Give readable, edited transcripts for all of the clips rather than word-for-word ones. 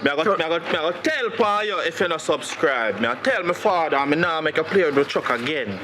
I go tell pa you if you not subscribe. Me I tell my father and me now make a play with the truck again.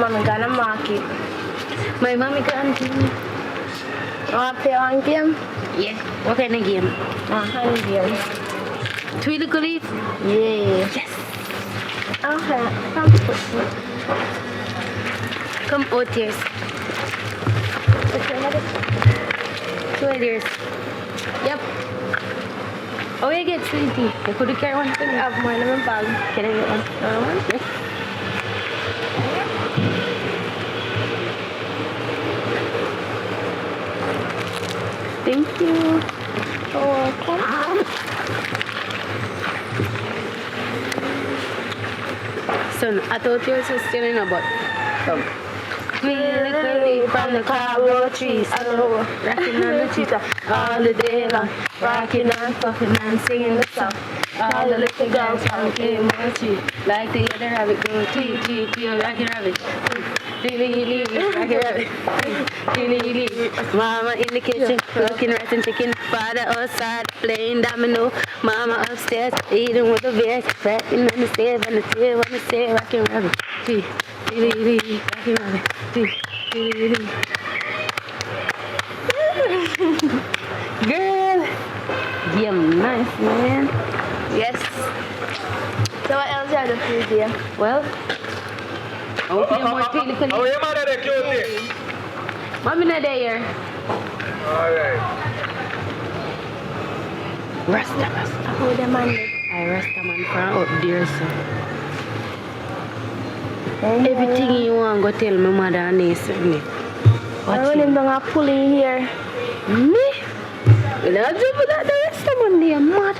Mami gonna market. My mommy can game. Want to play one game? Yeah. What kind of game? Hand game. Twiddle leaf? Yeah. Yes. Okay. Come put me. Come out here. Two ideas. Yep. Oh, you get sweetie. You could carry one for me. I have more in my bag. Can I get one? No. Thank you. You're welcome. Alton, I thought you were still in a butt. Come. We literally from the Cabo trees, so rocking on the cheetah all the day long, rocking and fucking and singing the song. All the little girls from the tree, like the other rabbit go tweet, tweet, tweet, rocking rabbit. Rocking rabbit. Mama in the kitchen, cooking rice and chicken. Father outside playing domino. Mama upstairs eating with the veg, cracking on the stairs, on the stairs, rocking rabbit. Rocking rabbit. Girl, you're nice, man. Yes. So what else you have to do there? Well, I hope you're more technically. Oh, your mother the cutie. Mommy not there. Alright. Rasta. Who the man? I Rasta man from up there, so. Everything you want, go tell my mother and niece. I want him to pull in here. Me? You know, do that the Rasta man there, mad.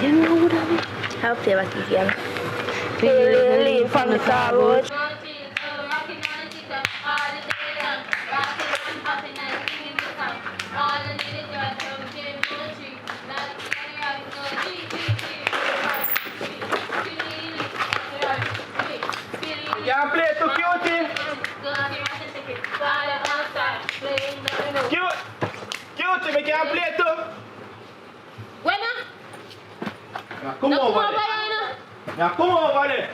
You know what I mean? Help you back again. Feeling from the car road. You can play to cutie. Cutie, me can play to. When? Now come over there. Now come over there.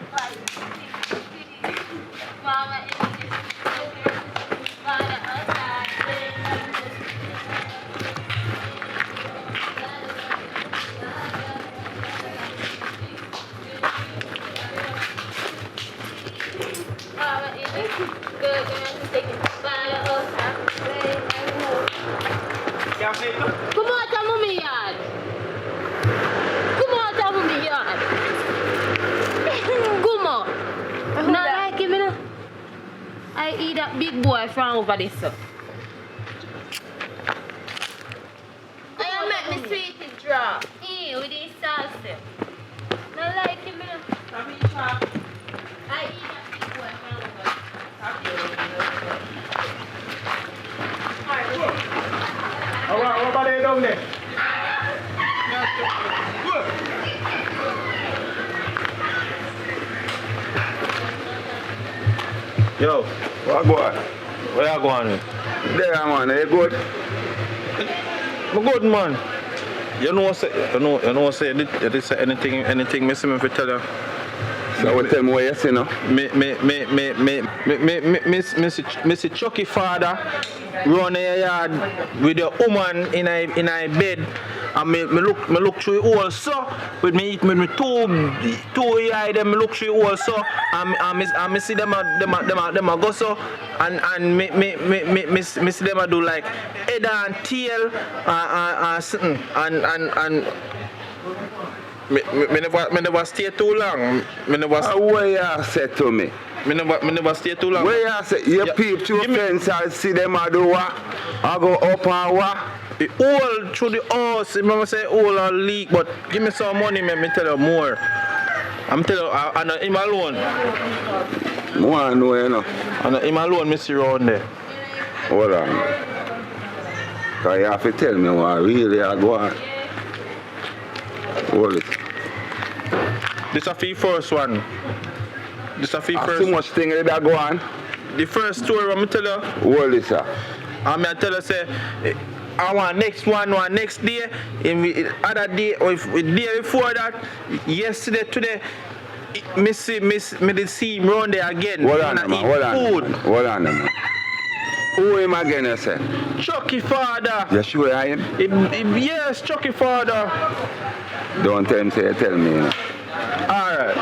Can play to. Come out of mommy yard. Come out of mommy yard. Come on. No like him, you know. I eat that big boy from over this. I make me sweet to drop. With this sauce. No like him, you know. I eat that big boy from over this. Alright, what about you down there? Yo, What boy? where you going? There man, you good? I'm good, man. You know, say this anything me see me fi tell you. So what tell me what you see now? Me see Chucky father run in your yard with your woman in a bed, and me look through the hole so with me two eye them me look through the hole so and me see them a go so and me see them a do like head and tail and something and me never stay too long. Me never. What you said to me? Me never stay too long. Where you say you peep through fence and see them a do what? I go up and what? The hole through the house, remember say hole and leak, but give me some money, man, me tell you more. I'm telling you, and him alone. More know you know. And him alone, me see around there. Hold on. Cause you have to tell me what really I go on. Hold it. This is the first one. This is the Too first. much thing that go on. The first story, I'm tell you. Hold it, sir. I'm tell you, say, I want next one next day, in the other day, or if the day before that, yesterday, today, me did see him round there again. Hold on, man. Hold on. Food. Hold on, man. Who him again, you say? Chucky father. You sure I am? Yes, Chucky father. Don't tell him, say you tell me. You know. Alright.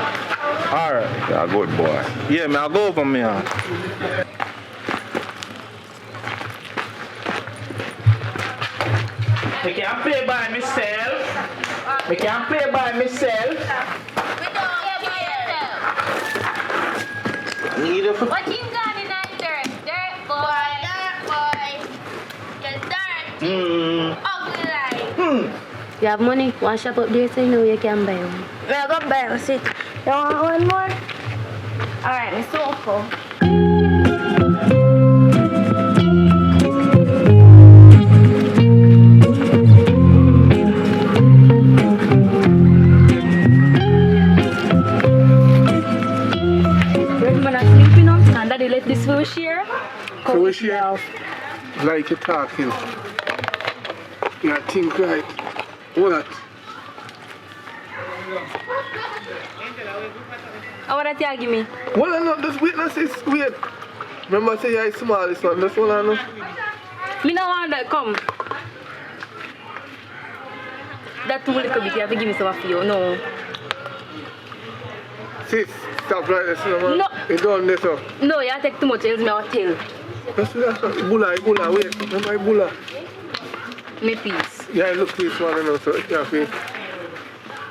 You're a good boy. Yeah, man, I'll go over me. I can't play by myself. I can't play by myself. Need a What you got in that dirt? Dirt boy. You're dirty. Ugly like. You have money? Want shop up there so you know you can buy one. Now go buy a seat. You want one more? Alright, it's so cool. Redman are sleeping on, and daddy let this fish here. So we share like you're talking. You think right. What? How that you give me? Well, I know, just witnesses, wait. Remember, say you're small, this one, that's all I know. Me no want that, come. That too little bit, you have to give me some for you, no. Sis, stop right there, man. No. You done this up. No, you take too much, else me I'll tell. That's Ebola, wait. Remember Ebola? Me peace. Yeah, look this one, you know, so yeah, see.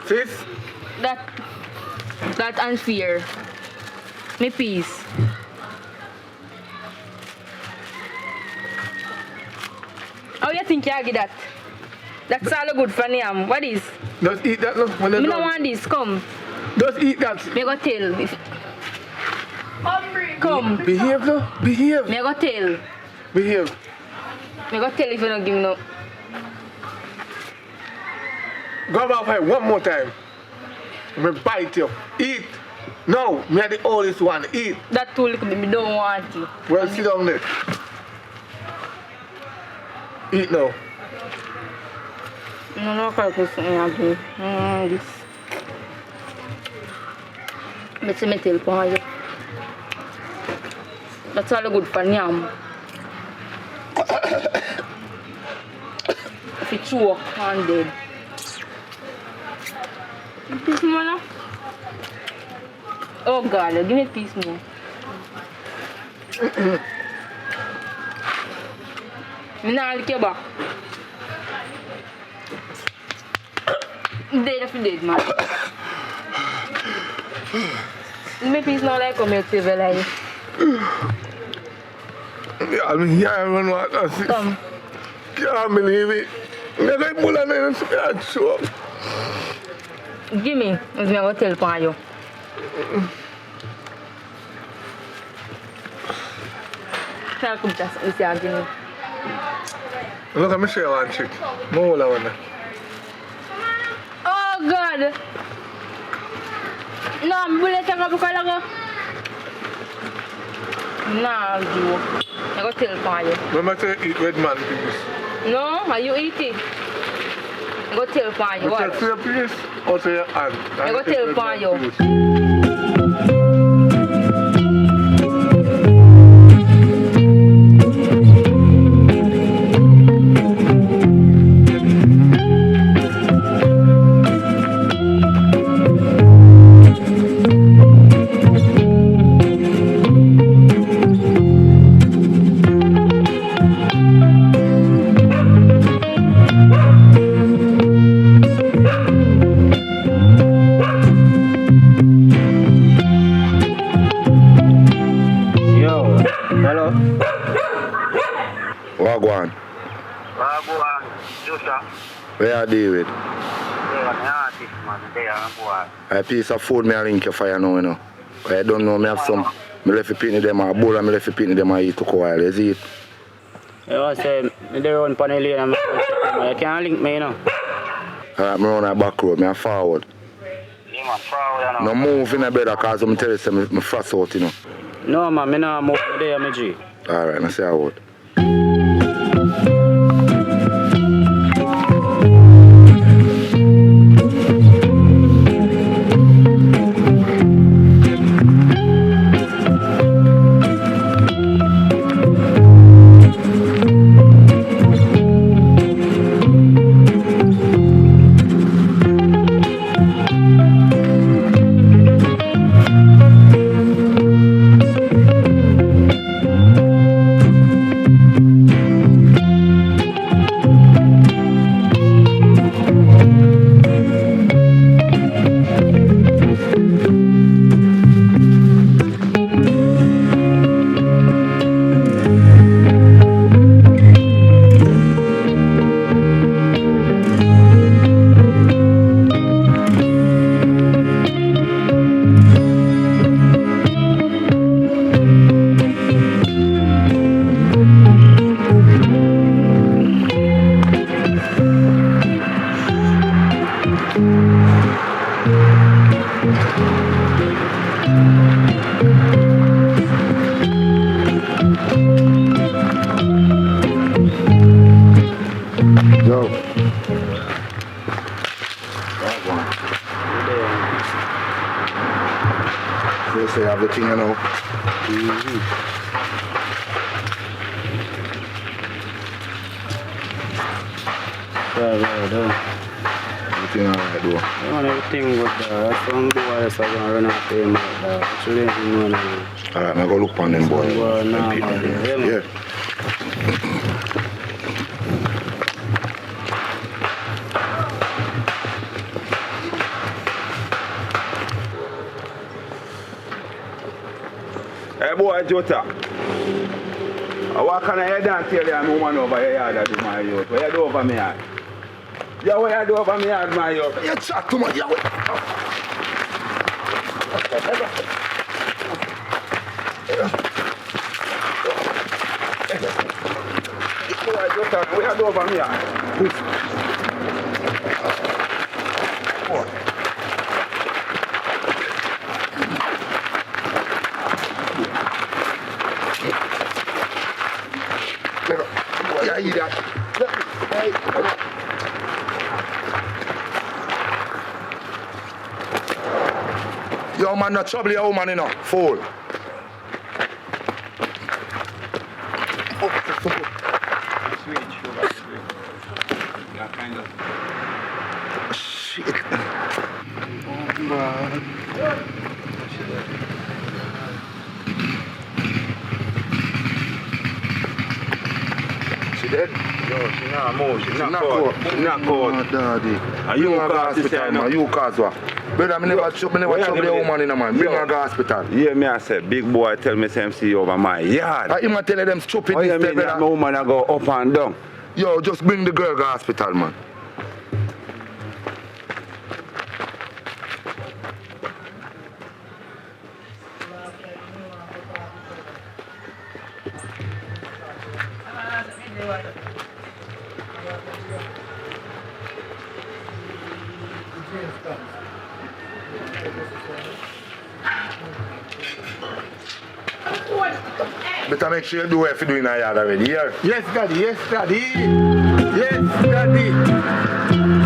Sis? That unfair. Me peace. How you think you get that? That's all good for me. What is? Just eat that, look. When Me you're no done. want this, come. Just eat that. Me go tell. Come. Behave, no? Behave. Me go tell. Behave. Me go tell if you don't give me no. Go back here one more time. Me bite you. Eat. No, me are the oldest one. Eat. That too little bit, me don't want it. Well, sit down there. Eat now. No, I can't do this. Me say me tell for you. That's all good for yam. If you choke, I'm dead. Piece more now? Oh God, give me a piece more. I'm not lick your back. Dead if you dead, man. Give me a piece now like come here to like. Yeah, I mean, yeah, I run what I see. Come. Can't believe it. They're like bull and then I show up. Give me, I'm going to tell for you. Try to just give me. Look at me show you one trick. More than one. Oh God! No, I'm going to take a book. No, I'm going to tell for you. Remember to eat red man things. No, are you eating? I'm going to tell for you. You What? take to your place or to your hand. I'm going to tell for you. Wagwan. Wagwan, Joshua. Where are David? They are the artist, man. They are the boy. A piece of food me a link you for you now, you know. I don't know, me have some. Me left the pitney them a bowl and me left the pitney them a eat took a while. You see it? You want to say, they run on the lane and you can't link me, you know. Alright, me run a back road, me a forward. Yeah, man, forward, you know. No move in a bed because I'm tell you say me fast out, you know. No, man, me not move me there, me G. Alright, I say I would. Yo. So you say everything, you know. Everything alright, though. Everything good there. That's some boy that's gonna run after him like that. Actually, you know now. Alright, I go look on them boy. Well, nah, Them man. people. Yeah, man. Yeah. Hey boy, Jota. What can I do and tell you I'm woman over your yard that do my youth? What you do over me yard? Yeah, what you do over me yard, my youth? You chat to me, yeah. Boy, Jota, what you do over me yard? Yeah, you that. Yo man, no trouble your woman, you know. Fool. Shit. She dead? No, she not move. She not Knock out. out. She not Oh, out. daddy. And you Bring her to cause this hospital, here, no? man. You cause what? Brother, me never trouble your woman in a man. Bring her to hospital. Yeah, me I said, big boy tell me say see over my yard. I him a tell them stupid Oh, this you day, mean that brother. my woman I go up and down? Yo, just bring the girl to hospital, man. Better make sure you do what you do in a yard already, yeah? Yes, daddy. Yes, daddy. Yes, daddy.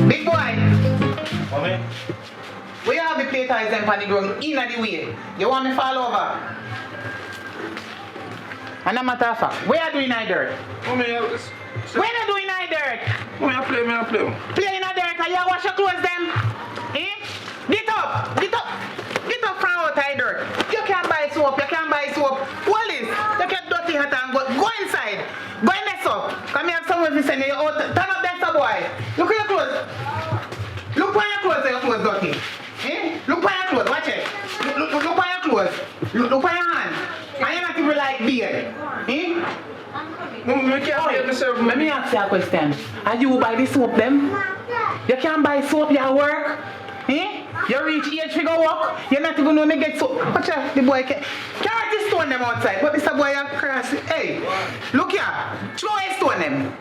Big boy, we have the plate eyes and pan the ground in the way. You want me fall over? And a matter of fact, where are you doing that dirt? Where are you doing that dirt? Play in the dirt and you wash your clothes them. Eh? Get up from out that dirt. You can't buy soap, What is? You get dirty hat and go inside. Go in there so. Come here, someone will send you out. Turn up that boy. Look at your clothes. Look on your clothes, your clothes dirty. Eh? Look on your clothes, watch it. Look on your clothes. Look on your hand. And you're not even like beard. Eh? Let me ask you a question. Are you buy the soap them? You can't buy soap, you work. Eh? You reach age to go walk. You're not even going to get soap. Watch out, the boy can't. Carry the stone them outside. But this boy is crazy. Hey, look here. Throw a stone them.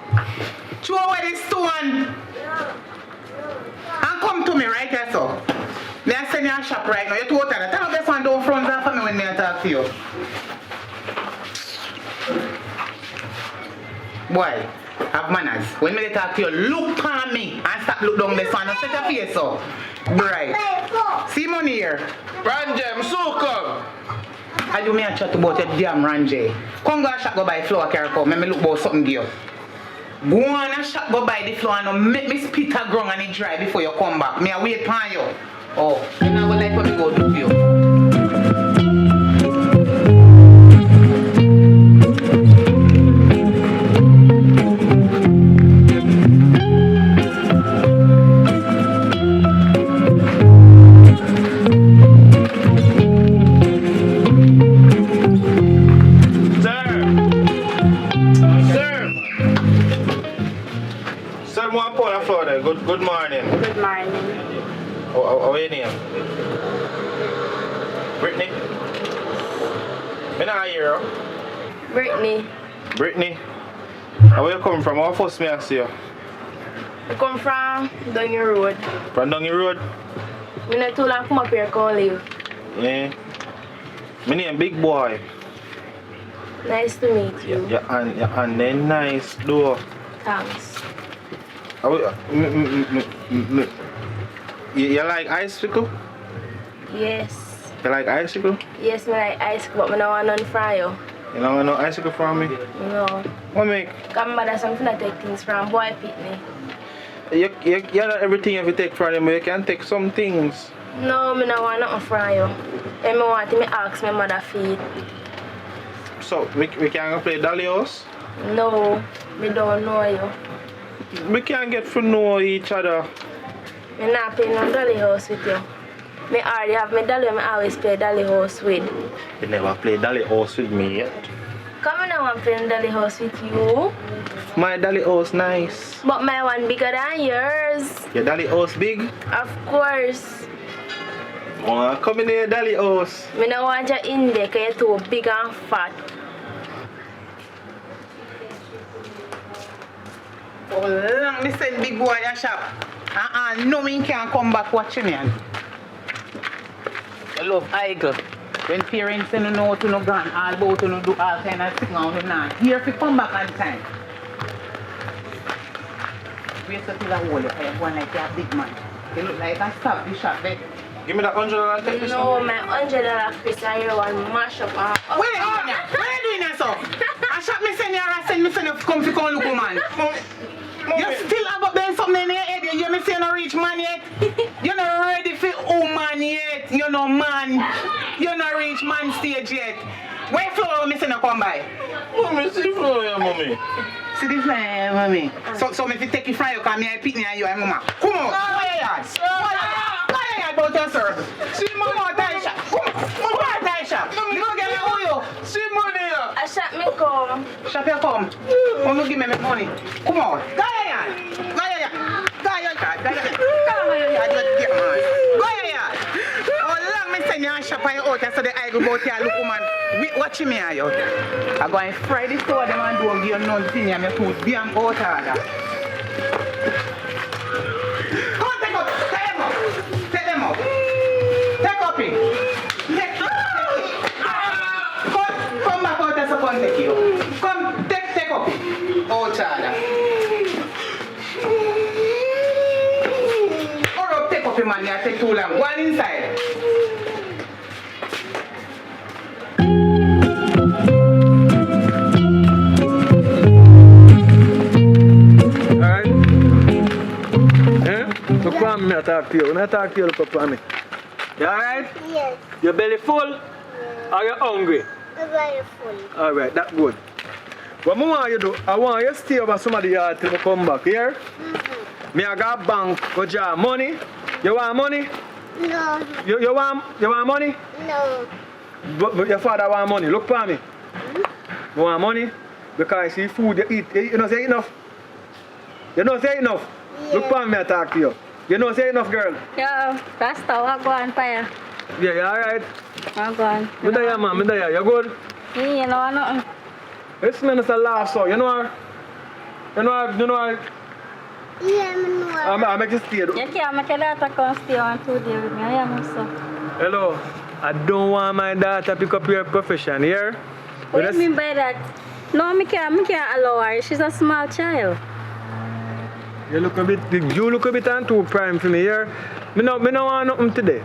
Throw away the stone. And come to me right here, so. Me I send you a shop right now. You're too tired. Tell me this one don't front off for me when me I talk to you. Boy, have manners. When me talk to you, look on me and stop look down this one and set your face up. Right. See money here. Ranjem, so come. How you may a chat about your damn Ranjay? Come go and shop go buy flour carry come. Let me look about something give you. Go on and shop go buy the flour and make me spit a ground and it dry before you come back. Me a wait for you. Oh, you know what like what me go do to you. one pound of flour there. Good morning. Good morning. How your name? Brittany? Me not hear you. Brittany. Brittany? Where you coming from? How first me ask you? I come from down your road. From down your road? Me not too long come up here, come live. Yeah. My name Big Boy. Nice to meet you. And then nice though. Thanks. You like icicle? Yes. You like icicle? Yes, me like ice cream, but me don't want none from you. You don't want no icicle from me? No. What make? Cause my mother something to take things from boy pitney. You not everything you have to take from them, but you can take some things. No, me don't want nothing from you. When me want it, me ask my mother for it. So we can go play Dolly House? No, me don't know you. We can get to know each other. Me not play no dolly house with you. Me already have my dolly, me always play dolly house with. You never play Dolly House with me yet. Come on, I want to play no dolly house with you. My Dolly House nice. But my one bigger than yours. Your Dolly House big? Of course. Come in here, Dolly House. Me don't want you in there because you're too big and fat. Oh, long me send big boy a shop. No man can come back watch me. I love idle. When parents say no know to no gun, all about to no do all kind of thing on them now. Here if you come back on time. Wait till I hold you, I have one like a big man. You look like a stop the shop there. Give me that $100 and take this No, one. my $100 Chris and you want mash up and Where you doing that so? I shop me send you and send me send you come to come look man. You still have been something in your head, you hear me say no reach man yet? You're not ready for woman yet, you know man. You're not reach man stage yet. Where flower me say no come by? Mommy, see flower, mommy. See this flower, mommy. So if you take it from you, come here, I pick me and you and mama. Come on, go ahead. Go ahead about your service. See come on, tie shop. Come on, tie shop. You go get me who you? See money here. I shot me come. Shop your come. Come on, give me my money. Come on. Go ahead. Go ahead. Go ahead. Go ahead. Go ahead. How long me send you and shop on your out so the eye go about here look woman. Watch me out. I go and fry this store them and do give you nothing and me food damn out order. Come on, take up. Take them up. Take them up. Take up it. Come back out and so take you. Come, take up it. Oh, child. Or take up it, man. You take too long. One inside. Alright? Yeah? Look for me, I talk to you. When I talk to you, look for me. You alright? Yes, Your belly full? Are you hungry? I'm very full. Alright, that's good. What I want you to do, I want you to stay over somebody's yard till I come back here. Me I got a bank, go draw money. You want money? No, You want money? no. But your father want money. Look for me. You want money? Because see food you eat. You know say enough? You know say enough? Yeah. Look for me, I talk to you. You know say enough, girl? Yo, Rasta, what go on fire? Yeah, you alright? What go on? Me there, man. Me there. You good? Me, you know nothing. This man is a laugh, so you know her? You know her? Yeah, I know. I make you stay. You can't make your daughter come stay on 2 days with me. I am so. Hello. I don't want my daughter to pick up your profession here. What do you mean by that? No, me can't allow her. She's a small child. You look a bit and too prime for me here. Me no want nothing today.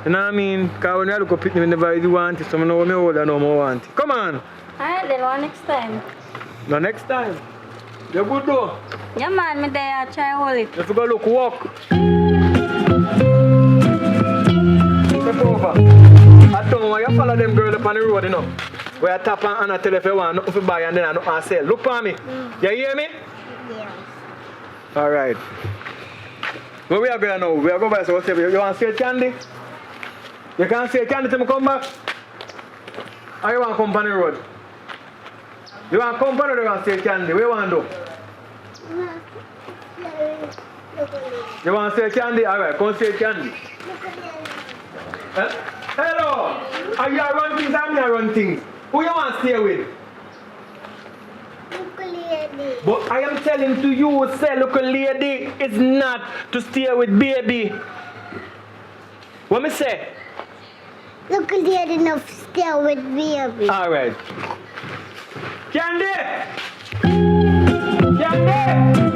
You know what I mean? Because when I look up at me, never really want it. So I know me old, I know me want it. Come on. Alright, then one next time. No, next time. You good though? Yeah, man, me there. Try hold it. If you go look, walk. Step over. I don't want you follow them girls up on the road, you know. Where I tap and I tell if you want nothing to buy and then I nothing to sell. Look for me. You hear me? Yes. Alright. Where we are going now? We are going by so what's you want straight candy? You can't say candy till I come back? Or you want company road? You want company or you want straight candy? What you want to do? You want to say candy? Alright, come say candy. Hello! Are you run things? I'm here run things. Who you want to stay with? But I am telling to you, say, look, lady, it's not to stay with baby. What me say? Look, lady, enough stay with baby. Alright. Candy! Candy!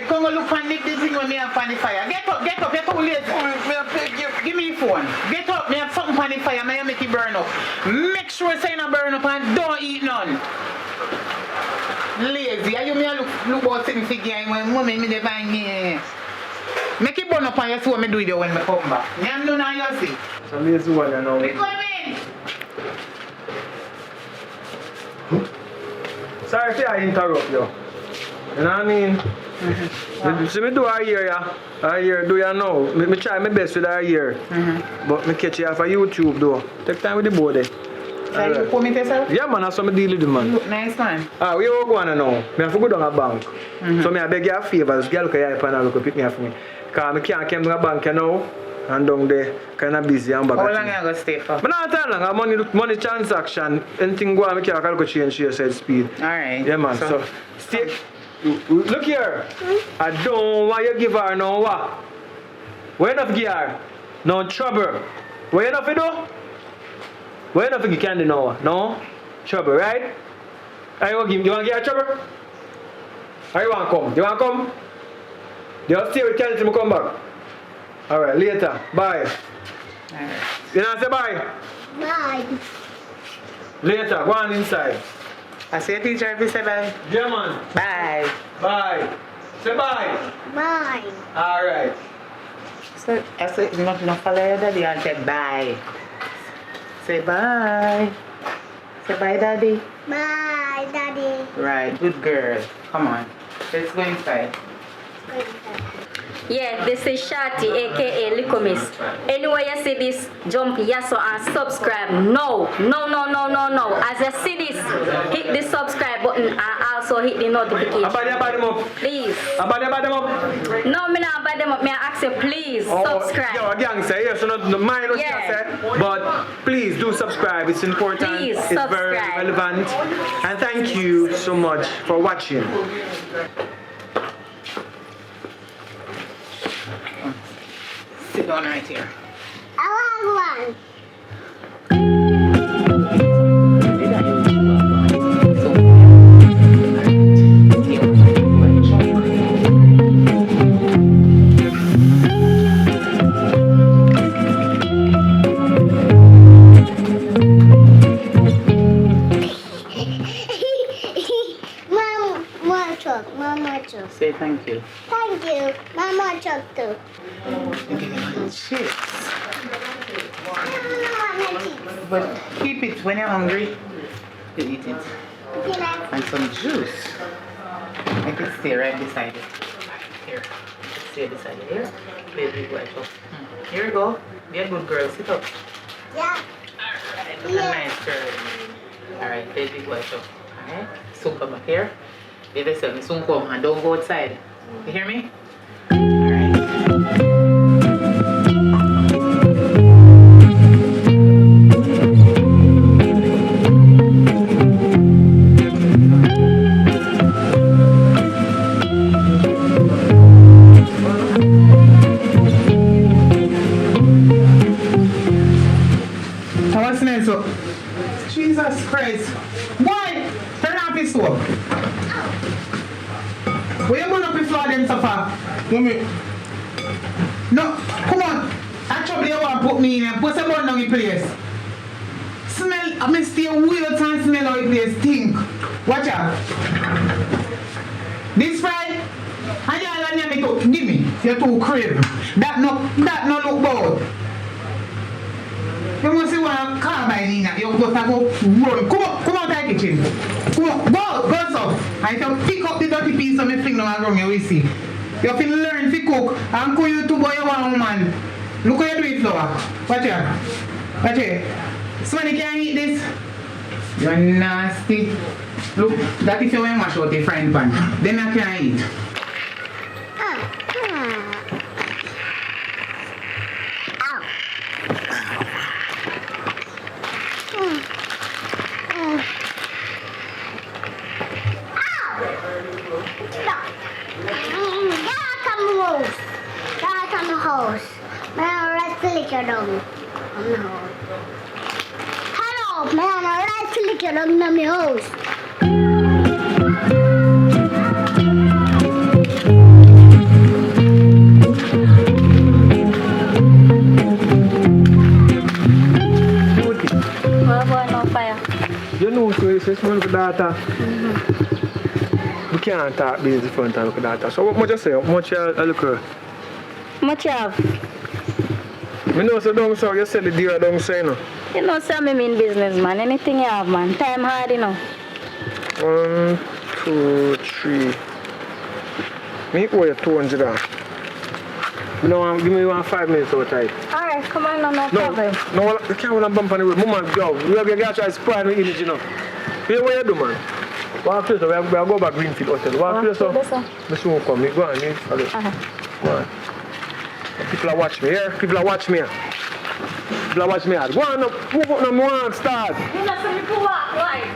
Come and look and lick the thing when me have on the fire. Get up, you're too lazy. Give me your phone. Get up, me have something on the fire, me make it burn up. Make sure say no burn up and don't eat none. Lazy, are you me look about sitting figure when mommy me dey find me. Make it burn up and you see what me do with you when me come back. Me am done and you see. So lazy one you know. Me come in. Sorry if I interrupt you. You know what I mean? See me do a year, yeah. A year do you know? Me try my best with a year. But me catch you off of YouTube though. Take time with the board there. So you come in yourself? Yeah man, that's what I deal with man. Look nice man. We all go on now. Me have to go down a bank. So me I beg you a favor, this girl can help and look pick me up for me. Cause me can't come to a bank now and down there kinda busy and back. How long you gonna stay for? But not that long, money transaction, anything go on, me can't calculate change here said speed. Alright. Yeah man, so stay. Look here, I don't want you give her no what? What you not give her? No trouble. What you not do? What you not give candy no? No trouble, right? Are you want to give her trouble? Or you want to come? You want to come? You want to stay with candy till I come back? Alright, later. Bye. Alright. You know say bye? Bye. Later, go on inside. I see a teacher if you say bye. Yeah man. Bye. Bye. Say bye. Bye. Alright. So I said not follow your daddy and say bye. Say bye. Say bye daddy. Bye, Daddy. Right, good girl. Come on. Let's go inside. Yeah, this is Shati, aka Likomis. Anyway, you see this, jump yes and subscribe. No. As you see this, hit the subscribe button and also hit the notification. Please. No, me not buy them up. Me ask you, please subscribe. Yo, again, say yes, so no mind what you say, but please do subscribe. It's important. Please it's subscribe. very relevant. And thank you so much for watching. Sit down right here. I want one. Mama truck. Say thank you. Thank you. Mama truck too. Chips. But keep it when you're hungry. You eat it. And some juice. Make it stay right beside it. Here. Stay beside it. Here. Baby, go up. Here you go. Be a good girl. Sit up. Yeah. Alright, be a nice girl. Alright, baby, go up. Alright. Soon come up here. Baby, say me soon come and don't go outside. You hear me? Alright. What's next? Jesus Christ. Boy, turn off his stove. Where you going up the floor them so far? No, come on. Actually, you want to put me in and put some bun down the place. Smell, I may stay weird and smell how the place stink. Watch out. This fry, and you to give me. You're too crave. That no look bad. You must see what I'm carbine in. You got to go run. Come on, to the kitchen. Come on, go so. And if you pick up the dirty piece of my finger and run, you will see. You have to learn to cook and cook you to boy you want woman. Look how you do it, flour. Watch out. Watch it. Somebody can eat this. You're nasty. Look, that if you want to mash out the frying pan, then I can eat. Hello, man, I like to lick your dog on my house. You know, so it's small for data. We can't talk business front and look at data. So what much you say? How much you look at? How much you have? I know so don't so you sell the deal don't say no. You know, so I'm in business, man. Anything you have, man. Time hard, you know. 1, 2, 3. Me owe you 200. You know, give me 5 minutes out time. Alright, come on, no problem. No, you can't hold a bump on the road. Mama, go. You have to try to spoil my image, you know. What you do, man? Walk place, we go back Greenfield Hotel. Walk place, so. I soon come. Go on, me. Go on. People are watching me here. People are watching me here. People are watching me here. Go on, move up now, one start. You know, some people walk, right?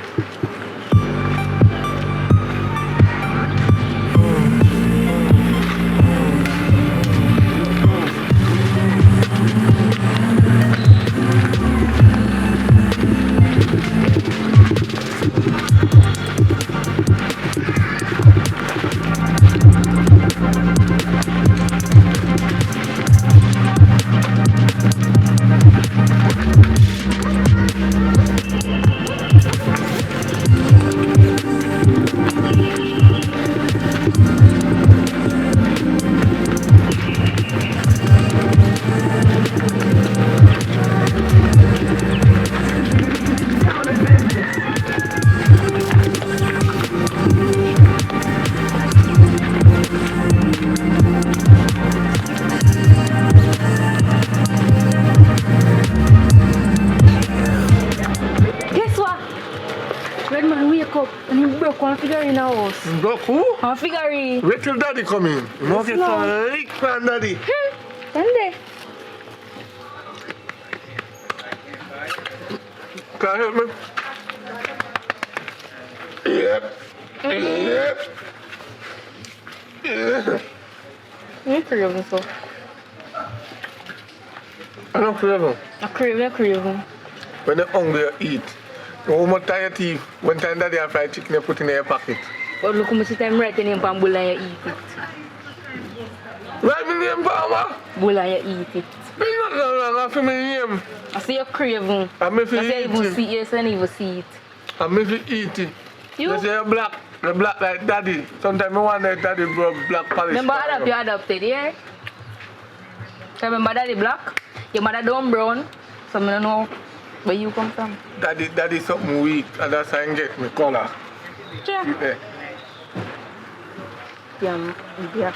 Figurine house. Broke who? A figurine. Wait till daddy come in. You must get some lick from daddy. Sunday. Can you help me? Yep. Yep. Yeah. You craving so? I don't crave. I craving. When you're hungry, you eat. You want to tie your teeth. One time daddy have fried chicken, you put in your pocket. But look how much time right in your bowl and you eat it. Right in your mama? Bowl and you eat it. There's nothing wrong after me name. I say you're craving. I'm if you I say eat you it. see yes and you see it. I'm if you eat it. You? You say you're black. You're black like daddy. Sometimes I want that daddy bro black polish. Remember you adopted, yeah? Remember daddy black? Your mother don't brown. So I don't know where you come from. Daddy something weak and that's how I get my color. Yeah. Yeah, idiot.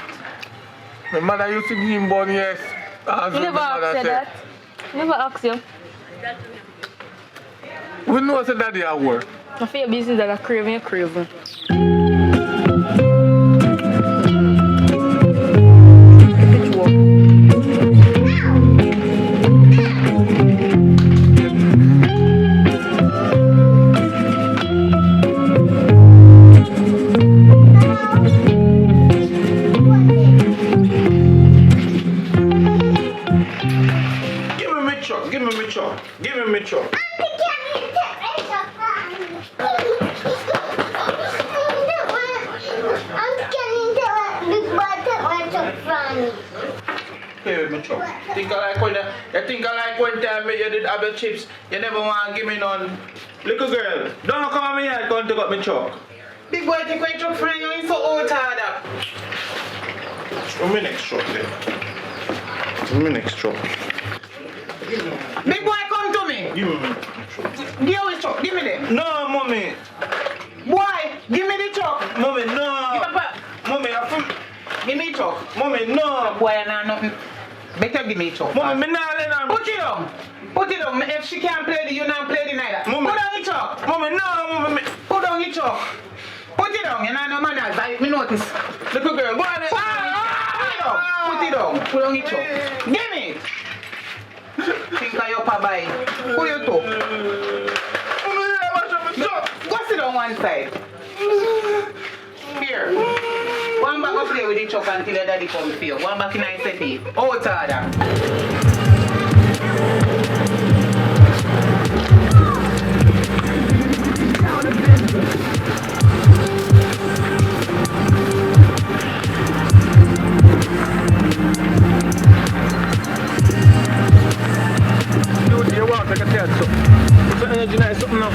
My mother used to give him born, yes. You never asked that. Never asked you. We know it's daddy at work. I feel your business that are craving, you're craving. Give me my truck. my truck. You think I like when time you did have your chips, you never want to give me none. Little girl, don't come at me here going to got my truck. Big boy, take my truck from you, you're so old harder. Show me next truck then. Show me next truck. Big boy, come to me. Give me my truck. Give me the truck, give me them. No, mommy. Boy, give me the truck. Mommy, no. Give up. Mommy, Give me the truck. Mommy, no. Boy, nah, nothing. Better give me the truck. Mommy, me not let her. Put it down. Put it down. If she can't play the, you not play the neither. Mommy. Put down the truck. Mommy, no, mommy. Put down the truck. Put it down. You know no manners. Me notice. Little girl, go on. Put it down. Put down the truck. Give me. Think of your papa. Who you to? Go sit on one side. Here. One back up play with the truck until your daddy comes for you. One back in I city. Oh, it's harder. Dude, you walk like a cat, so. It's an energy nice something now.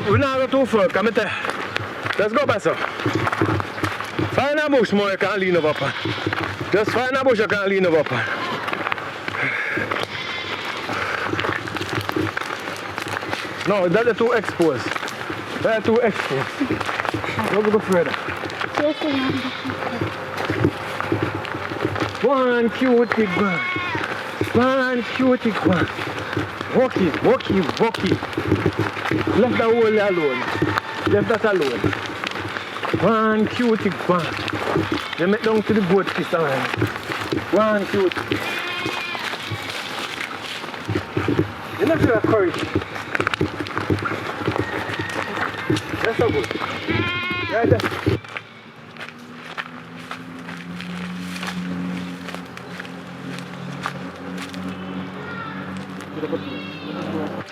We're not going too far, come here. Let's go, Pastor. Find a bush more you can lean over upon. Just find a bush you can lean over upon. No, that's too exposed. That's too exposed. Don't go further. One cutie girl. One cutie girl. Walk it. Left that hole alone. Left that alone. One cutie girl. They make down to the boat this alright. One cutie. You don't feel courage. That's so good. Right there.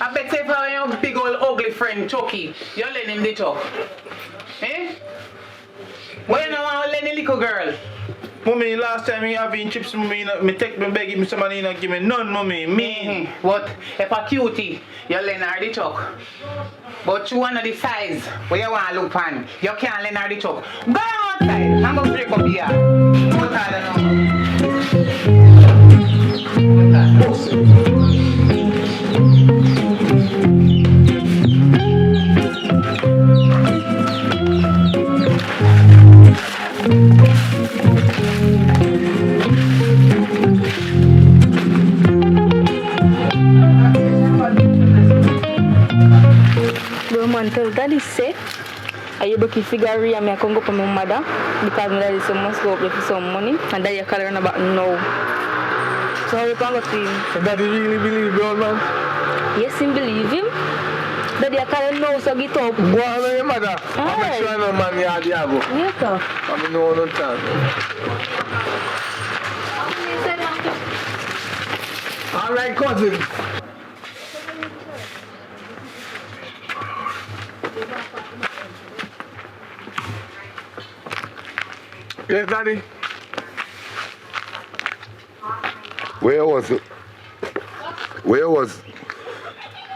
I bet if your big old ugly friend Chucky, you lend him the truck. Eh? Why you don't want to lend the little girl? Mommy, last time you having chips, mommy, me take me beg me somebody not give me none, mommy. Me. What? If a cutie, you lend her the truck. But you want the size where you want to look on, you can't lend her the truck. Go outside. I'm going to break up here. Go outside Until daddy say, I you book figure and I can go for my mother because my daddy so must go up there for some money and daddy calling about no. So how you can go to him? So daddy really believe the old man? Yes, he believe him. Daddy calling no, so get up. Go on with your mother. I'm not sure no man you have the abo. Yes, sir. I mean no chance. Alright, cousin. Yes, daddy. Where was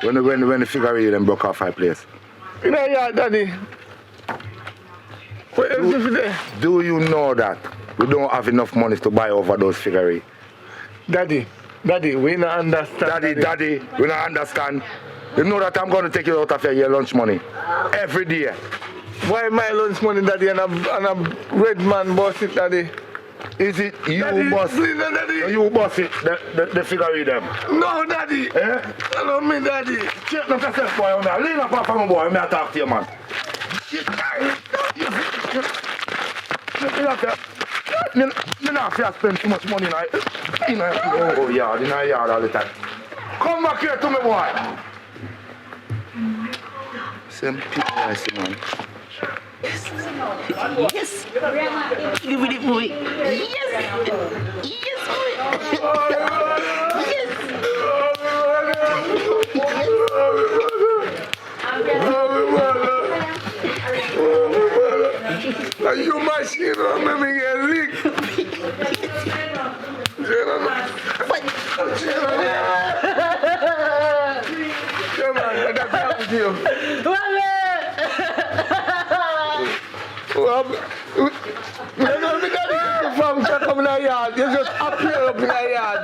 when the figure eight and broke off 5 place? You know, yeah, daddy. What else is there? Do you know that we don't have enough money to buy over those figure eight? Daddy, we not understand. Daddy, we not understand. You know that I'm going to take you out of your lunch money every day. Why my lunch money, daddy, and a red man boss it, daddy? Is it you daddy, boss it? Please, daddy. You boss it, the figure eight them? No, daddy. Eh? I don't mean daddy. Check them yourself, boy. Lean up off my boy. I talk to you, man. You not have to spend too much money in a yard all the time. Come back here to me, boy. Same people I see, man. Yes. Give me the boy. Yes. Yes, boy. Yes. You machine on me get licked. Come on, that's happened to you. You don't think I need from come in the yard. You just appear up in the yard.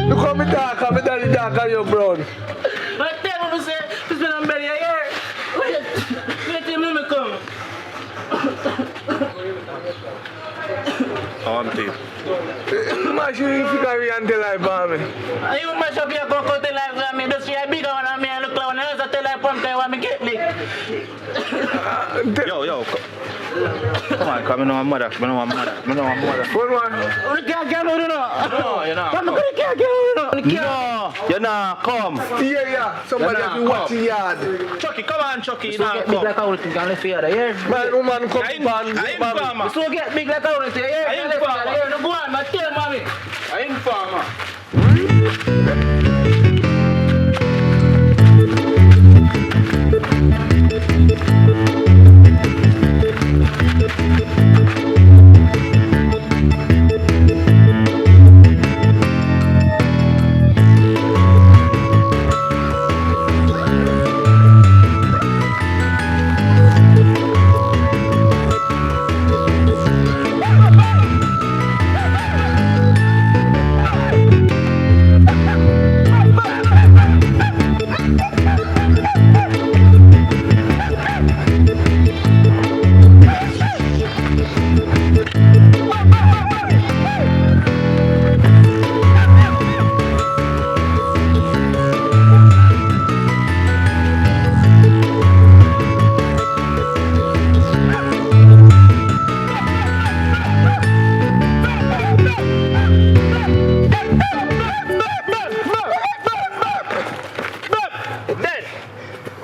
Look how me dark, how me daddy dark and you brown. But tell me, say, this man I'm belly here. Wait till me come. Auntie. Mash you if you carry until I bomb me. You mash up your cocoa till I me. Just see a bigger one on me and look like one else till I pump want me get lick. Yo. Come on, come on, my mother. What one? You can't get out, No, you're not. Come on, you can't get out. No, you're not. Come. Yeah. Somebody have to watch the yard. Chucky, come on, Chucky. So get big like I would think I left here, yeah? Man, woman come I ain't farmer. So get big like I would think, yeah? I ain't farmer. No, go on, man, tell mommy. I ain't farmer.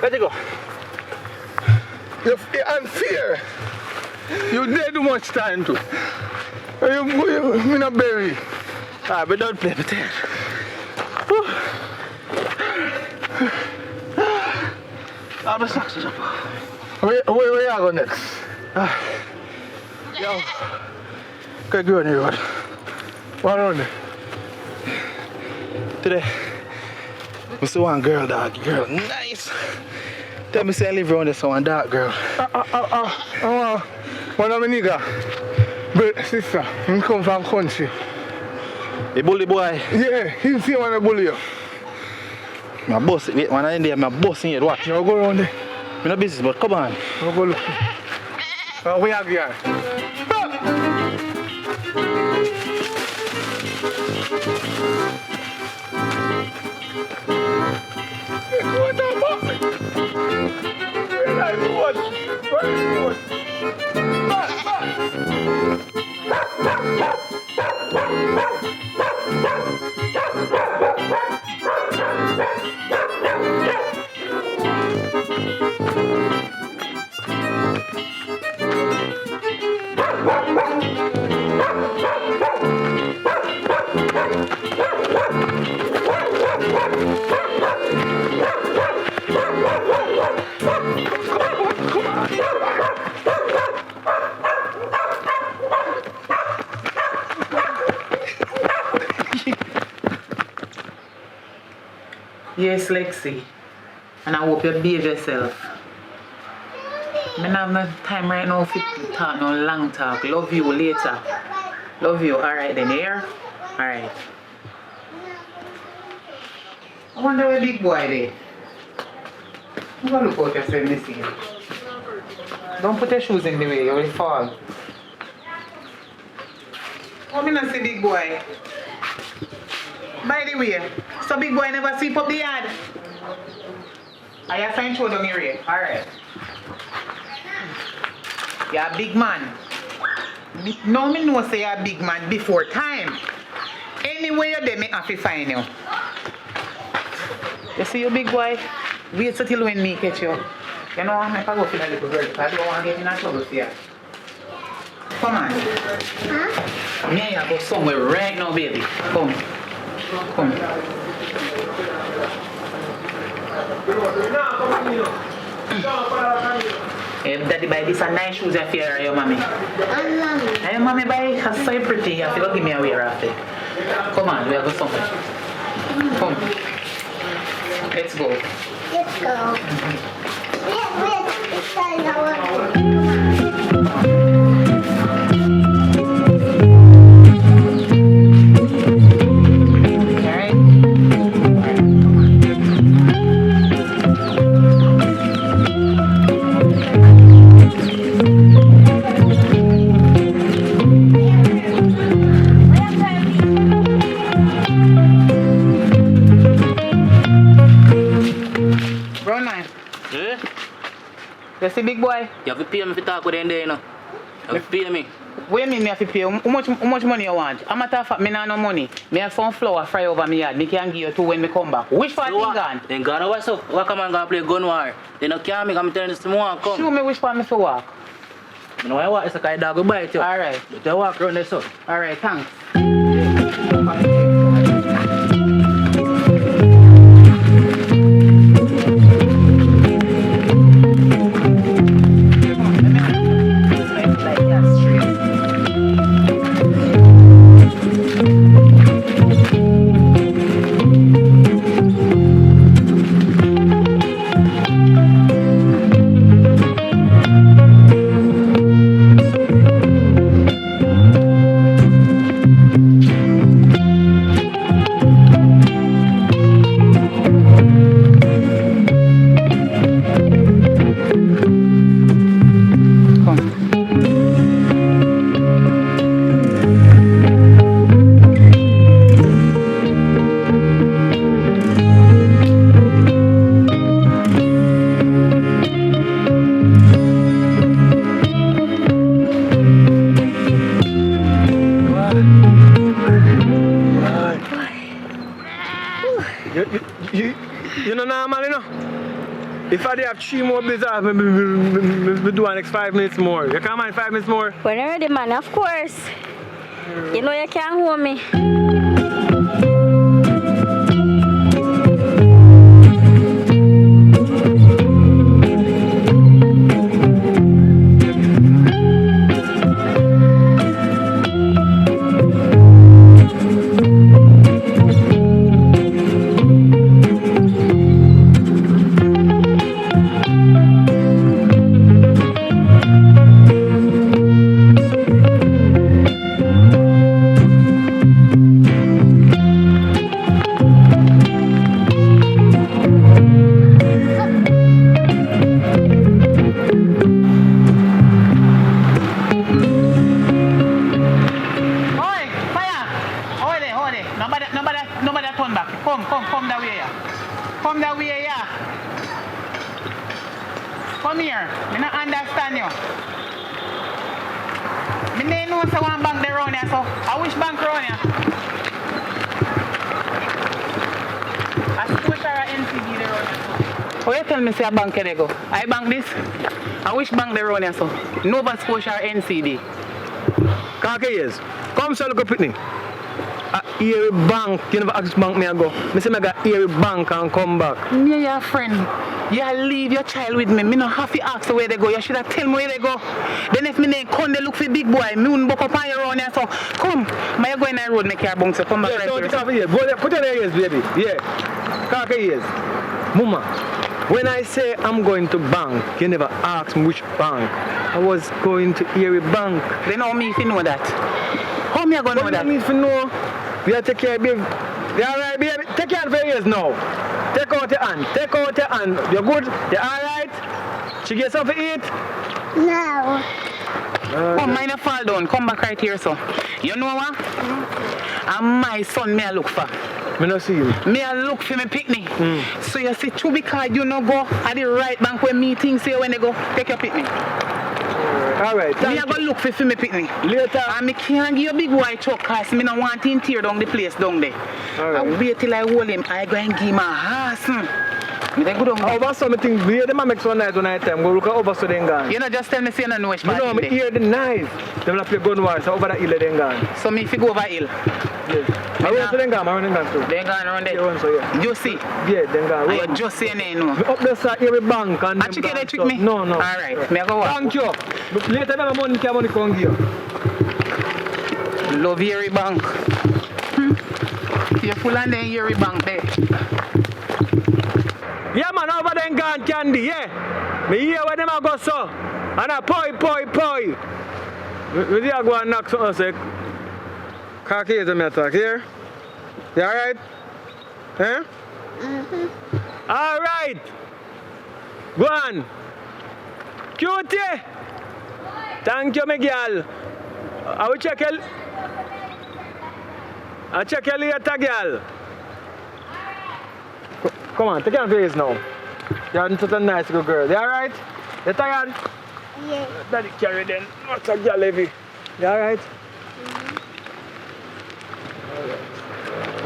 Let it go. You're unfair. You did too much time to. You not bury. Ah, but don't play with it. I'm a success. Where you go next? Yo. Okay, go on here. What on there? Today, we see one girl, dog. Girl, nice. Tell me, say I live around there, so one dark girl. One of my nigga. But sister, he come from country. The bully boy. Yeah, he see one of bully you. My boss, wait, when I in there, my boss in here, watch. You go around there. I'm no business, but come on. You go look. We have here. Yes, Lexi. And I hope you behave yourself. I don't have no time right now for talk, no long talk. Love you later. Love you. Alright then, here? Alright. I wonder where big boy there. I'm gonna look out yourself this year. Don't put your shoes in the way, you will fall. Come in and see big boy. By the way, so big boy never sweep up the yard. I have to show down here. Alright. You're a big man. Now me know say you're a big man before time. Anywhere you're there, me have to find you. You see you big boy? Wait till when me catch you. You know, I'm going to go for that little girl. I don't want to get in trouble here. Come on. Huh? Me and you go somewhere right now, baby. Come. Come. Hey, daddy buy this a nice shoes for your mommy. And your mommy buy her so pretty. You have to go give me a wear after. Come on, we'll go somewhere. Come. Let's go. Let's go. You see, big boy? You have to pay me if you talk with them there, you know. You have to pay me. What do you mean me have to pay? How much money you want? I'm a matter of fact, me not no money. Me have some flour fry over me yard. Me can give you two when me come back. Which part you gone? Then gone what's up? What come and go play gun war? They no can't make me turn this tomorrow come. Show me which part me for walk. You know I walk, it's like a dog will bite you. Alright. But you walk around there so. Alright, thanks. You know normal, you know? If I have 3 more blizzards, we do the next 5 minutes more. You can't mind 5 minutes more? When you're ready, man, of course. You know you can't hold me. Nobody turn back. Come that way, yeah. Come that way, yeah. Come here. I don't understand you. I don't know so one bank there around here, so I wish bank around here. I wish I NCB there around here. Oh, you tell me say a bank here they go. I bank this. I wish bank there around here, so Nova Scotia or NCB. Kaka years. Come so look up with me. Erie bank, you never ask bank me I go. I say I got Erie bank and come back. Yeah, your friend. You leave your child with me. Me no have to ask where they go. You should have tell me where they go. Then if me name come they look for big boy, me won't buck up on your own here. So come, I go in the road, make your bounce. So come back yeah, right here. Here. Go there, put on your ears, baby. Yeah. Kaka years. Mama, when I say I'm going to bank, you never ask me which bank. I was going to Erie bank. They know me if you know that. How me I gonna know that? What do you need to know? You have to take care, baby. You alright, baby? Take care of your ears now. Take out your hand. Take out your hand. You're good? You alright? She get something to eat? No. Come, mine a fall down. Come back right here, so. You know what? And my son, me I look for. Me no see you. Me I look for me picnic. So you see, true because you no go at the right bank where meetings say when they go, take your picnic. Alright, Me a go look for me picnic. Later. And me can't give a big white truck cause me no want him tear down the place down there. Alright. I wait till I hold him. I go and give him a horse. Me then go down there. Oversaw me think we them make some night one night time. Go look at oversaw them gone. You know, just tell me say you don't know which part You know, in me there. hear the knife. Them like play gun war, so over that hill them gone. So me if you go over hill. Yes. I run to them gone, I run them gone too. They gone around there. They run so yeah. You see? Yeah, them gone. And you just saying they know. Me up there sir, every bank and A them chicken they gone, trick so- me? No, no. Alright, me a go walk. Thank you. But later them money come give you. Love Yeri Bank. You full on there Yeri Bank there. Yeah man, over them gone candy, yeah. Me hear where them a go so. And a poi. We there go and knock something say. Caucasian me attack here. You alright? Eh? Alright. Go on. Cutie. Thank you, my girl. I will check you. I'll check you later, girl. Come on, take your face now. You're such a nice good girl. You alright? You tired? Yeah. Daddy carry them. Not a girl heavy. You alright?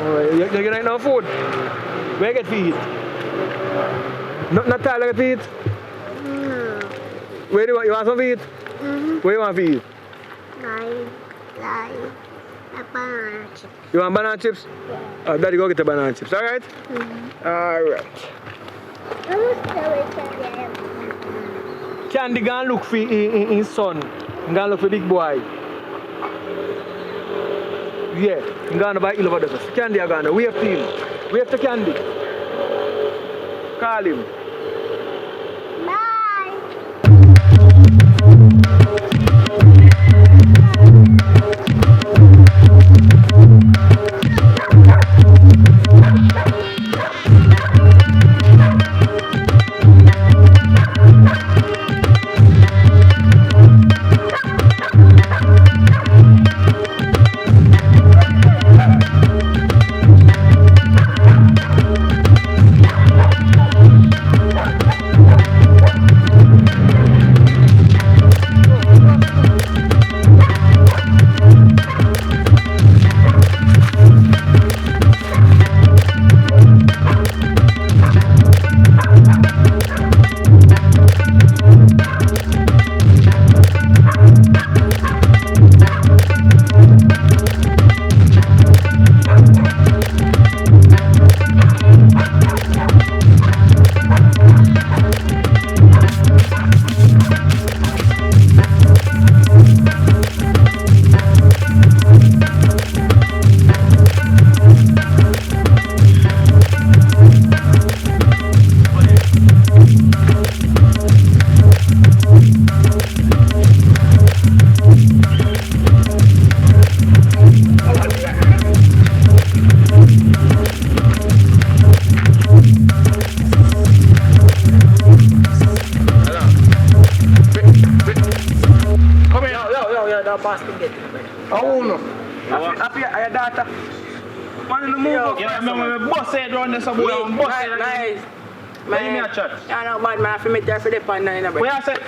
Alright. You get enough food? Where you get feed? Not tired of feed? No. Where do you want some feed? Where you want feed? Like a banana chip. You want banana chips? Yeah. Daddy go get the banana chips, alright? Alright. I was telling you. Candy go and look for his son. He go and look for big boy. Yeah, he go and buy hill over there. Candy are gone. Wave to him. Wave to Candy. Call him. Oh no. Happy your daughter. Man in the move. Yeah, man, we bust head round there some boy. Bust head. Nice. Man, give me a chat. Yeah, no bad man. I feel me there for the pan now, you know, bro. Where I said?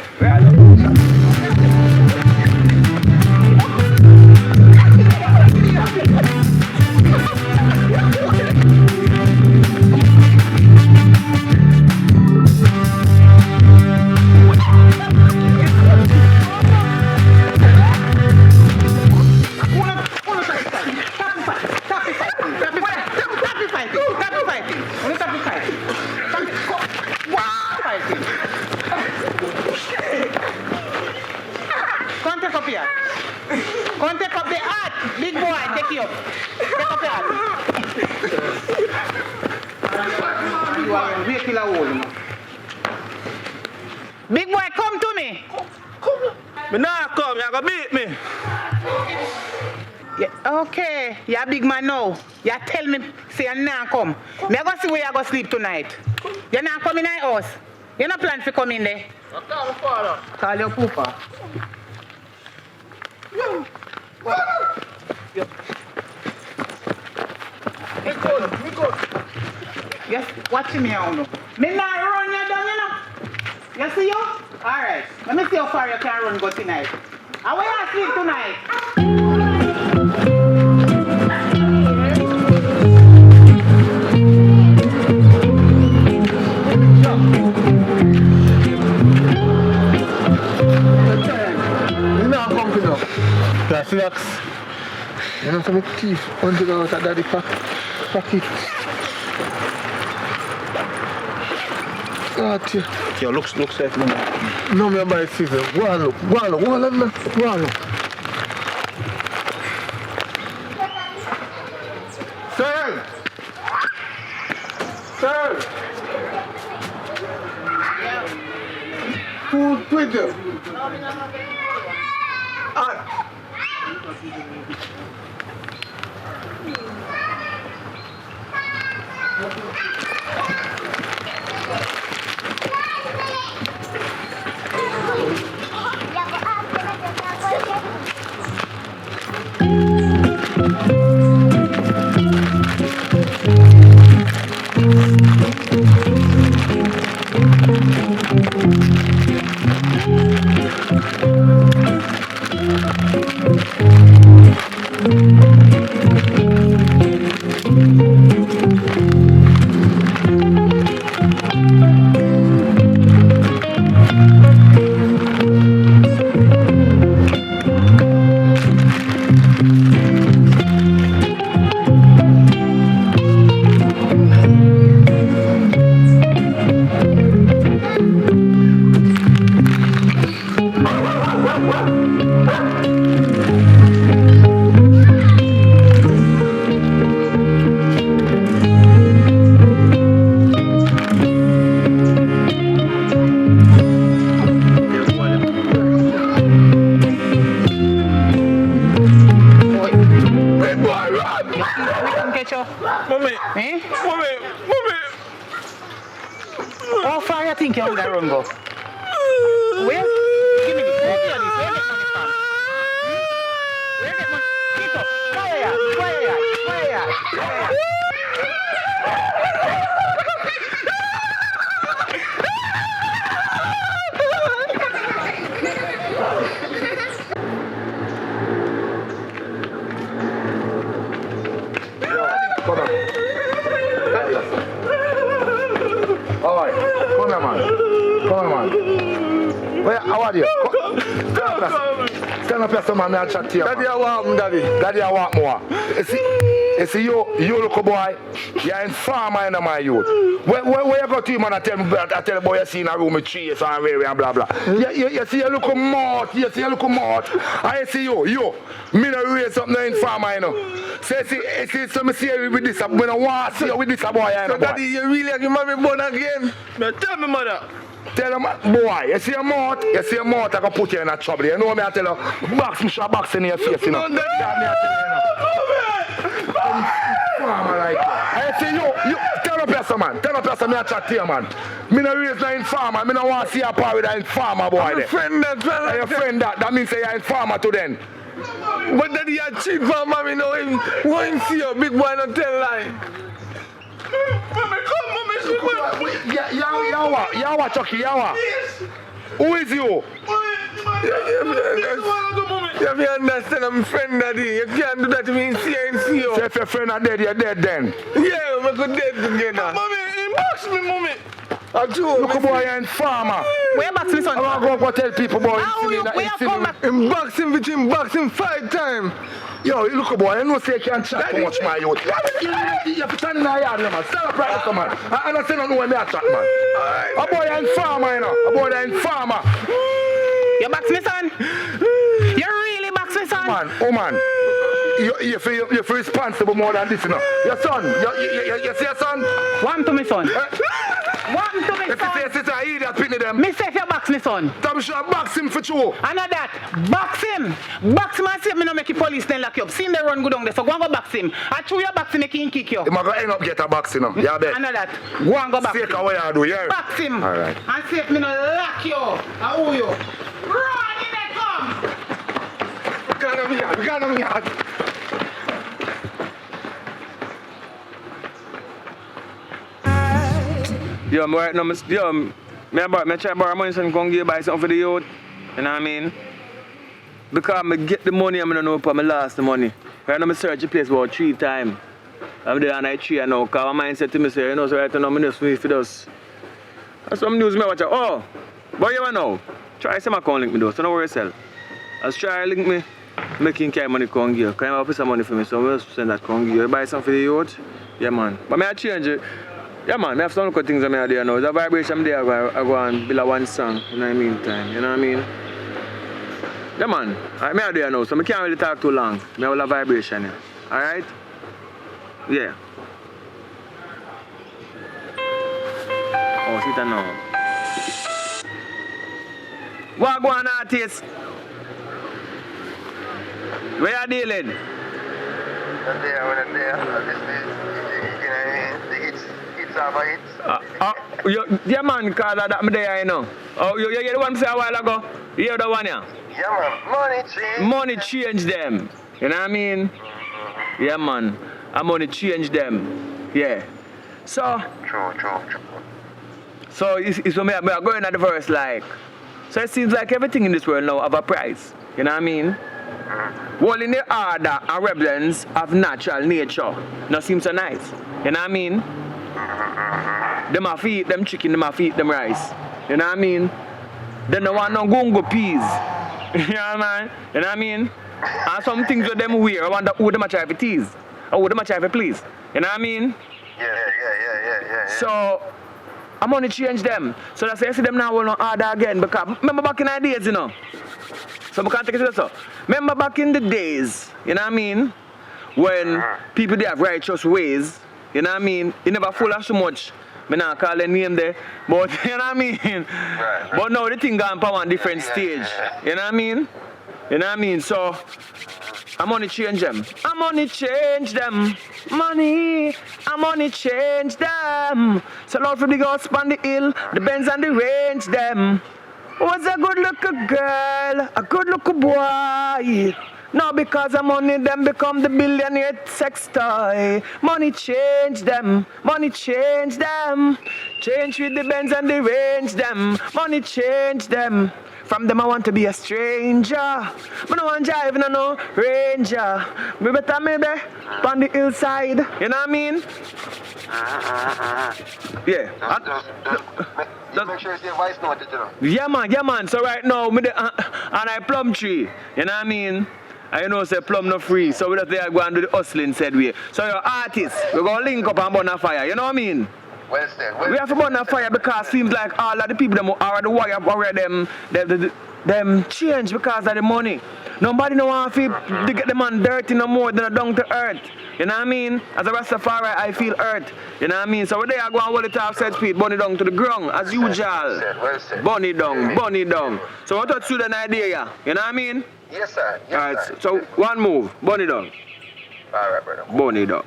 Come take up here. Come take up the hat. Big boy, take you up. Take up the hat. You are wait till I hold him. Big boy, come to me. Me nah come, you gonna beat me. Yeah, okay, you're a big man now. You tell me, say you nah come. Me I go see where you go sleep tonight. You not come in my house. You not plan to come in there. I call my father. Call your poopa. Me good. Yes, watch me now. Me not run you down, you know. You see you? Alright. Let me see how far you can run go tonight. And where you sleep tonight? That's relax. You know some teeth $100 at daddy pocket. God, yeah. Yo, look safe, man. No, me buy scissors. Go on look. Sir! Who's with you? Mommy. Eh? Mommy. How far you think you want to run go? Where? Give me this. Where you get money from? Where you get money? Get up. Where you? Alright, come on, man. Where, how are you? Stand up here, some man, I'll chat to you. Daddy, I want Daddy. Daddy, I want more. You see, you look boy, you're in farmer in my youth. Where you go to him and I tell the boy you see in a room with trees and railway and blah blah. You see, you look more. I see you. Me no raise up no in farmer, you know. So me see you with this, when I want to see you with this boy, you know. So Daddy, you really have your mommy born again? Tell me, mother. Tell him, boy, you see a mouth, I can put you in a trouble. You know me, I tell you, box in your face, you know. That me, I tell you, you know. Farmer like I say you tell up here, man. Tell up here, me a chat to you, man. Me no raise no informer. Me no want to see a part with an informer, boy. I'm a friend that. Your friend that. That means say you're informer to them. But daddy, you cheat for mommy, know him. Go and see your big boy, not tell lie. Mommy, Yawa, Chucky, Yawa. Who is you? You have to understand, I'm a friend, daddy. You can't do that to me in see you. So if your friend are dead, you're dead then? Yeah, we're good dead together. Mommy, box me, mommy. Look, boy, you're in farmer. Where box me, son? I'm going to go tell people, boy. Where you come back? In boxing 5 times. Yo, look, boy, you know say you can't chat too much, my youth. You have to stand in the yard, man. Stand up right there, man. I understand not when me chat, man. A boy you're in farmer, you know. A boy you're in farmer. You box me, son? You really box me, son? Man, you feel responsible more than this, you know. Your son, you see your son? One to me, son. One to me, son. If you say sister, I idiot, pitney them. Me say if you box me, son. I'm sure I box him for true. I know that. Box him and see if me no make the police then lock you up. See him they run good down there, so go and go box him. I chew your box him, make him kick you. He might go end up get a box, you know. Yeah, bet. I know that. Go and go box him. Take away I do, yeah. Box him. All right. And see if me no lock you. I owe you. Run in there, come. We got him here. Yo, I'm right now, Me try borrow money so I can give buy something for the youth. You know what I mean? Because I get the money, I don't know if I lost the money. Right now I search the place about 3 times. I'm there on night 3 now, because my mind said to me, say, you know, so right now I'm just for this. That's some news me watch. Oh, but you know, try some account link me though, so don't worry yourself. Let's try link me, making carry money come give. Can you put some money for me, so I'm just send that come give. You buy something for the youth? Yeah man. But I change it. Yeah man, I have some good things I do now. The vibration there, I go and build a one song in the meantime, you know what I mean? Yeah man, I do now, so I can't really talk too long. I have a vibration here. Alright? Yeah. Oh, sit down now. What go on, artist? Where you dealing? Yeah man, cause that me there, you know. Oh, you hear the one say a while ago? You hear the one, yeah? Yeah man, money change them. You know what I mean? Yeah man, and money change them. Yeah. So True. So it's when I go in at the verse like, so it seems like everything in this world now have a price. You know what I mean? Well, in the order and rebellions of natural nature, not seems so nice. You know what I mean? Them have to eat them chicken, them have to eat them rice. You know what I mean? They don't want no gungo peas. You know what I mean? You know what I mean? And some things with them wear, I wonder who them a try to tease. Or who them a try to please. You know what I mean? Yeah. So, I'm gonna change them. So that's why I see them now will not order again. Because remember back in the days, you know. So I can't take it to this. So. Remember back in the days, you know what I mean? When people they have righteous ways, you know what I mean? You never fool us so much. I not call their name there. But you know what I mean? Right. But now the thing gone for one different stage. You know what I mean? You know what I mean? So I'm gonna change them. I'm gonna change them. Money, I'm gonna change them. So Lord for the gospel on the hill, the Benz and the range them. Was a good looking girl, a good looking boy. Now because of money, them become the billionaire sex toy. Money change them, money change them. Change with the Benz and the range them. Money change them. From them I want to be a stranger. I don't want to drive in no ranger. Me better maybe on the hillside. You know what I mean? Yeah. Just make sure you say voice note, you know. Yeah man. So right now, and I plum tree. You know what I mean? I know say plum no free, so we just there go and do the hustling said way. So your artists, we're gonna link up and burn a fire, you know what I mean? Well said. We have to burn a fire because it seems like all of the people them are the wire them change because of the money. Nobody no want to get the man dirty no more than a down to earth. You know what I mean? As a Rastafari, I feel earth. You know what I mean? So they are going to hold it off set speed, burn it down to the ground, as usual. Well said. Burn it down. So what what's the idea? You know what I mean? Yes, sir. Alright, so one move, burn it down. Alright, brother. Burn it down.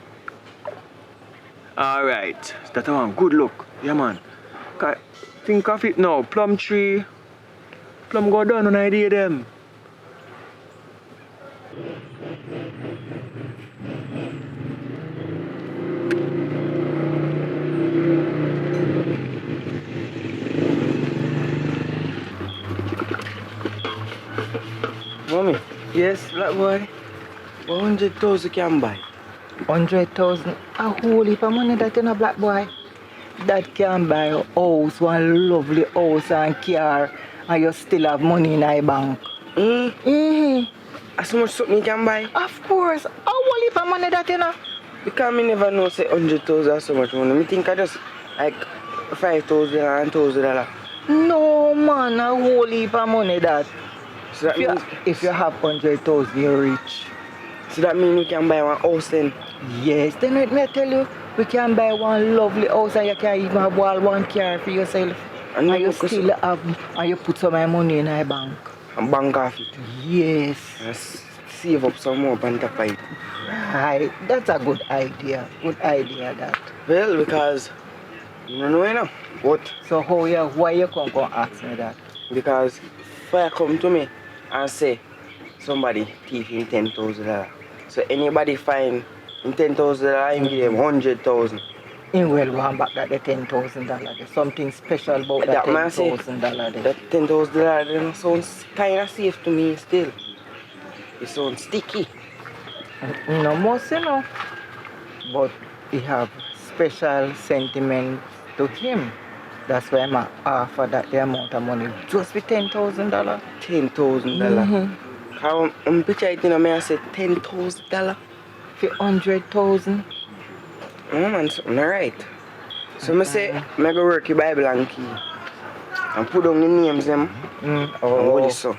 Alright, that's one good look. Yeah, man. Think of it now. Plum tree. Plum go down on idea them. Mommy, Yes, black boy. 100,000 can buy. 100,000. A whole heap of money that in a black boy. That can buy a house, one lovely house and car, and you still have money in your bank. As much something you can buy? Of course. A whole heap of money that you know. Because me never know say 100,000 so much money. Me think I just like 5,000 and $1,000. No man, a whole heap of money that. So that means If you have 100,000, you're rich. So that means we can buy one house then? Yes, then let me tell you, we can buy one lovely house and you can even have one car for yourself. And you still have, and you put some money in your bank. And bank off it? Yes. Yes. Save up some more on top of it. Right, that's a good idea. Good idea that. Well, because you don't know, you know. What? So why you come ask me that? Because if I come to me and say somebody thief him $10,000, so anybody find him $10,000, I give them 100,000. in well one back that the $10,000. There's something special about that That man say, $10,000. that $10,000 sounds kind of safe to me still. It sounds sticky. No most, you know. But he have special sentiment to him. That's why I'm offer that the amount of money just with $10,000. $10,000. How I'm picture it in I said $10,000. For 100,000. Man, something alright. So I say, I go work your Bible and key. And put down the names them. And go this so.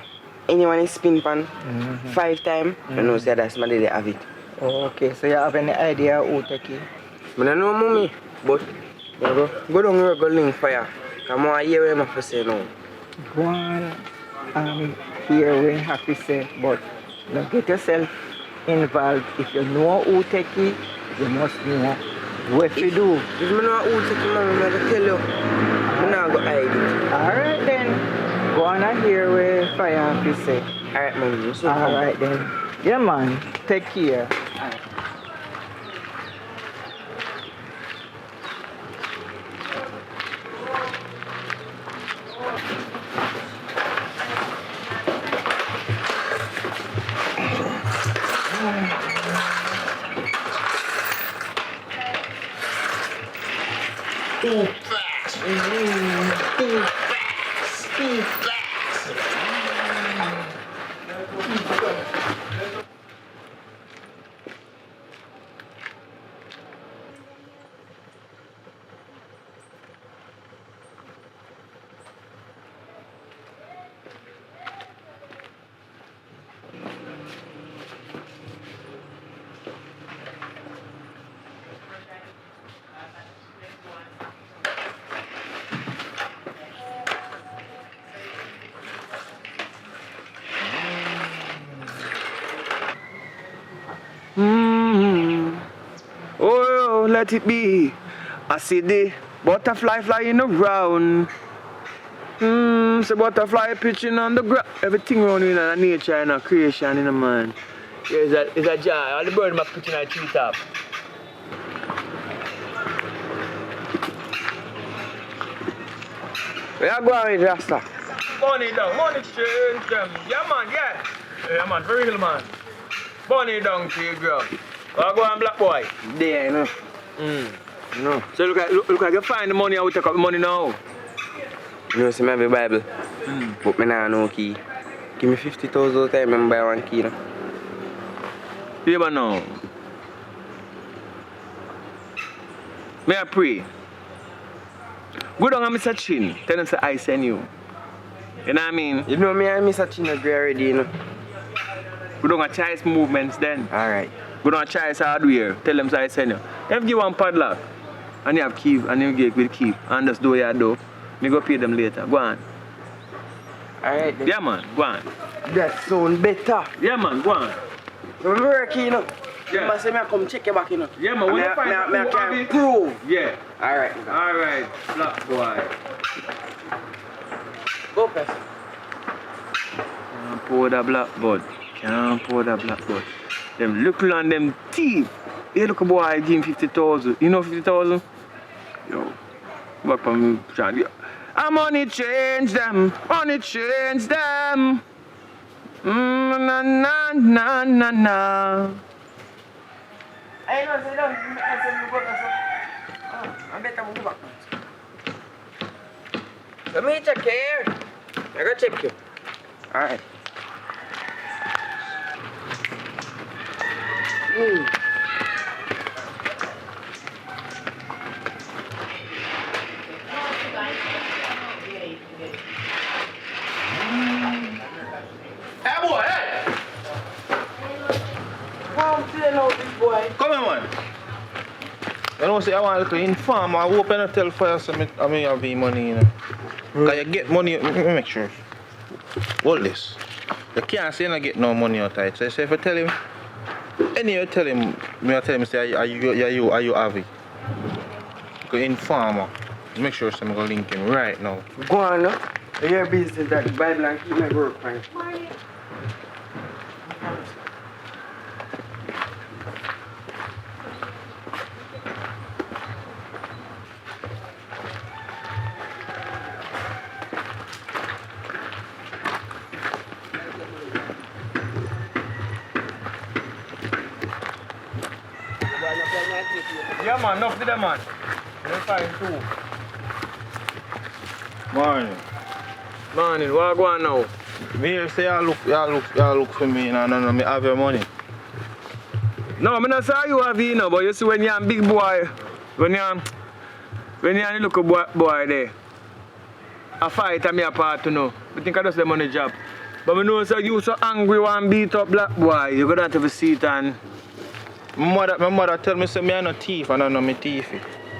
Anyone is spin pan 5 times, you know say that's my day have it. Okay, so you have any idea who take it? I don't know mommy, but go down here go link fire. Come on hear what I have to say now. Go on hear what you have to say, but don't get yourself involved. If you know who take it, you must know what to do. If I know who take it, I'm going to tell you. I'm not going to hide it. Alright then. Go on and hear what Fire have to say. Alright man. Alright then. Yeah man, take care. Too fast. Too fast. Too fast. Oh, let it be. I see the butterfly flying around. It's a butterfly pitching on the ground. Everything around you in nature and creation in a man. Yeah, it's a jar. All the birds are pitching on the treetop. Where you going with Rasta? Money down, money change them. Yeah man, yeah. Yeah man, for real man. Money down to your ground. Go on black boy. There, you know. No. So look like you find the money, I will take up the money now. You know, see me have a Bible. But me nah no key. Give me 50,000 time and buy one key now. Yeah but now. May I pray? Go down and Mr. Chin. Tell him say I send you. You know what I mean? You know me and Mr. Chin agree already, you know. Go down and try his movements then. Alright. Go down and try his hardware. Tell them say I send you. Them give one padlock. And you have key and you get with key. And just do what you do. Me go pay them later. Go on. Alright then. Yeah man, go on. That sound better. Yeah man, go on. So I'm working, you know. Yeah. But say me come check you back, you know. Yeah man, when you find me I can prove. Yeah. Alright. Alright, black boy. Go person. Can't pour that black bud. Can't pour that black bud. Them look on them teeth. Hey look a boy, I give him 50,000. You know 50,000? Yo. Back from me trying. I'm money change them. Money change them. Na na na na na. I know, say don't. I said you go there, so. I better move back. Let me check here. I go check you. Alright. Hey boy, hey! How I'm feeling out this boy? Come here man. You know say I want to inform. I hope you not tell Fire so I mean have the money, you know. Cause you get money, let me make sure. Hold this. You can't say you not get no money out of it. So if I tell him, anyway tell him, I tell him say are you have it? Go inform her. Make sure I'm gonna link him right now. Go on now. Your business that the Bible and keep my work fine. Yeah, man, enough with them, man. We'll find two. Morning. Morning, what go on now? Me here say y'all look for me and no, me have your money. No, I not say you have it, but you see when you're a big boy, when you're a little boy there, a fight and me a part to know. I think I just the money job. But I know so you so angry and beat up black boy, you're gonna have to see it and My mother tell me say me I'm no thief and I know me thief.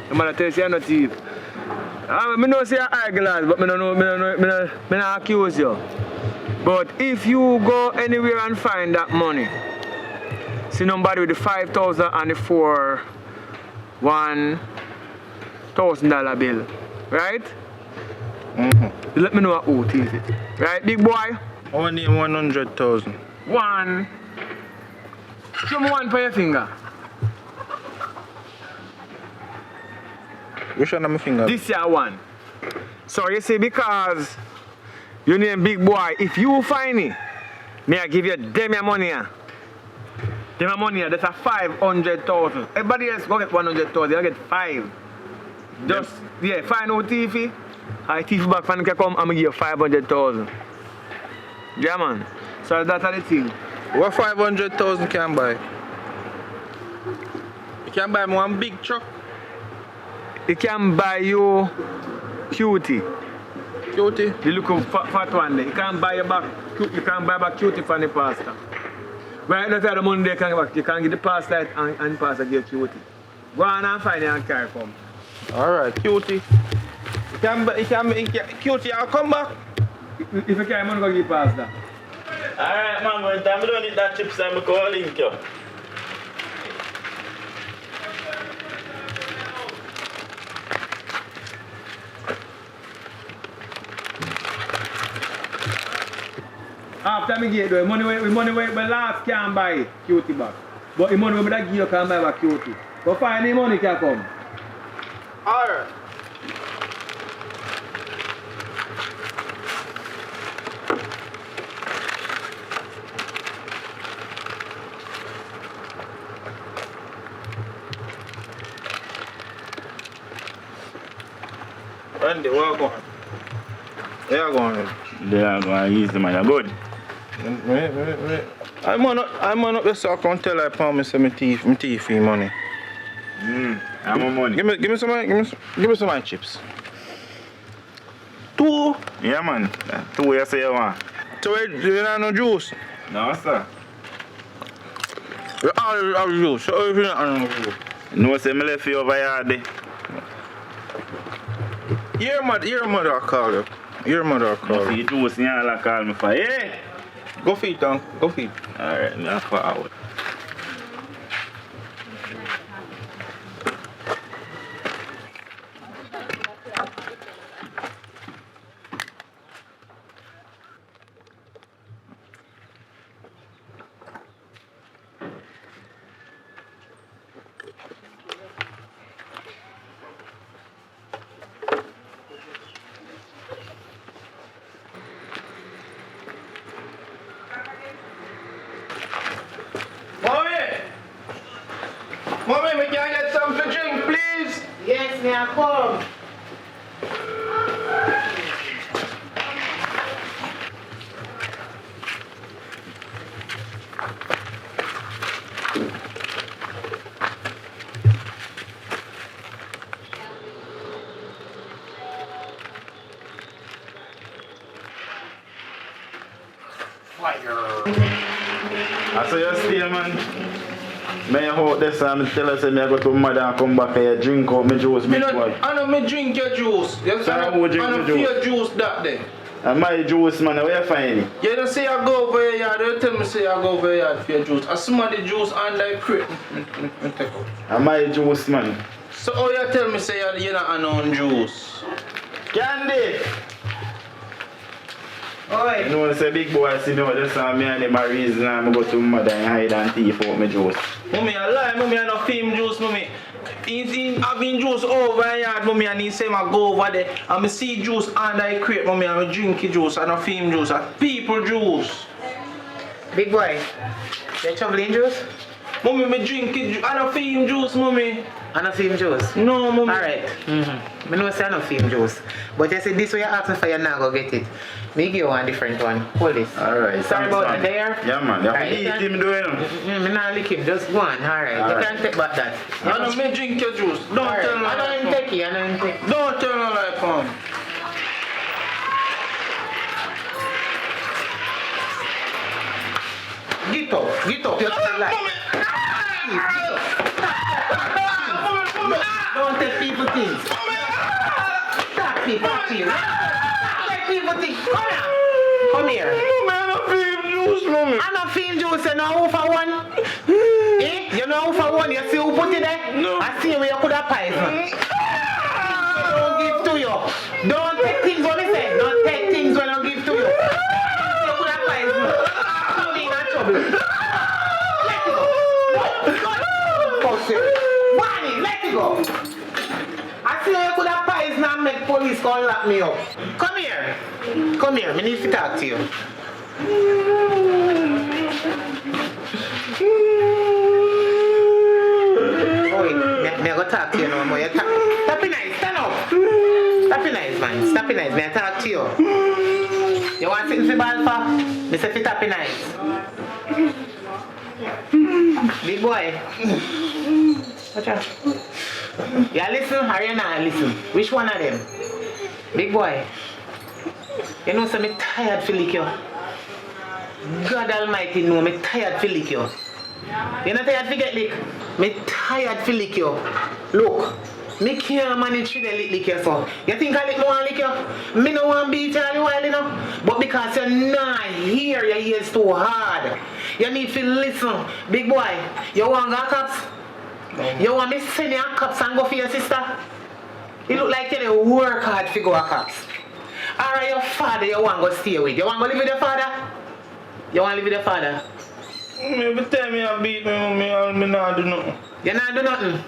your mother tells you you're not thief. I know say you're eyeglass, but I don't accuse you. But if you go anywhere and find that money, see nobody with the 5,000 and the $1,000 bill, right? You let me know who thief it. Right, big boy? I want 100,000. One. Show me one for your finger. Which one on my finger? This year one. So you see, because you name big boy, if you find it, me I give you them your money. Them your money, that's a 500,000. Everybody else go get 100,000, you get 5. Just, yeah, find out thief. I thief back from can come, I'm gonna give you 500,000. Yeah, man. So that's the thing. What 500,000 can buy? You can buy me one big truck. It can buy you cutie. Cutie? The little fat one there. You can't buy your back. You can't buy back cutie from the pastor. Right now if you have the money there, you can get the pastor and the pastor give cutie. Go on and find it and carry come. Alright, cutie. Cutie, I'll come back. If you carry money, go give pastor. Alright, man, when time I don't need that chips, I'm going to link you. After me get the money where my last can buy cutie back. But the money where I give you can buy back cutie. Go find the money can come. Alright. Randy, where you going? Where you going? They are going to use the man. Good. I'm on up the sock and tell I promise me thief money. I'm on money. Give me some of my chips. 2? Yeah, man. 2 you say you want. So you don't no juice? No, sir. You all have juice. So if you don't have no juice. No, say me left you over here there. Your mother will call you. Your mother will call you. You juice you all call me for. Hey! Go feed, Tom. Go feed. Alright, me forward. Mommy, we can get something to drink, please? Yes, may I come? I say you stay, man. May I hold this and tell us that I go to mother and come back here, drink out my juice, big boy. I know me drink your juice. Yes, I know your juice that day. And my juice, man, where you find it? You don't say I go over your yard, you tell me say I go over your yard for your juice. I smell the juice and I crate. And my juice, man. So how you tell me say you're not unknown juice? Candy! Oi. You know, say big boy, see me, just saw me and them a reason I'm go to mother and hide and thief out my juice. Mommy, I lie, mommy, I no film juice, mommy. He's having juice over your yard, mommy, and he say I go over there and I see juice and I crate, mommy, and I drink juice, I no film juice, I people juice. Big boy, you traveling juice? Mommy, me drink it. I don't feel him juice, mommy. I don't feel juice? No, mommy. Alright. I know say I don't feel juice. But you say this way you ask me for you now go get it. Me give you one different one. Hold this. Alright. Sorry about that there. Yeah, man. You have to eat him doing. Me not lick him. Just one. Alright. You can't take back that. I don't me drink your juice. Don't tell me. I don't even take it. I don't even take it. Don't tell me like fun. Get up, you tell like. Don't take people things. Stop people things. Take people things. Come here. Mommy, I don't feel juice, mommy. I don't feel juice, you know who for one? Eh? You know who for one? You see who put it there? No. I see where you could have poison. Don't give to you. Don't take things when I say. Don't take things when I give to you. You could have poison. You'll be in trouble. Let it go. Warning, let it go. I see you could have poison and make police come lock me up. Come here. Come here. I need to talk to you. Me I go talk to you no more. Stop it nice, stand up. Stop it nice, man. Stop it nice. Me I talk to you. You want something for ball for? Me say fit up it nice. Big boy. Watch out. You listen or you not listen? Which one of them? Big boy. You know so me tired for lick you. God Almighty know me tired for lick you. You not tired for get lick? Me tired for lick you. Look, me can't manage to lick you so. You think I lick me want lick you? Me no want beat you all the while, you know. But because you're not here, your ears too hard. You need to listen. Big boy, you want to go cops? No. You want me to send you cops and go for your sister? You look like you work hard to go to cops. Alright, your father you want to go stay with. You want to live with your father? You want to live with your father? Every time you beat me, me not do nothing. You not do nothing?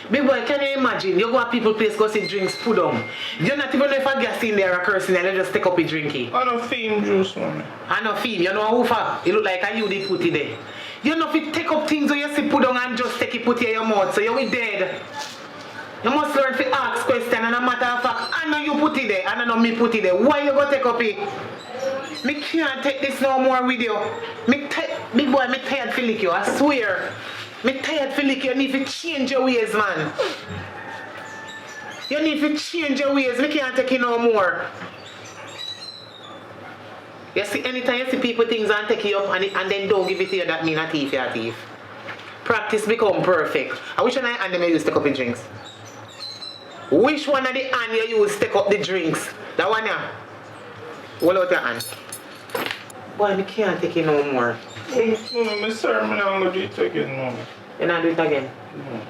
Big boy, can you imagine? You go to people's place, go see drinks, put them. You not even know if a gas in there or a cursing and you just take up a drinky. I don't feel juice, mommy. I don't feel. You know who for? You look like a you did put it there. You know if you take up things where you see put down and just take it put it in your mouth, so you're dead. You must learn to ask questions and no matter of fact, I know you put it there, I know me put it there. Why you go take up it? Me can't take this no more with you. Big boy, me tired to lick you, I swear. Me tired to lick you, you need to change your ways, man. You need to change your ways, me can't take it no more. You see, anytime you see people things and take you up and then don't give it to you, that mean a thief, you're a thief. Practice become perfect. I wish one of the hand them you use to take up the drinks. Which one of the hand you use to take up the drinks? That one yeah. Hold out your hand. Boy, I can't take it no more. Mommy, sir, I'm not going to do it again, mommy. You not do it again? No.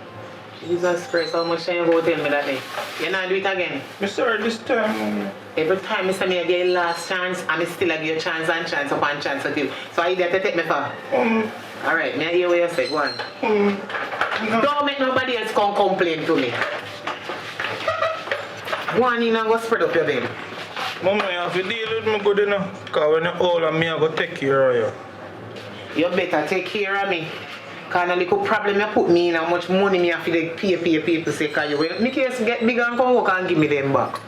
Jesus Christ, how much time you go tell me that day? You not do it again? Me sir, this time, mommy. Every time Mr. Me I get last chance, and me still give you chance and chance upon chance to give. So are you there to take me for? Alright, me I hear what you say, go on. No. Don't make nobody else come complain to me. Go on in and go spread up your bed. Mommy, you have to deal with me good enough. Because when you're old and me, I go take care of you. You better take care of me. Because the little problem you put me in, how much money me have to pay to say, because you will make case get bigger and come work and give me them back.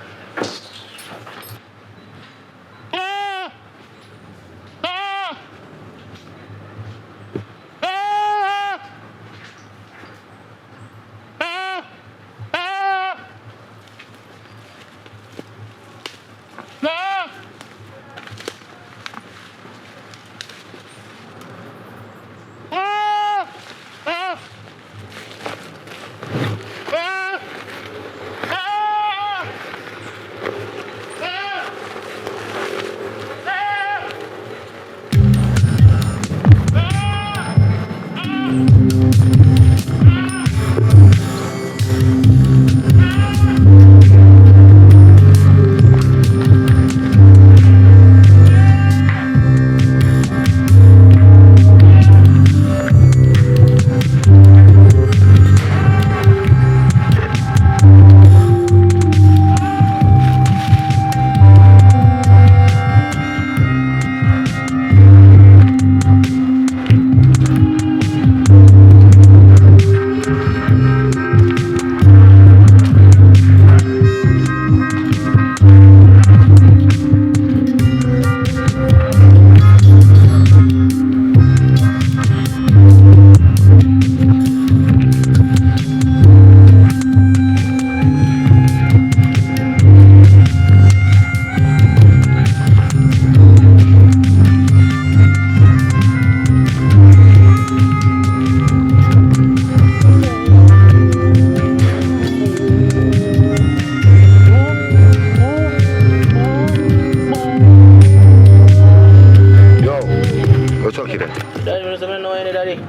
Daddy.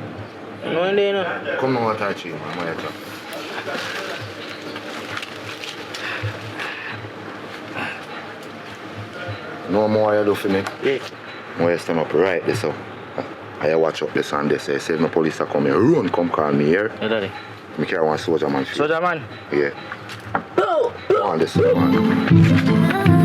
No one there, you know. Come on, touch you, man. Where you talk? No more you do for me? Yeah. When you stand up right this up. I watch up this and this. I say, my police are coming, run, come call me here. Yeah, Daddy. I carry one soldier man. Soldier man? Yeah. On this man.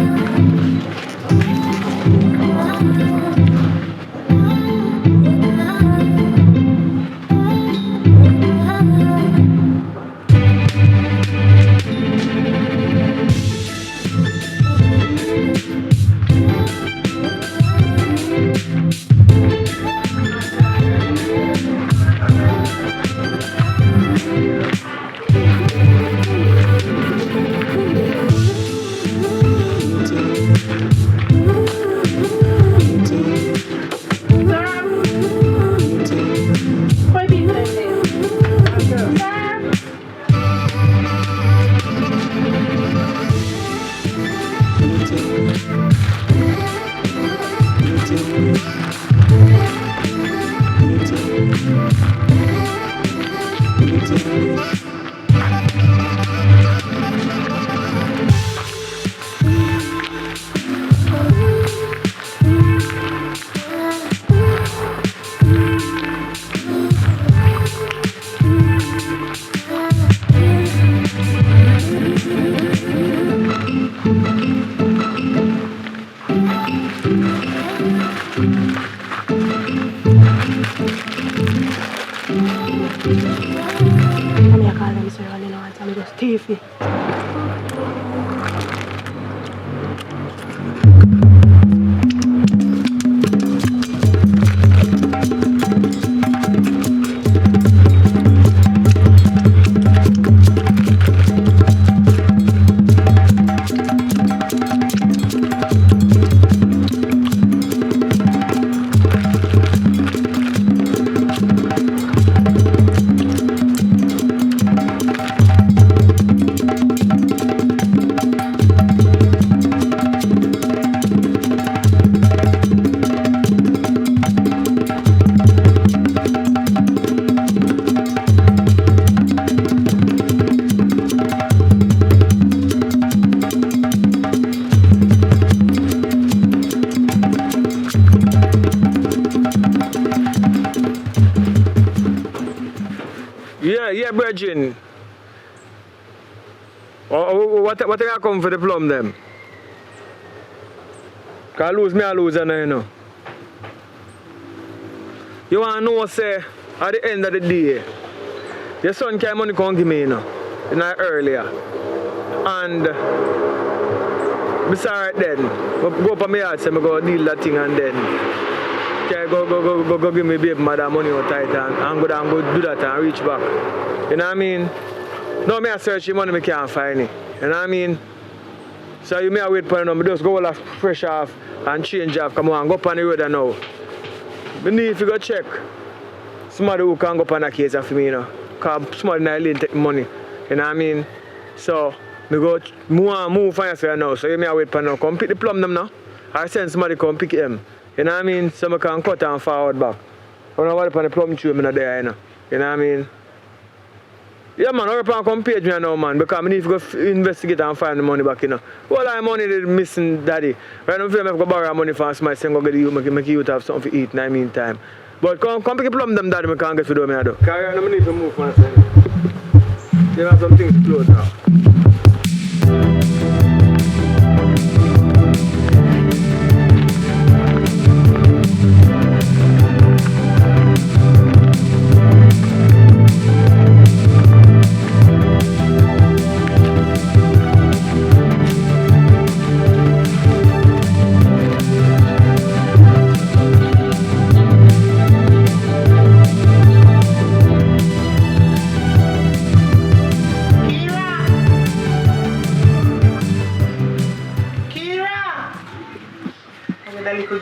Tiffy. Yeah, Virgin. What I come for the plum them? Cause I lose, you know. You want to know, say, at the end of the day, your son came money come give me, you know, earlier. And besides then, go up on my yard, say, I go deal that thing and then go give me baby mother money out tight and go do that and reach back. You know what I mean? Now I search the money, I can't find it. You know what I mean? So you may wait for it, I just go all fresh off and change off. Come on, go up on the road now. I need to go check somebody who can go up on a case for me, you know. Because somebody in the take money. You know what I mean? So I go move for yourself now. So you may wait for now. Come pick the plum them now. I send somebody come pick them. You know what I mean? So I can cut and forward back. I don't know what the plum tree I'm not there, you know. You know what I mean? Yeah, man, hurry up and come page me now, man, because I need to go investigate and find the money back, you know. All that money is missing, daddy. Right now, if I go borrow money from somebody, say, go get you, make you have something to eat in the meantime. But come pick a plum them, daddy, I can't get to do me, I do. Carry on, I need to move for a second. You have some things to close now.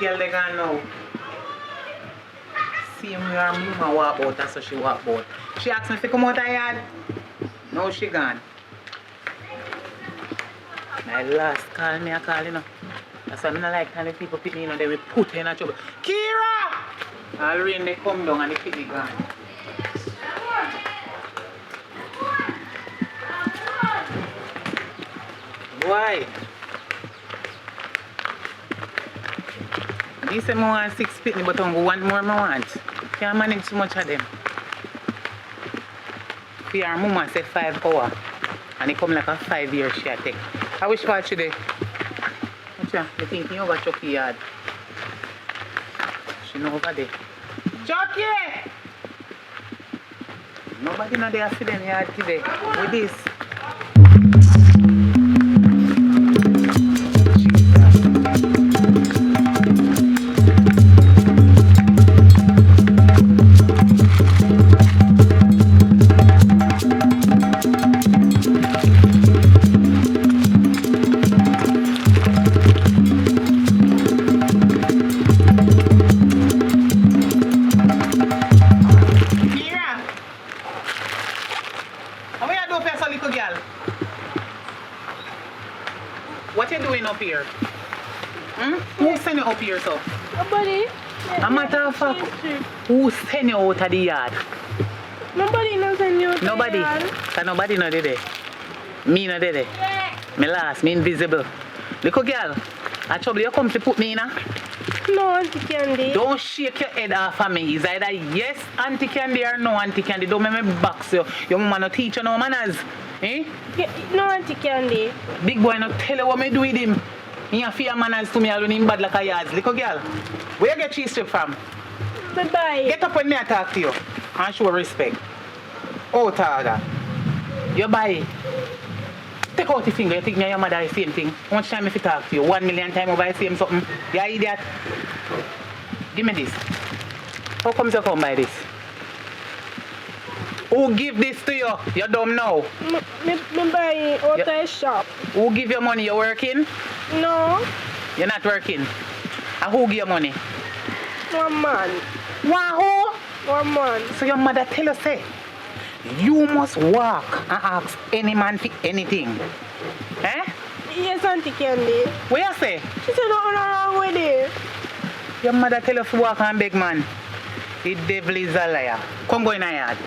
Girl they gone now. See me her mama walk out, that's how she walk out. She asked me if I come out of the yard. Now she gone. My last call me, you know. That's why I don't like telling people pick me, you know, they will put her in a trouble. Kira! All rain they come down and the picnic gone. Why? He said I want 6 picnic, but I want more I want. Can't manage too much of them. For our mama said 5 hours. And it come like a 5-year she a take. I wish part today. What's that? You thinking over Chucky yard? She know over there. Chucky! Nobody know they are feeding yard today. With this. What you doing up here? Who sent you up here, so? Nobody. A matter of fact, who sent you out of the yard? Nobody knows any of Nobody. Cause nobody know there. Me no there. Me last, me invisible. Little girl, I trouble you come to put me in a? No, Auntie Candy. Don't shake your head off of me. It's either yes, Auntie Candy, or no, Auntie Candy. Don't make me box you. Your mama no teach you no manners. Eh? Yeah, no, Auntie Candy. Big boy no tell you what me do with him. He have fear manners to me all when him bad like a yard. Little girl, where you get cheese strip from? Bye-bye. Get up when me I talk to you and show respect. Out order. You buy. Take out the finger, you think me and your mother is the same thing. How much time if you talk to you? 1 million times over the same something? You idiot. Give me this. How comes you come by this? Who give this to you? You dumb now. Me buy out of the shop. Who give you money? You working? No. You're not working. And who give you money? One man. One who? One man. So your mother tell you say, you must walk and ask any man for anything. Eh? Yes, Auntie Candy. What you say? She said nothing wrong with it. Your mother tell you to walk and beg man. The devil is a liar. Come go in the yard.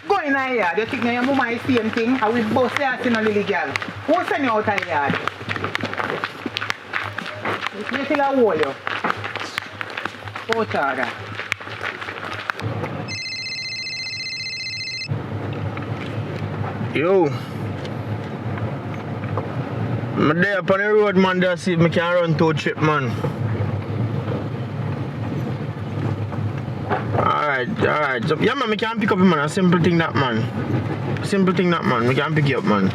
Go in the yard. You think your mama is the same thing? I will bust your ass in a little girl. Who send you out of the yard? You till I hold you. Out order. Yo. I'm there up on the road, man, to see if I can run 2 trip, man. Alright. So, yeah, man, I can pick up him, man. A simple thing that, man. Simple thing that, man. We can pick you up, man.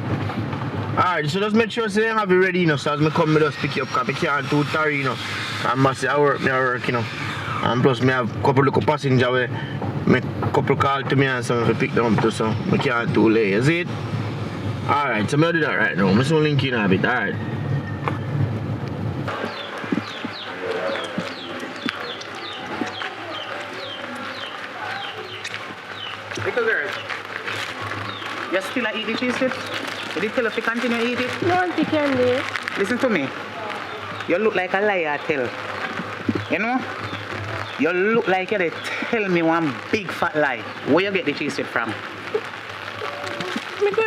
Alright, so just make sure so you have it ready, you know, so as I come, I just pick you up, because I can't too tired, you know. And I say, I work, you know. And plus, I have a couple of passengers where make a couple calls to me and some to pick them up too, so I can't too late. You see it? Alright, so I'm going to do that right now. I'm just going to link in a bit, alright. Little girl, you still eat the cheese strip? You did tell us to continue to eat it? No, Auntie Candy. Listen to me. You look like a liar, tell. You know? You look like you tell me one big fat lie. Where you get the cheese strip from? Me go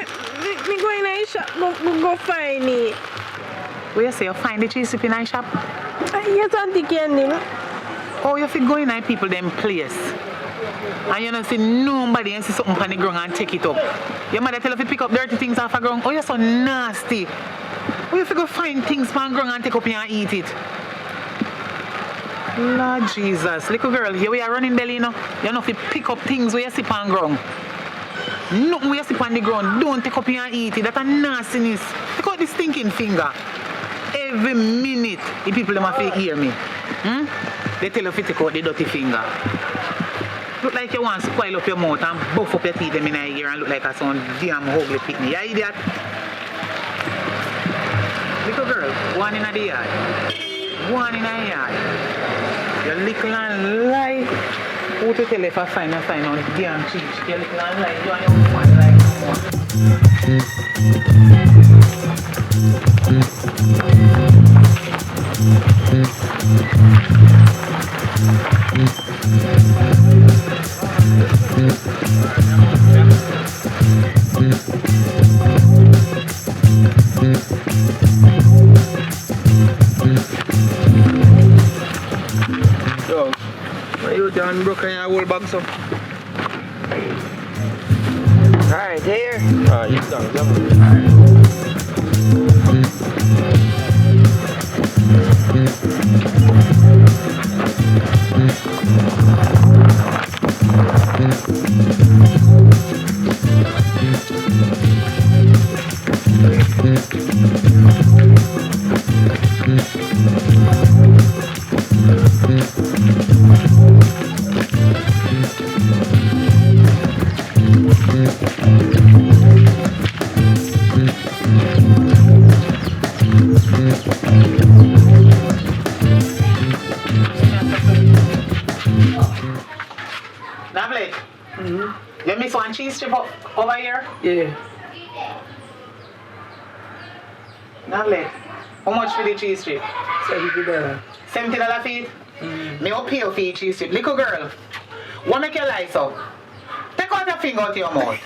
in a shop, go find it. Where you say you find the cheese strip in a shop? Yes, Auntie Candy. Oh, you fit go in and people them place. And you don't see nobody and see something on the ground and take it up. Your mother tell you to pick up dirty things off the ground. Oh, you're so nasty. Oh, you fit go find things on the ground and take up here and eat it. Lord Jesus, little girl, here we are running belly, you know. You know if you pick up things where you sit on the ground. Nothing where you sit on the ground, don't take up here and eat it. That's a nastiness. Pick out this stinking finger. Every minute, the people them have to hear me. They tell you to take out the dirty finger. Look like you want to spoil up your mouth and buff up your teeth them in your ear and look like a son damn ugly picnic. You idiot? Little girl, one in the yard. One in the yard. You little and lie. Who to tell if I find out damn cheese? You little and lie. You and your woman like one. Yo, my youth and broken your whole back so. Alright, here. Alright, you done, Navlet. You miss one cheese strip over here? Yeah. Navlet. How much for the cheese strip? $70. $70 for it? Me will pay you for the cheese strip. Little girl, what make you lie so? Take out your finger out of your mouth.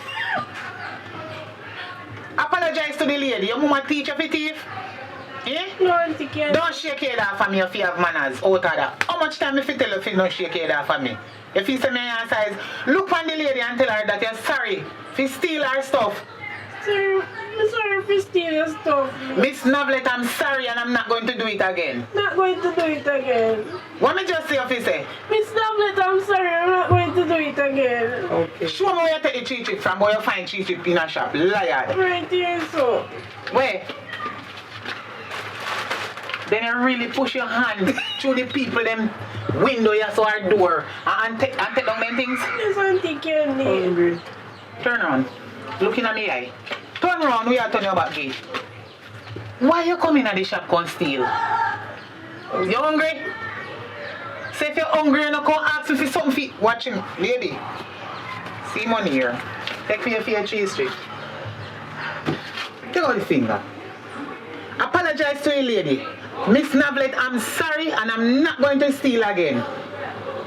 Apologize to the lady. Your mama teach you for thief? Eh? No, Auntie Ken. Don't shake your head off of me if you have manners out of that. How much time if you tell you if you don't shake your head off of me? If you say me your size, look on the lady and tell her that you're sorry if you steal her stuff. Sir, I'm sorry if you steal your stuff. Miss Navlet, I'm sorry and I'm not going to do it again. Not going to do it again. What me just say if you say? Miss Navlet, I'm sorry, I'm not going to do it again. Okay. Show me where you take the cheese chip from, where you find cheese chip in a shop. Liar. Right here, so. Where? Then you really push your hand through the people them window you saw our door and take down them things. Yes, Auntie Candy. Turn around. Looking at me eye. Turn around, we are turning your back gate. Why you coming at the shop come steal? You hungry? Say if you're hungry and you come ask me for something. Watch him, lady. See money here. Take me for your cheese strip. Take out the finger. Apologize to you, lady. Miss Navlet, I'm sorry and I'm not going to steal again.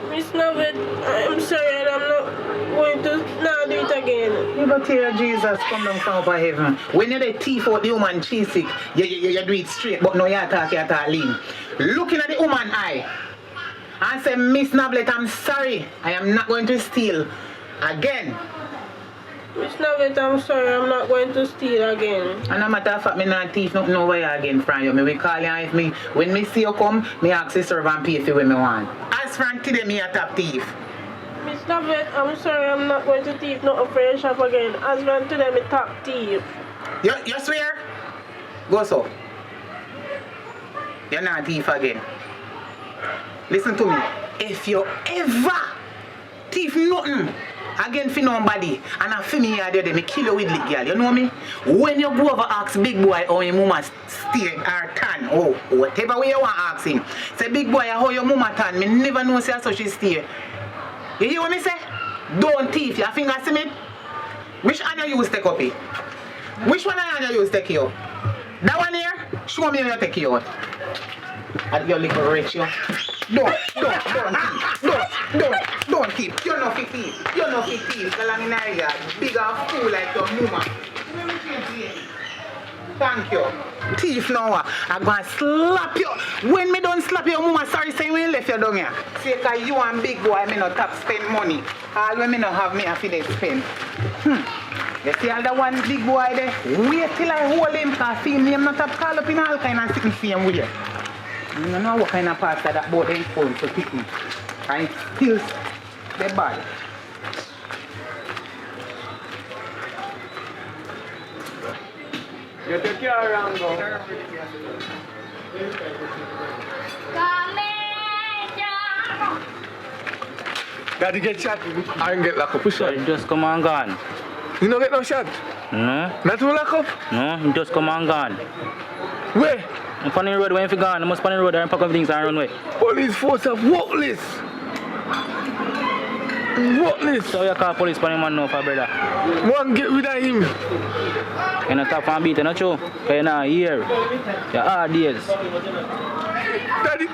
Miss Navlet, I'm sorry and I'm not going to not do it again. You go tell Jesus come down from up of heaven. When you're the thief out the woman cheese stick, you do it straight, but now you talk lean. Looking at the woman eye and say, Miss Navlet, I'm sorry. I am not going to steal again. Miss Navlet, I'm sorry, I'm not going to steal again. And no matter of fact, me not thief nothing over here again from you. Me will call you if me, when me see you come, me ask you serve and pay for what me want. As from today, me a top thief. Miss Navlet, I'm sorry, I'm not going to thief nothing for your shop again. As from today, me top thief. You swear? Go so. You're not thief again. Listen to me. If you ever thief nothing again for nobody and I feel me here there, me kill you with it, girl. You know me? When you go over ask big boy how your mama stay or tan, or whatever way you want to ask him. Say big boy how your mama tan, me never know say so she stay. You hear what me say? Don't thief, your finger see me? Which hand you use take up it? Which one hand you use take you? That one here? Show me how you take you out. And your little rich, you. Don't keep. You're not 15. You're not 15. You're long in a yard. Big and fool like your mama. Thank you. Thief now. I'm going to slap you. When me don't slap your mama, sorry, say when you left you down here. Say because you and big boy, me not tap spend money. All when me not have me, I feel they spend. You see all that one big boy there? Wait till I hold him because I feel him not have call up in all kind of sickness same way. I don't know what kind of parts that boat ain't phone to pick me. And it still the bad. You take your around go. Daddy get shot. I can get locked up. So he just come and gone. You don't get no shot? No. Not to lock up? No, he just come and gone. Where? I'm on the road when he gone. I must on the road and pack up things and run away. Police force have worthless. Worthless. So you call police for him and no for brother. One get rid of him. You not talk and beat, you not true. Because you're not here. You're hard days. Daddy,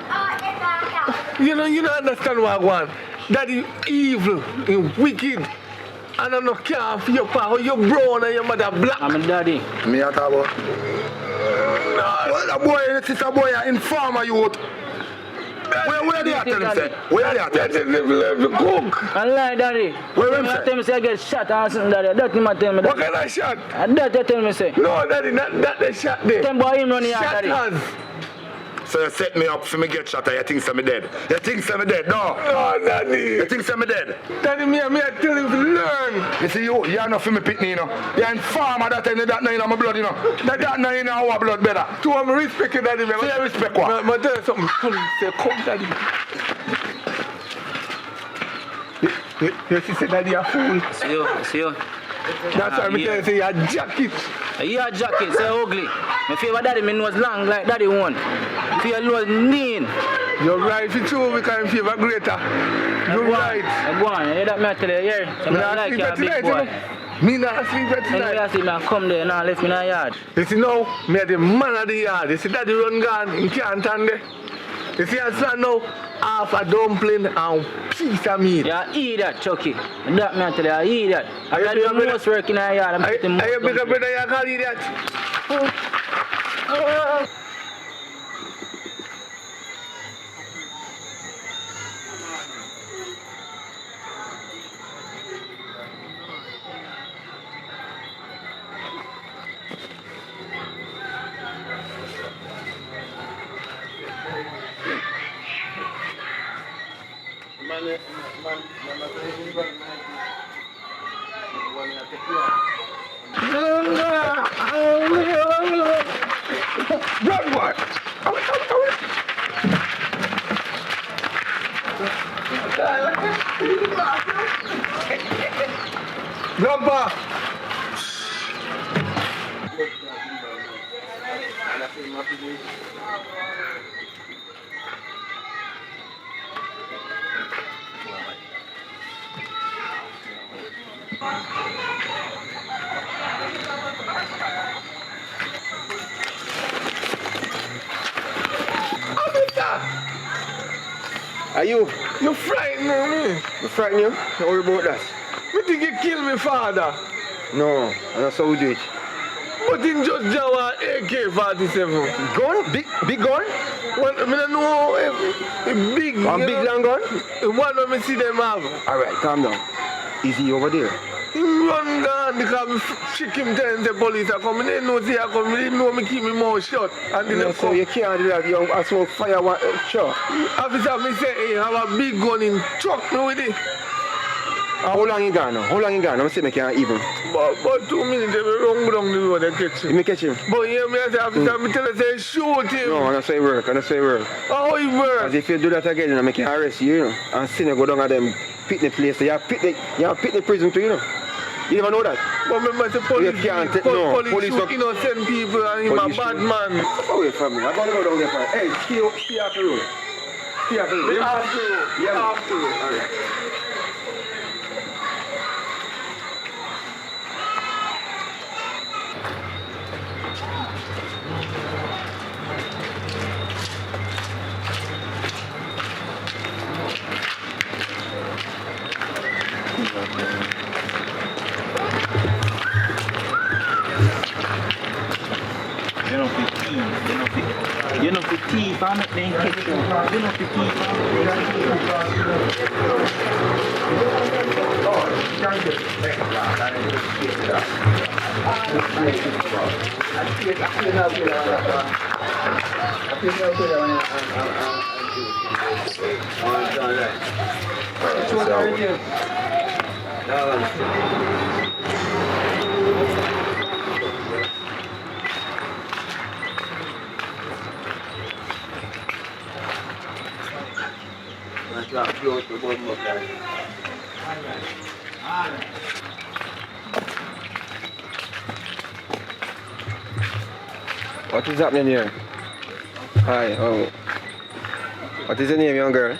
you don't understand what I want. Daddy evil and wicked. And I don't care for your father, you're brown and your mother black. I'm a daddy. Me at about. Well, a boy, it's a boy, informer youth. Where they are telling him, say? Where they are telling him? Cook. I lie, daddy. Where him tell me say I get shot or something, daddy. That him tell me. What kind of shot? That you tell me say. No, Daddy, not the shot there. Them boy him running out, daddy. Shot So you set me up for me get shot and you think I'm dead? You think I'm dead? No. No, Daddy. You think I'm dead? Daddy, me I tell you to learn. You see, you're not for me pitney, you know. You're in farmer that time, that not in my blood, you know. That not in our blood better. To have respect you, Daddy. So you respect what? I tell you something. Come, Daddy. She said, Daddy, you're a fool. See you. That's why I tell you, say, you're a jacket. You're a jacket, say ugly. My favorite daddy, my nose long like daddy one. Feel nose mean. You're right, it's true, we can favor greater. You're right. Go on, you hear that me tell you here? So I like you a big boy. Me not sleep at tonight. Anyway, I see me I come there now, left me in the yard. You see now, me are the man of the yard. You see Daddy run gone, he can't stand there. You see I stand now, half a dumpling and piece of meat. Yeah, eat that, Chucky. That me I tell you, eat that. I got the most work in the yard. I'm putting most. Are you bigger brother, you can't eat that? Run, boy! Grandpa! Are you? You frightening me. You frighten you? Don't worry about that. You think you kill me father? No, and that's how we do it. But in just Jawa AK-47. Gun? Big gun? One, I don't know a big. One big long gun? One of me see them have. Alright, calm down. Is he over there? He run down because me trick him telling the police are coming. They know they are coming. They know me keep my mouth shut. And then So you can't do that. You have small fire sure. Officer me say, hey, have a big gun in truck me with it. How long you gone now? How long you gone? I'm saying I can't even. About 2 minutes, they will run down the road and catch him. You may catch him? But yeah, me I say, officer, me tell her, say, shoot him. No, that's how it work. That's how it work. How it work? Because if you do that again, I can arrest you, you know. And send you go down at them picnic place. You have picnic prison too, you know. You never know that. But remember, the police, You can't police shoot innocent people and him a bad man. Away from me. I'm going to go down there for hey, stay off the road. Stay off the road. After you. Yeah. After you. All right. You know, for teeth, I'm not playing catch you. You know, for teeth, What is happening here? Hi, oh. What is your name, young girl?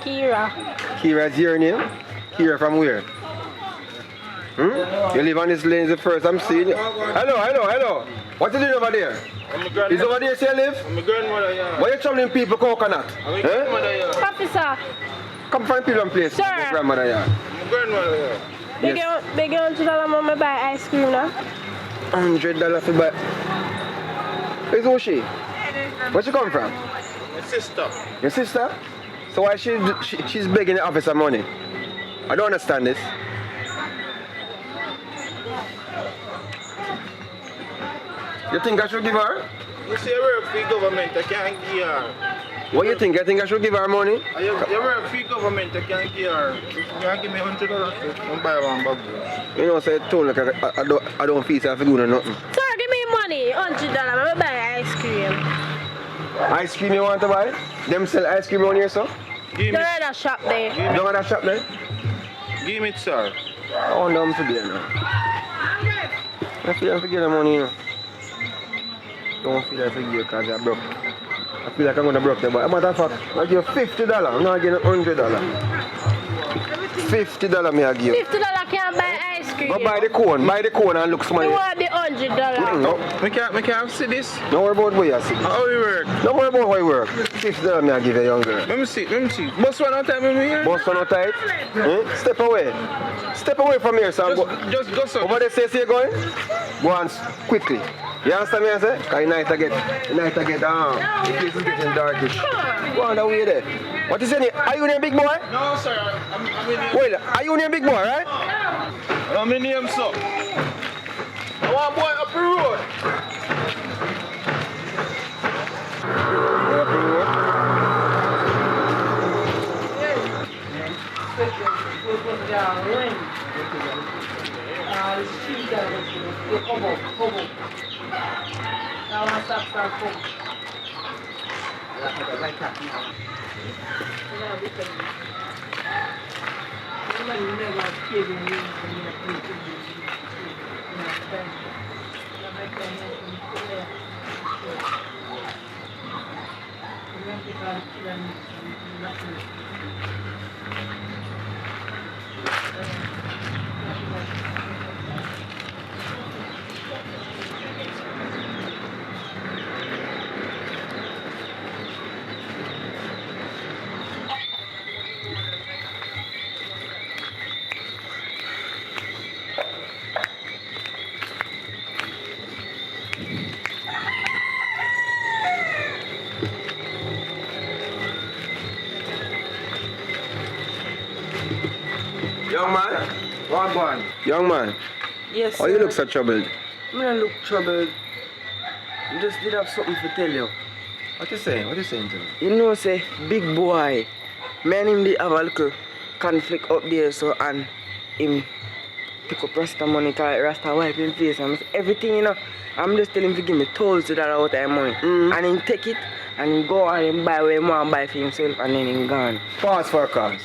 Kira. Kira is your name? Kira from where? You live on this lane the first I'm seeing you. Hello. What are you doing over there? Is over there say you live? I'm my grandmother, yeah. Why you troubling people coconut? I'm my grandmother, yeah. Papi, sir. Come find people and place. Sir. Your grandmother, yeah. I'm my grandmother, yeah. Big $100 mama buy ice cream now. $100 for buy. Where's who she? Where she come from? My sister. Your sister? So why she's begging the office of money? I don't understand this. You think I should give her? You see, I work for the government, I can't give her. What you think? I think I should give her money? You work for the government, I can't give her. You can't give me $100 to buy one bag. You know, say told like I don't feel I do nothing. Sir, give me money, $100. I'm buy ice cream. Ice cream you want to buy? Them sell ice cream around here, sir? Don't have that shop there. Don't have that shop there? Give me it, sir. I want them to get now. I feel like I get the money, you know. Don't feel like I get because I broke. I feel like I'm going to broke them, but as a matter of fact, I give you $50. I'm not getting $100. $50 me I give you. $50 can't buy ice cream. But buy the cone and look smiley. You want the $100. No. I can't see this. Don't worry about what you see. How you work? Don't worry about how you work. $50 me I give you, young girl. Let me see. Boss one out time with me here. Boss one out tight? Step away. Step away from here, son. Just go, sir. Over there, say you're going? Go on quickly. You understand me, I say? Because the place is getting darkish. Go on the way there. What is your name? Are you a big boy? No, sir. I'm in here. Wait, are you a big boy, right? I'm in here, sir. I want boy up the road. Up the road? Young man? What going? Young man? Yes, Why you look so troubled? I don't look troubled. I just did have something to tell you. What you saying? What you saying to me? You know, say, big boy. Me and him did have a little conflict up there, so, and him pick up Rasta money, because Rasta wipe him face, and everything, you know. I'm just telling him to give me $1,000 out of his money. And he take it, and he go and he buy what he want to buy for himself, and then he gone. Pause for a cause.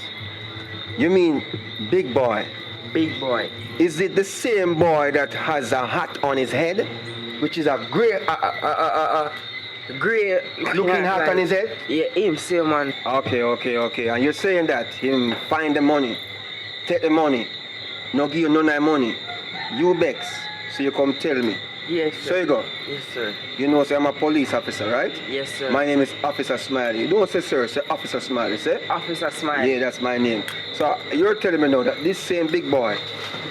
You mean big boy? Big boy. Is it the same boy that has a hat on his head, which is a grey looking hat on his head? Yeah, him same man. Okay. And you're saying that him find the money, take the money, no give you none of the money. You begs, so you come tell me. Yes, sir. So you go. Yes, sir. You know, say I'm a police officer, right? Yes, sir. My name is Officer Smiley. You don't say sir, say Officer Smiley, say? Officer Smiley. Yeah, that's my name. So you're telling me now that this same big boy,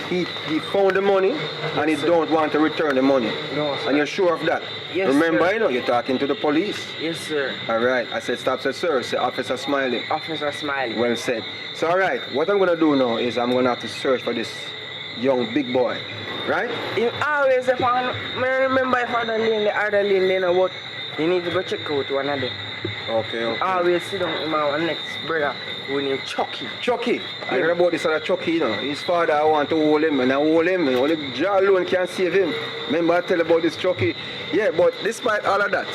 he found the money and he don't want to return the money. No, sir. And you're sure of that? Yes, Remember, sir. you know, you're talking to the police. Yes, sir. All right. I said stop, say sir, say Officer Smiley. Officer Smiley. Well said. So all right, what I'm going to do now is I'm going to have to search for this young big boy. Right? You always, if I remember if I don't lane the other lane, but you need to go check out one of them. Okay. Always sit down with my next brother who named Chucky. Chucky? I heard about this other Chucky, you know. His father, I want to hold him, and I hold him. Only Jah alone can save him. Remember I tell about this Chucky? Yeah, but despite all of that,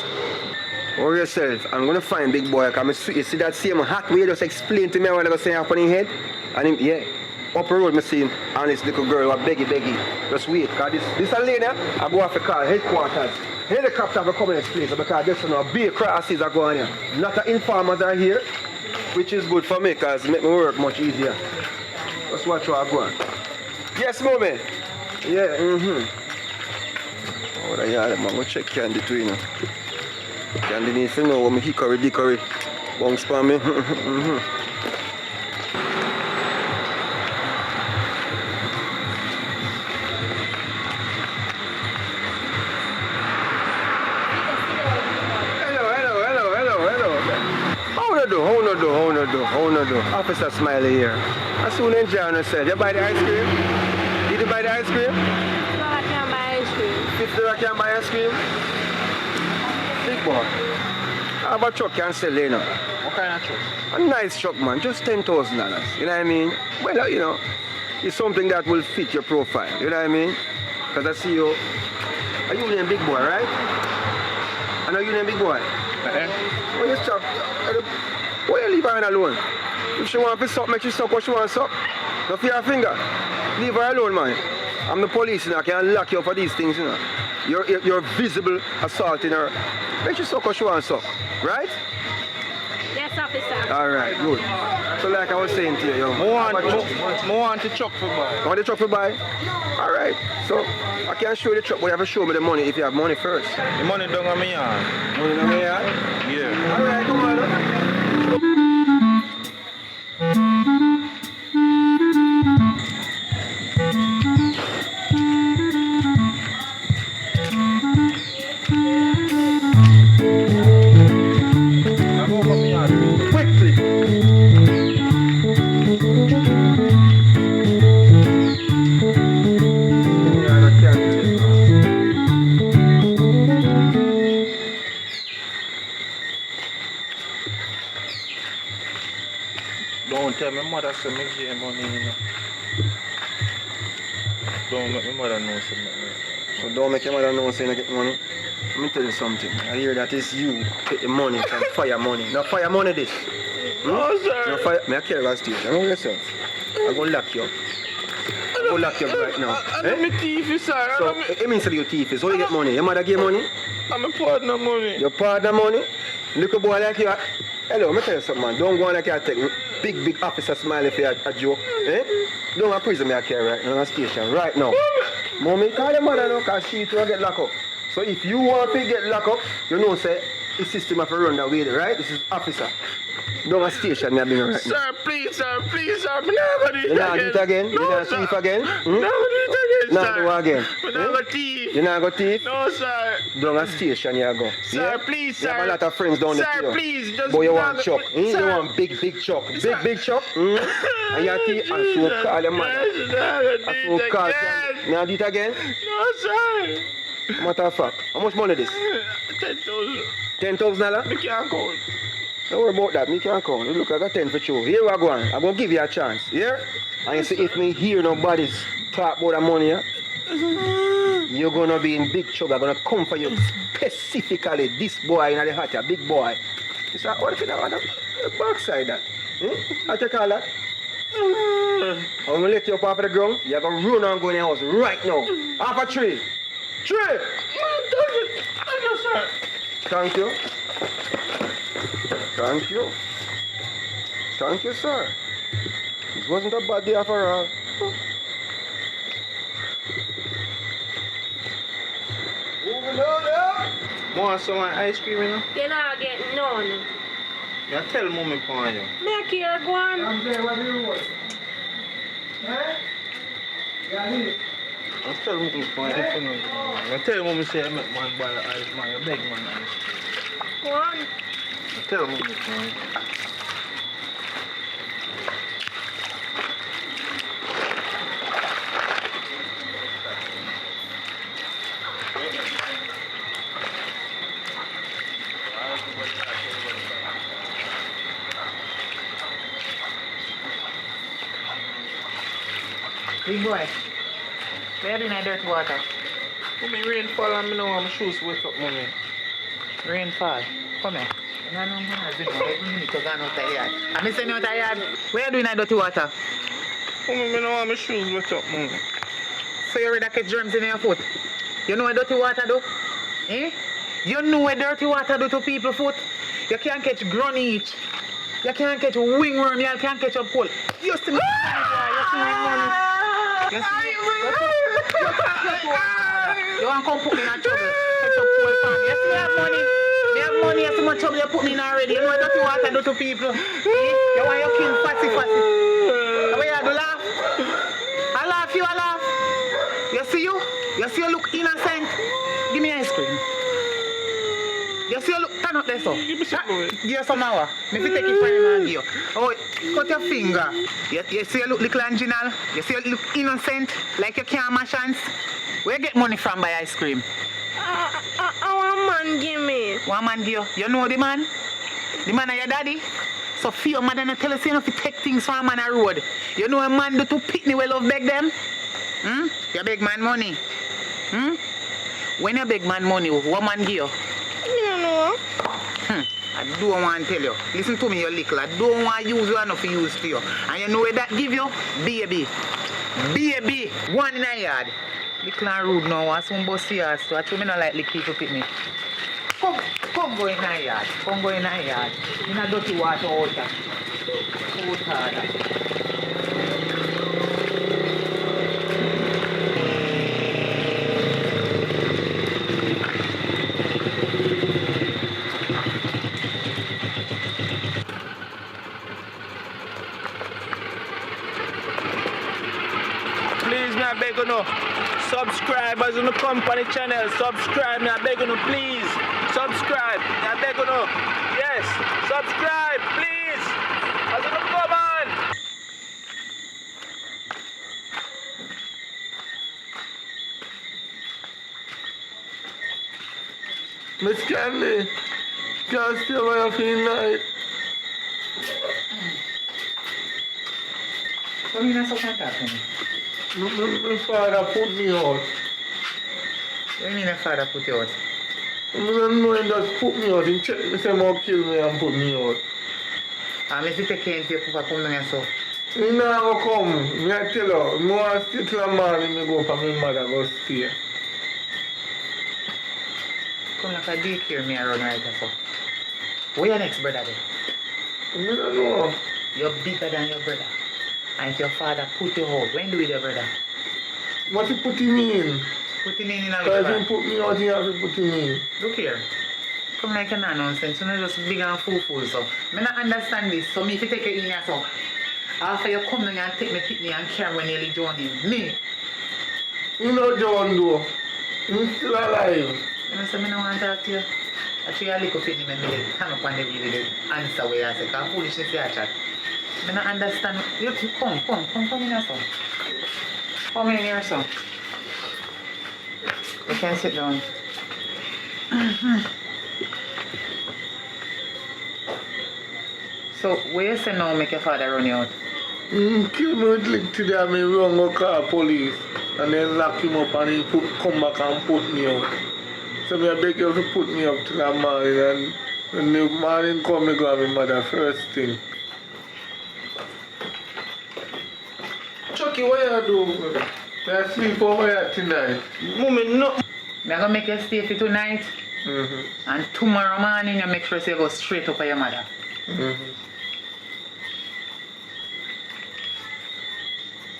worry yourself. I'm going to find big boy. You see that same hat where you just explained to me what I was saying up on his head? And him, yeah. Up the road, I see him and this little girl, a beggy. Just wait, because this a lady, I go off the car, headquarters. Helicopter will come in this place because there's no big crosses are going here. Not the informers are here, which is good for me because it makes my work much easier. Just watch what I go on. Yes, mommy. Yeah, What yeah, man, go check Candy too, you know. Candy needs to know what me hickory bounce for me. How no do? Officer Smiley here. I soon enjoy yourself. You buy the ice cream? Did you buy the ice cream? I can't buy ice cream. $50 can't buy ice cream? Big boy. How about truck can sell you know? What kind of truck? A nice truck, man. Just $10,000. You know what I mean? Well, you know, it's something that will fit your profile. You know what I mean? Because I see you. Are you named Big Boy, right? I know you named Big Boy. Well, you stop. Why you leave her alone? If she want to suck, make she suck what she want to suck. Don't fear her finger. Leave her alone, man. I'm the police, you know. I can lock you up for these things, you know. You're visible assaulting her. Make she suck what she want to suck. Right? Yes, officer. Alright, good. So like I was saying to you, young man. I want the truck for buy. You want the truck for buy? Alright. So I can't show you the truck, but you have to show me the money if you have money first. The money down on me yard. Money down on me yard? Yeah. Alright, come on. Don't tell my mother so me get money, you know. Don't make my mother know something. So don't make your mother know saying I get money. Let me tell you something. I hear that it's you take the money from fire money. Now fire money this. No, sir. No fire. May I carry that station? I know yourself. I'm going to lock you up. I'm going to lock you up right now. I'm a thief, sir. So it means that you're thief. So you get money. Your mother give money? I'm a partner money. Your partner money? Little boy like you. Hello, let me tell you something, man. Don't go on like you take big officer smile if you a joke. Eh? Don't go to prison me I carry right now on the station. Right now. Mommy, call your mother now because she too get locked up. So if you want to get locked up, you know say the system have to run that way, right? This is officer. Down a station, me bring right now. Sir, please, sir. I'm never do it again. You not do it again? You not thief again? Never do it again, Not sir. do it again? But never thief. You not go thief? No, sir. Down a station you go. Sir, please, sir. You have a lot of friends down there. Sir, please, just but you want never- chuck. You Sir. want big chuck. Big chuck. And you thief and so call your mother. And so call you. Now do it again? No, sir. Matter of fact, how much money this? 10,000. $10,000? I can't count. Don't worry about that, me can't count. Look, I got 10 for you. Here we go on. I'm going to give you a chance. Here? And you see if me hear nobody's talk about the money, you're going to be in big trouble. I'm going to come for you specifically. This boy in the hat, a big boy. It's like, what if you don't want the backside that? I take all that. I'm going to let you up off the ground. You're going to run and go in the house right now. Half a tree. Tree! Thank you, sir. Thank you. Thank you. Thank you, sir. This wasn't a bad day after all. Moving on now. Want some ice cream, you know? You're not getting none. You tell mommy for you. Make here, go on. I'm there, what do you want? Eh? Yeah, I tell mommy for you. I tell mommy say I make man buy ice, man. I beg man ice. Go on. I tell mommy for you. Big boy, where do you need dirty water? Mommy, rain fall and I know my shoes wet up, mommy. Rain fall. Come here. No, we need to go out of the yard. I'm saying out of the yard. Where do you need dirty water? Mommy, I know my shoes wet up, mommy. So you already catch germs in your foot? You know what dirty water do? Eh? You know what dirty water do to people's foot? You can't catch ground itch. You can't catch wingworm. You can't catch a cold. You see me? You see me? You You want to come put me in a trouble? Such a poor family. Yes, me have money. Me have money, so much trouble you put me in already. You know what you want to do to people? You want your kill fussy. What you do, laugh? I laugh, you laugh. You see you look innocent. Give me ice cream. You see you look, turn up there so. Give me some more. Give you some hour. Maybe take it for him and give you. Oh, cut your finger. You see you look little original. You see you look innocent, like you can't mash hands. Where you get money from buy ice cream? One man give me. One man give you. You know the man? The man of your daddy? So fear your mother not tell us you know to take things from a man on the road. You know a man do to pitney well love beg them? You beg man money. When you beg man money, what man give you? I don't know. I don't want to tell you. Listen to me, you little. I don't want to use you enough to use for you. And you know what that give you? Baby. Baby. One in a yard. Little and rude now. I soon bust your ass. So I told me not like little people pick me. Come go in a yard. Come go in a yard. In a dirty water water. Please, me I beg you no. Subscribers on the company channel. Subscribe, me I beg you no, please. Subscribe, me I beg you no. Yes, subscribe, please. As you come on. Miss Candy, can't stay away for the night. What do you mean that's so fantastic? My father put me out. What do you mean your father put you out? I don't know, he just put me out. He checked me, say, "I'll kill me," and put me out. And if you take care of your papa come down so? He never come. Me I tell you, I want to stay till the morning, I go for my mother, go stay. Come like a daycare me around right now so. Where your next brother then? I don't know. You're bigger than your brother. And if your father put you out, when do you with your brother? What he put him in? Put him in a Because if he put me out, he have to put him in. Look here. Come like a nonsense, you know just big and fool so. I don't understand this, so me if you take it in here so. After you come down and take me picnic and carry when nearly join him. Me. You know John though. He's still alive. You know, so I don't want to talk to you. Actually, I look up at him and I hang up on the really answer where I say, because foolishness is a chat. I don't understand. You come in here, son. Come in here, son. You can sit down. So, where you say now make your father run you out? Kill me with lick today and me run go call police. And then lock him up and he come back and put me out. So me I beg you to put me up till the morning, and when the morning come, me go have my mother first thing. Chucky, what you do? I sleep over here tonight. Mommy, no. I'm going to make you stay for tonight. And tomorrow morning, you make sure you go straight up for your mother.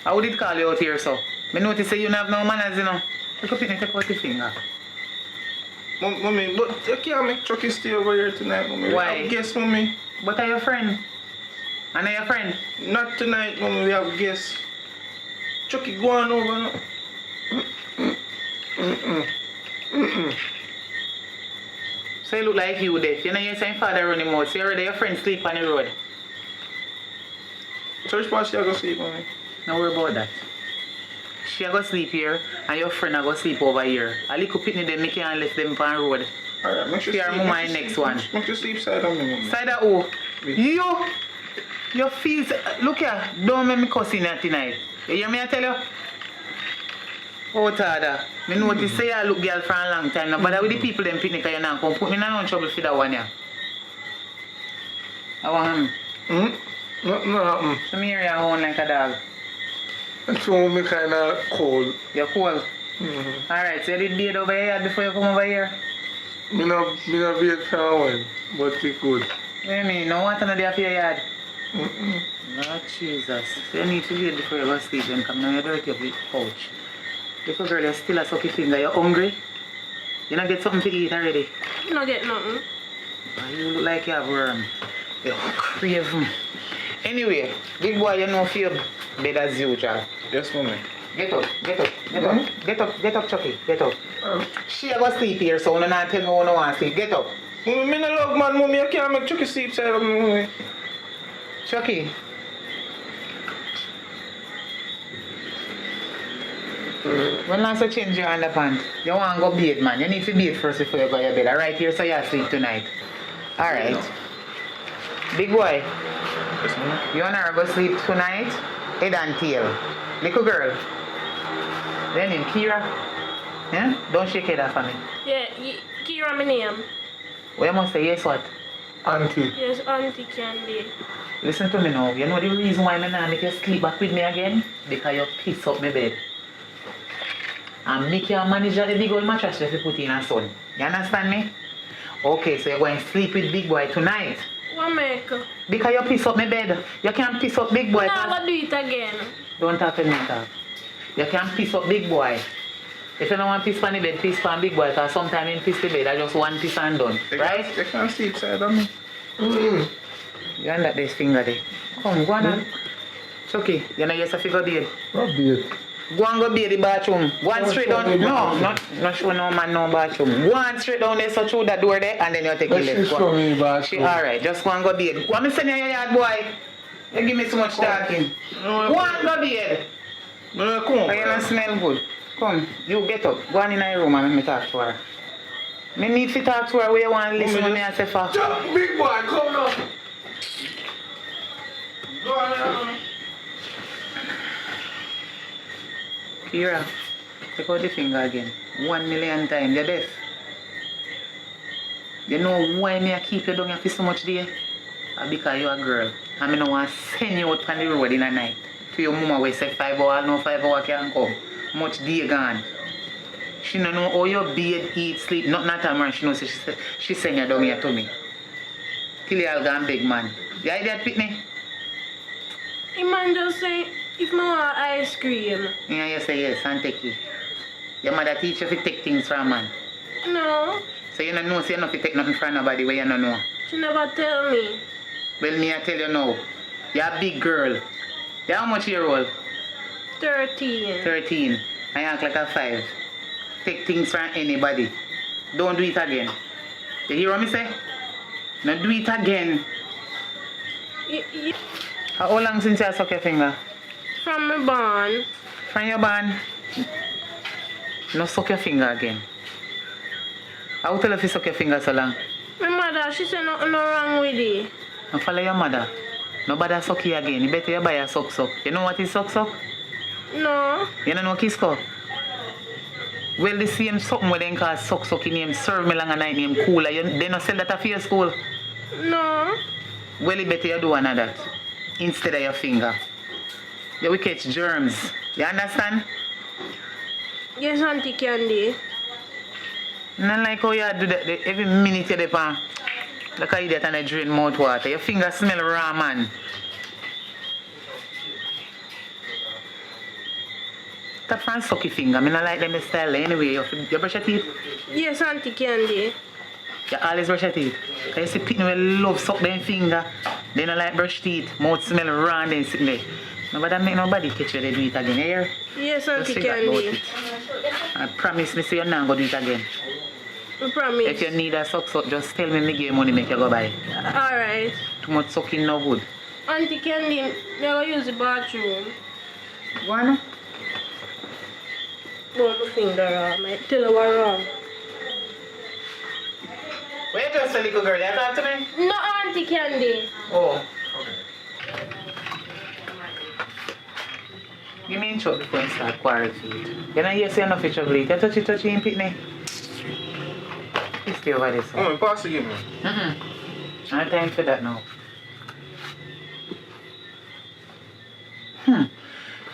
I would call you out here, so. I notice that you don't have no manners, you know. Look up in and take out your finger. Mommy, but you can't make Chucky stay over here tonight, Mommy. Why? Guess, Mommy. But are your friend? And are your friend? Not tonight, Mommy. We have guests. Chucky, go on over now. So you look like you deaf. You know you're saying father running out. So you already your friend sleep on the road. Church pastor, you go sleep, Mommy. Don't worry about that. She go sleep here and your friend go sleep over here. A little pitney them make you and left them on the road. Alright, make sure your mama in next one. Make you sleep side of me, Mommy. Side of who? You? Your feels. Look here. Don't make me cuss in here tonight. You hear me I tell you? Oh, Tada. I notice say you look girl for a long time now, but with the people them picnic you now come put me in no trouble for that one here. I want him. No. So me hear you horn like a dog. It's me kind of cold. You're cold? Alright, so you did bathe over here before you come over here? Me no bathe for a while, but it's good. What do you mean? No water in the yard? Lord Jesus. So you need to bathe before you go sleep and come now you dirty up the couch. Little girl, you're still a sucky finger. You're hungry? You not get something to eat already? No get nothing. You look like you have worm. You're craving. Anyway, big boy, you know for your bed as usual. Yes, mommy. Get up, get up, get up, get up, Chucky, get up. She go sleep here, so no not tell me who no want sleep. Get up. Mommy, me no love man, mommy. I can't make Chucky sleep side of me, mommy. Chucky. When last you change your underpants, you want to go bathe, man. You need to bathe first before you go to your bed. Alright, here, so you sleep tonight. Alright. Big boy. You want to go sleep tonight? Head and tail. Little girl. Then name Kira. Yeah? Don't shake it off for me. Yeah, Kira my name. Well, you must say yes what? Auntie. Yes, Auntie Candy. Listen to me now. You know the reason why I not make you sleep back with me again? Because you piss up my bed. And make you manage the big old mattress that you put in and son. You understand me? Okay, so you're going to sleep with big boy tonight. What make? Because you piss up my bed. You can't piss up big boy. No, I'm gonna do it again. Don't talk to me, talk. You can't piss up big boy. If you don't want to piss on the bed, piss on big boy. Because sometimes in piss the bed, I just one piss and done. Right? You can't sleep side of me. You under this finger there. Come, go on. Chucky, you know you're a figure bed. What bed? Go and go bathe the bathroom. Go on straight down. No, not show no man no bathroom. Go on straight down there, so through that door there, and then you take the left. Show me bathroom. Alright, just go and go bathe. What me send you in your yard, boy? You give me so much talking. Go and go bathe. Come on. You don't smell good. Come, you get up. Go on in your room and let me talk to her. Me need to talk to her where you want to listen to me and say for. Big boy, come now. Go on. Kira, take out the finger again. 1 million times, you're deaf. You know why me I keep you down here for so much day? Because you're a girl. And I don't want to send you out on the road in the night. To your mama where say 5 hours, no 5 hours can come. Much day gone. She don't know how you bathe, eat, sleep, nothing at all, man. She knows she send you down here to me. Till you'll go and big man. You hear that, Pitney? The man just say, if I want ice cream. Yeah, you say yes and take it. Your mother teach you to take things from man. No. So you don't know, so you don't take nothing from nobody where you don't know. She never tell me. Well, me I tell you now. You're a big girl. You how much year old? 13. 13. I act like a 5. Take things from anybody. Don't do it again. You hear what me say? Now do it again. How long since you suck your finger? From my barn. From your barn? No suck your finger again. I will tell you if you suck your finger so long. My mother, she said nothing wrong with it. Now follow your mother. Nobody suck you again. You better you buy a suck. You know what is suck? No. You don't know kiss cup? Well, the same something where they call suck in name, serve me long a night name cooler. They don't sell that for your school? No. Well, you better you do one of that. Instead of your finger. You will catch germs. You understand? Yes, Auntie Candy. Not like how you do that every minute you're there. Like how you do that and I drain mouth water. Your finger smell raw, man. That from sucky finger. I mean, I like them style anyway. You brush your teeth? Yes, Auntie Candy. You always brush your teeth. Because you see people will love suck them finger. They don't like brush teeth. Mouth smell raw and then sitting there. Nobody make nobody catch you they do it again. You hear? Yes, Auntie Just think Candy. about it. I promise me say you're not going to do it again. I promise. If you need a suck, just tell me me give you money make you go buy. Alright. Too much sucking no good. Auntie Candy, never use the bathroom. One? Put my finger on. I tell her what wrong. Where just a little girl? You talk to me? No, Auntie Candy. Oh. Give me in trouble before you start quarrel feet. You know you say enough trouble. You touch it in pitney. You stay over this. Oh, pass it give me. I have time for that now.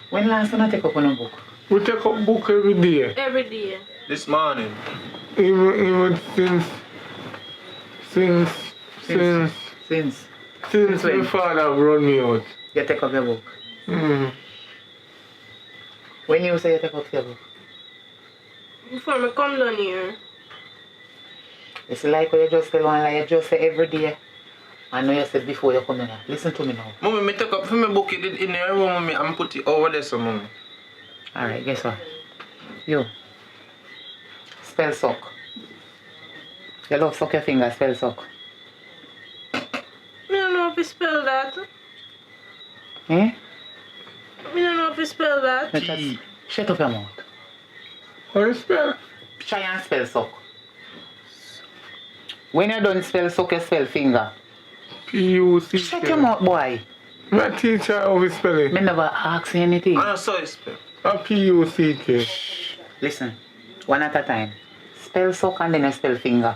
When last time I take up on a book? We take up book every day. Every day. This morning. Even since my father brought me out. You take up your book? Mm. When you say you take up your book? before I come down here. It's like what you just tell one, like you just say every day. I know you said before you come in here. Listen to me now. Mommy, me take up for me book it in your room, mommy, and put it over there, so mommy. Alright, guess what? You. Spell suck. You love suck your finger, spell suck. I don't know if you spell that. Eh? I don't know if you spell that. Shut up your mouth. How you spell? Try and spell suck. When you don't spell suck, you spell finger. P-U-C-K. Shut your mouth, boy. My teacher, how you spell it? Me never ask you anything. I saw it spell. P-U-C-K. Listen, one at a time. Spell suck and then you spell finger.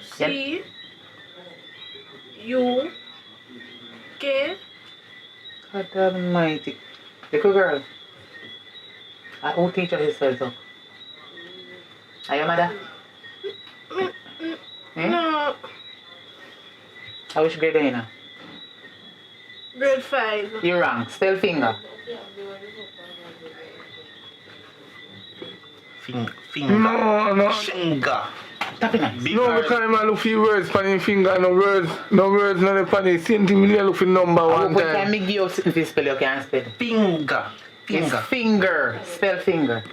C U K. God almighty. Little girl. Who teach you this spell suck? Are your mother? No. I wish grade are you now? Grade 5. You're wrong. Spell finger. Finger. No. Finger. Tap it nice. No, because I look for words on his finger, no words on the funny. Same thing, I look for number one When time. time me give you something to spell, you can't spell. Finger. It's finger. Spell finger.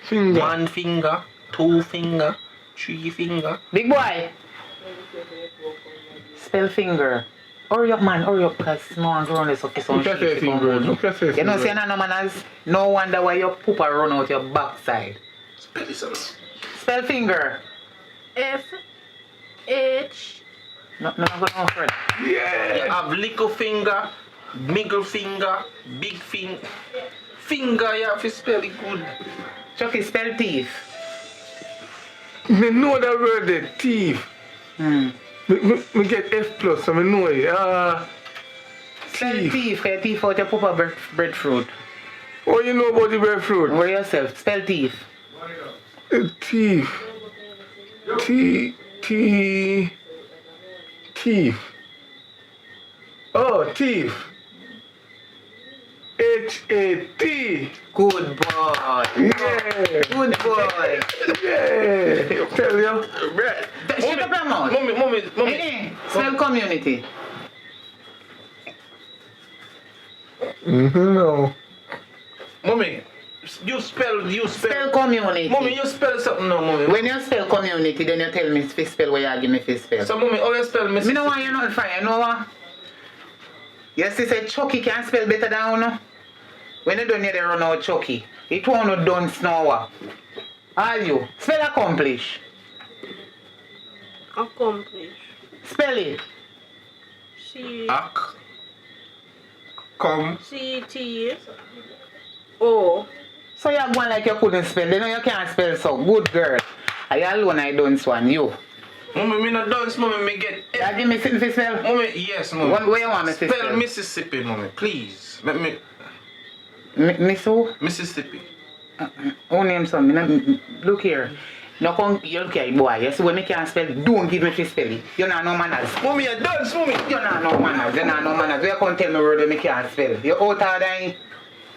Finger. 1 finger, 2 finger, 3 finger. Big boy. Spell finger. Hurry up, man. Hurry up, because no one run this up. Look at that finger. Look at that You know, finger. saying no manners. No wonder why your pooper run out your backside. Spell this out. Spell finger. F H. No, go no further. Yeah. You have little finger, middle finger, big finger. Finger, you have to spell it good. Chucky, spell teeth. Me know that word there, thief. Me get F plus, so me know it. Spell teeth. Get teeth out your pooper breadfruit. What you know about the breadfruit? Worry yourself. Spell teeth. Thief. Thief. Oh, thief. H-A-T. Good boy. Yeah. Good boy. Yeah. Tell you. Shut up your mouth. Mommy. Spell community. No. Mommy, you spell. Spell community. Mommy, you spell something now, mommy. When you spell community, then you tell me if spell where you give me if spell. So, mommy, how you spell Mississippi? Me know why you're not fine, you know what? Yes, he said Chucky can spell better than you. When you don't need to run out Chucky, it won't no done snower. All you. Spell accomplish. Accomplish. Spell it. C. Come. C-T. O. So you're going like you couldn't spell. They know you can't spell so. Good girl. I alone I done one. You. Mommy, me not dance, mommy, me get... You give me something to spell? Mommy, yes, mommy. Where you want me to spell? Mississippi, mommy, please. Let me... Miss who? Mississippi. Who name son? Look here. No come, you look here, boy. You see when me can't spell, don't give me to spell it. You not no manners. Mommy, you dance, mommy. You not no manners. You not no manners. You can't tell me word when me can't spell. You out of there.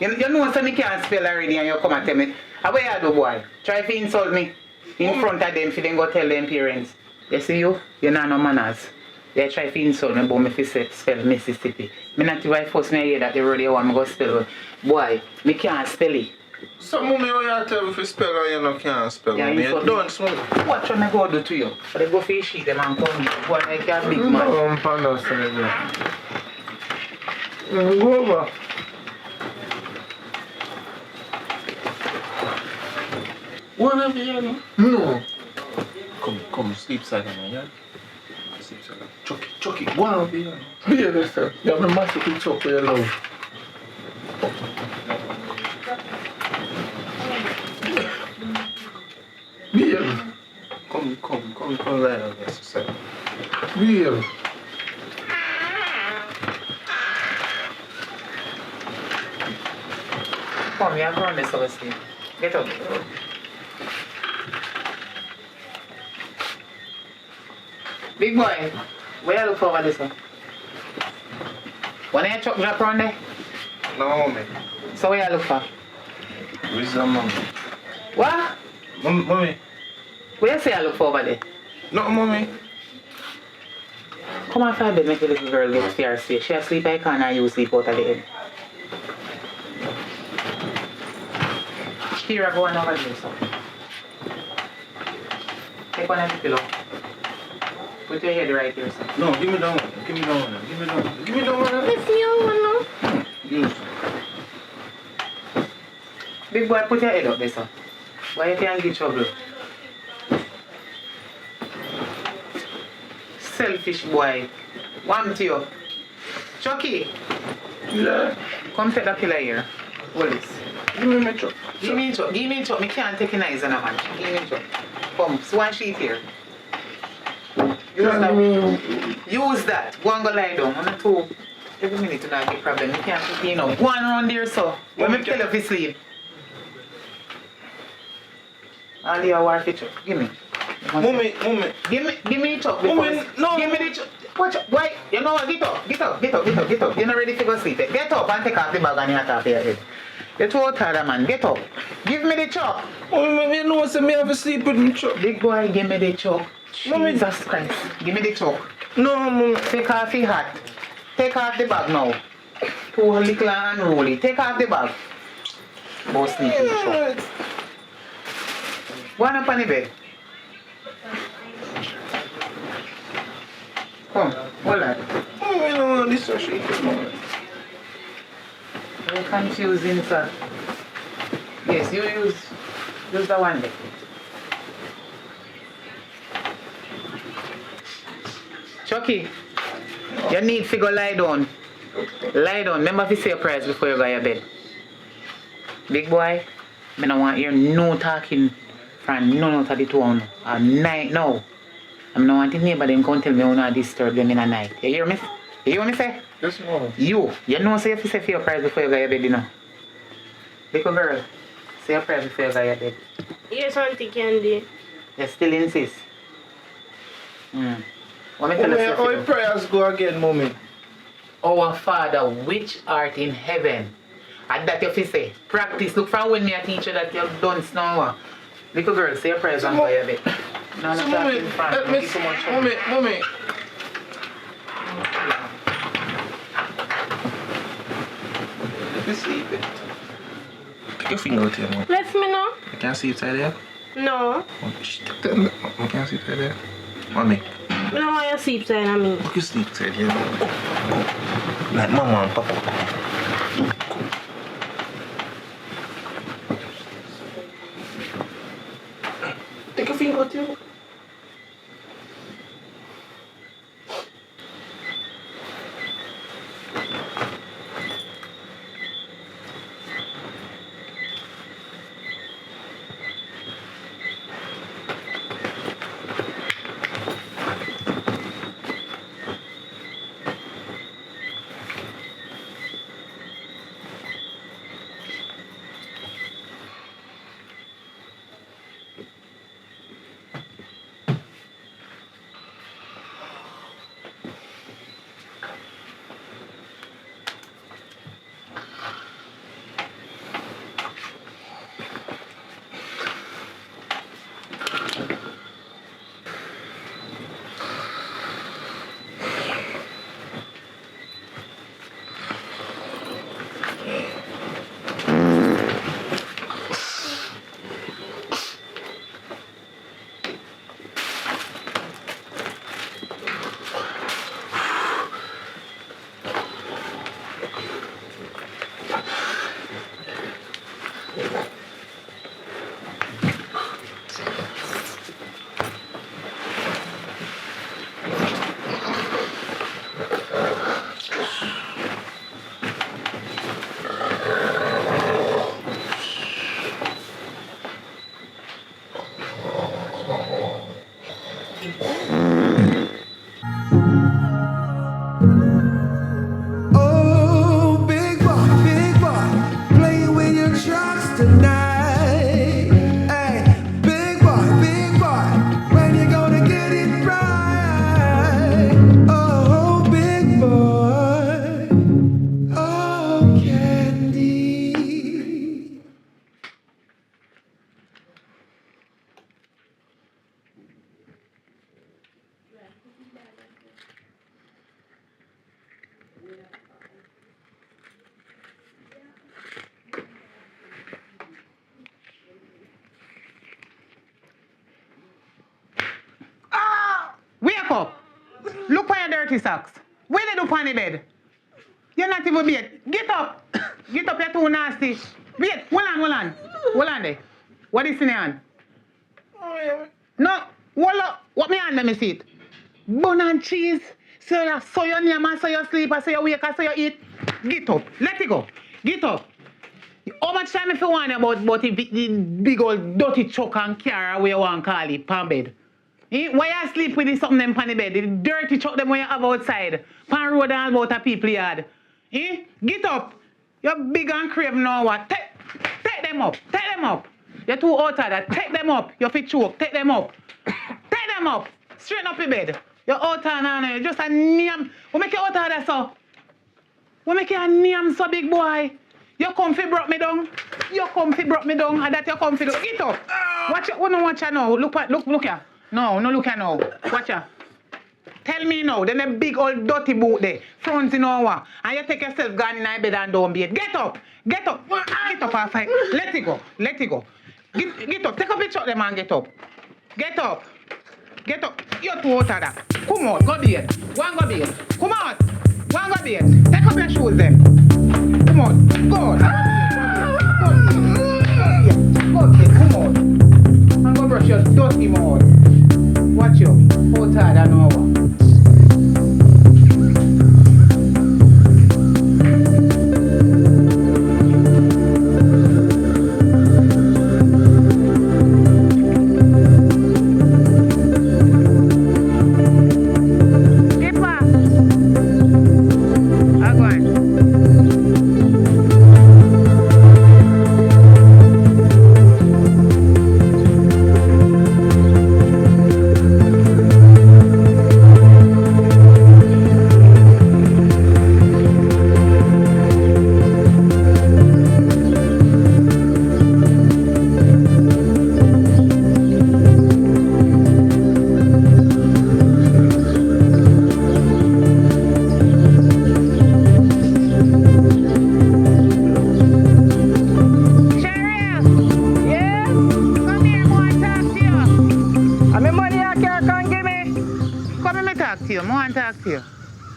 You know so me can't spell already and you come and tell me. How you do, boy? Try to insult me in front of them if then go tell them parents. You see you? You not no manners. They try to insult me about me to spell Mississippi. Me not even force me hear that they really want me to go spell. Boy, me can't spell it. So, mommy, how you tell me if you spell or you no can't spell, Yeah, mommy? you You dance, mommy. What should I go do to you? But they go for sheet them and come here. Boy, like a big man. Go over. One of you, No. Come, sleep side of me, yeah? Sleep side of Chucky, one of you. Here, listen. You have a massive picture for your love. Here. Come, lie on this side. Here. Come, you have run this over sleep. Get up. Big boy, where you look for over this one? When you truck drop around there? No, mommy. So where you look for? Wisdom, mommy. What? Mommy. Where you say I look for over there? No, mommy. Come on, find bed, make the little girl get to her space. She asleep, I can't, and you sleep out of the head. Kira, go on over there, so. Take one of the pillow. Put your head right here, son. No, give me that one. Give me that one. Give me that one. Give me that one. It's your one now. Use. Big boy, put your head up there, son. Why you can't get trouble? Selfish boy. One to you. Chucky. Yeah. Come take that pillow here. Hold this. Give me my truck. Give me a truck. Give me a truck. Me can't take your eyes on a man. Give me a truck. Come, so one sheet here. Use that. Go and go lie down. On the two. Every minute you not get problem. You can't take it, Go on around there, so. When me tell you to sleep. All your war feature. Give me. Mommy. Give me the truck. Mommy, no. Give me the truck. Watch out. Why? You know what? Get up. You're not ready to go sleep. Get up and take off the bag and your hat off your head. You're too tired, man. Get up. Give me the truck. Mommy, you know what? Me have to sleep with my truck. Big boy, give me the truck. Jesus Christ. Give me the truck. No, mommy. Take off your hat. Take off the bag now. Too little and unruly. Take off the bag. Go sleep in the truck. Go on up on the bed. Come, hold on. Mommy, no, this is shaking, mommy. You're confusing, sir. Yes, you use the one there. Chucky, you need to go lie down. Lie down. Remember to say your prayers before you go to your bed. Big boy, I don't want to hear no talking from none out of the two of you. At night now. I don't want the neighbor them come tell me I not disturb them in the night. You hear me? You hear what me say? Yes, mom. You know say if you say for your prayers before you go to your bed, you know. Little girl, say your prayers before you go to your bed. Yes, Auntie Candy. You still insist? What me tell you? How your prayers go again, mommy? Our Father, which art in heaven. And that you say, practice. Look from when me I teach you that you've done now. Little girl, say your prayers and go to your bed. No, So, no, mommy, in front. Don't give too much trouble. mommy. Let me sleep. Take your finger out here, mom. Let me know. I can't see it right there. No. I can't see it right there. Mommy. I don't want you to sleep side of me. You can sleep right here. Go. Like mama and papa. Take your finger out here. dirty socks. Where they do on the bed? You're not even bed. Get up. Get up, you're too nasty. Wait, hold on there. What is in your hand? No, hold up. What me hand, let me see it. Bun and cheese. So you name and so you sleep and so you wake and so you eat. Get up. Let it go. Get up. How much time if you want about the big old dirty chuck and car where you want to call it, pan bed? Why you sleep with this something them pan the bed? The dirty chuck them where you have outside. Pan road and all about a people yard. Get up. You're big and crave now what? Take them up. Take them up. You're too out of that. Take them up. You're fit choke. Take them up. Take them up. Straighten up your bed. You're out of now. You're just a name. What make you out of that so? What make you a name so big boy? You come fi brought me down. You come fi brought me down. And that you come fi do. Get up. Watch it. No watch her now. Look here. No look here now. Watch her. Tell me now. Then a big old dirty boot there. Front in our. And you take yourself gone in your bed and don't bed. Get up. Get up. Get up and fight. Let it go. Let it go. Get up. Take a picture of them and get up. Get up. Get up. You're too out of that. Come on. Go bed. Go and go bed. Come on. Go and go bed. Take up your shoes then. Come on, go on. Go on, come on. I'm gonna brush your dirty mouth. Watch you. Hold tight an hour.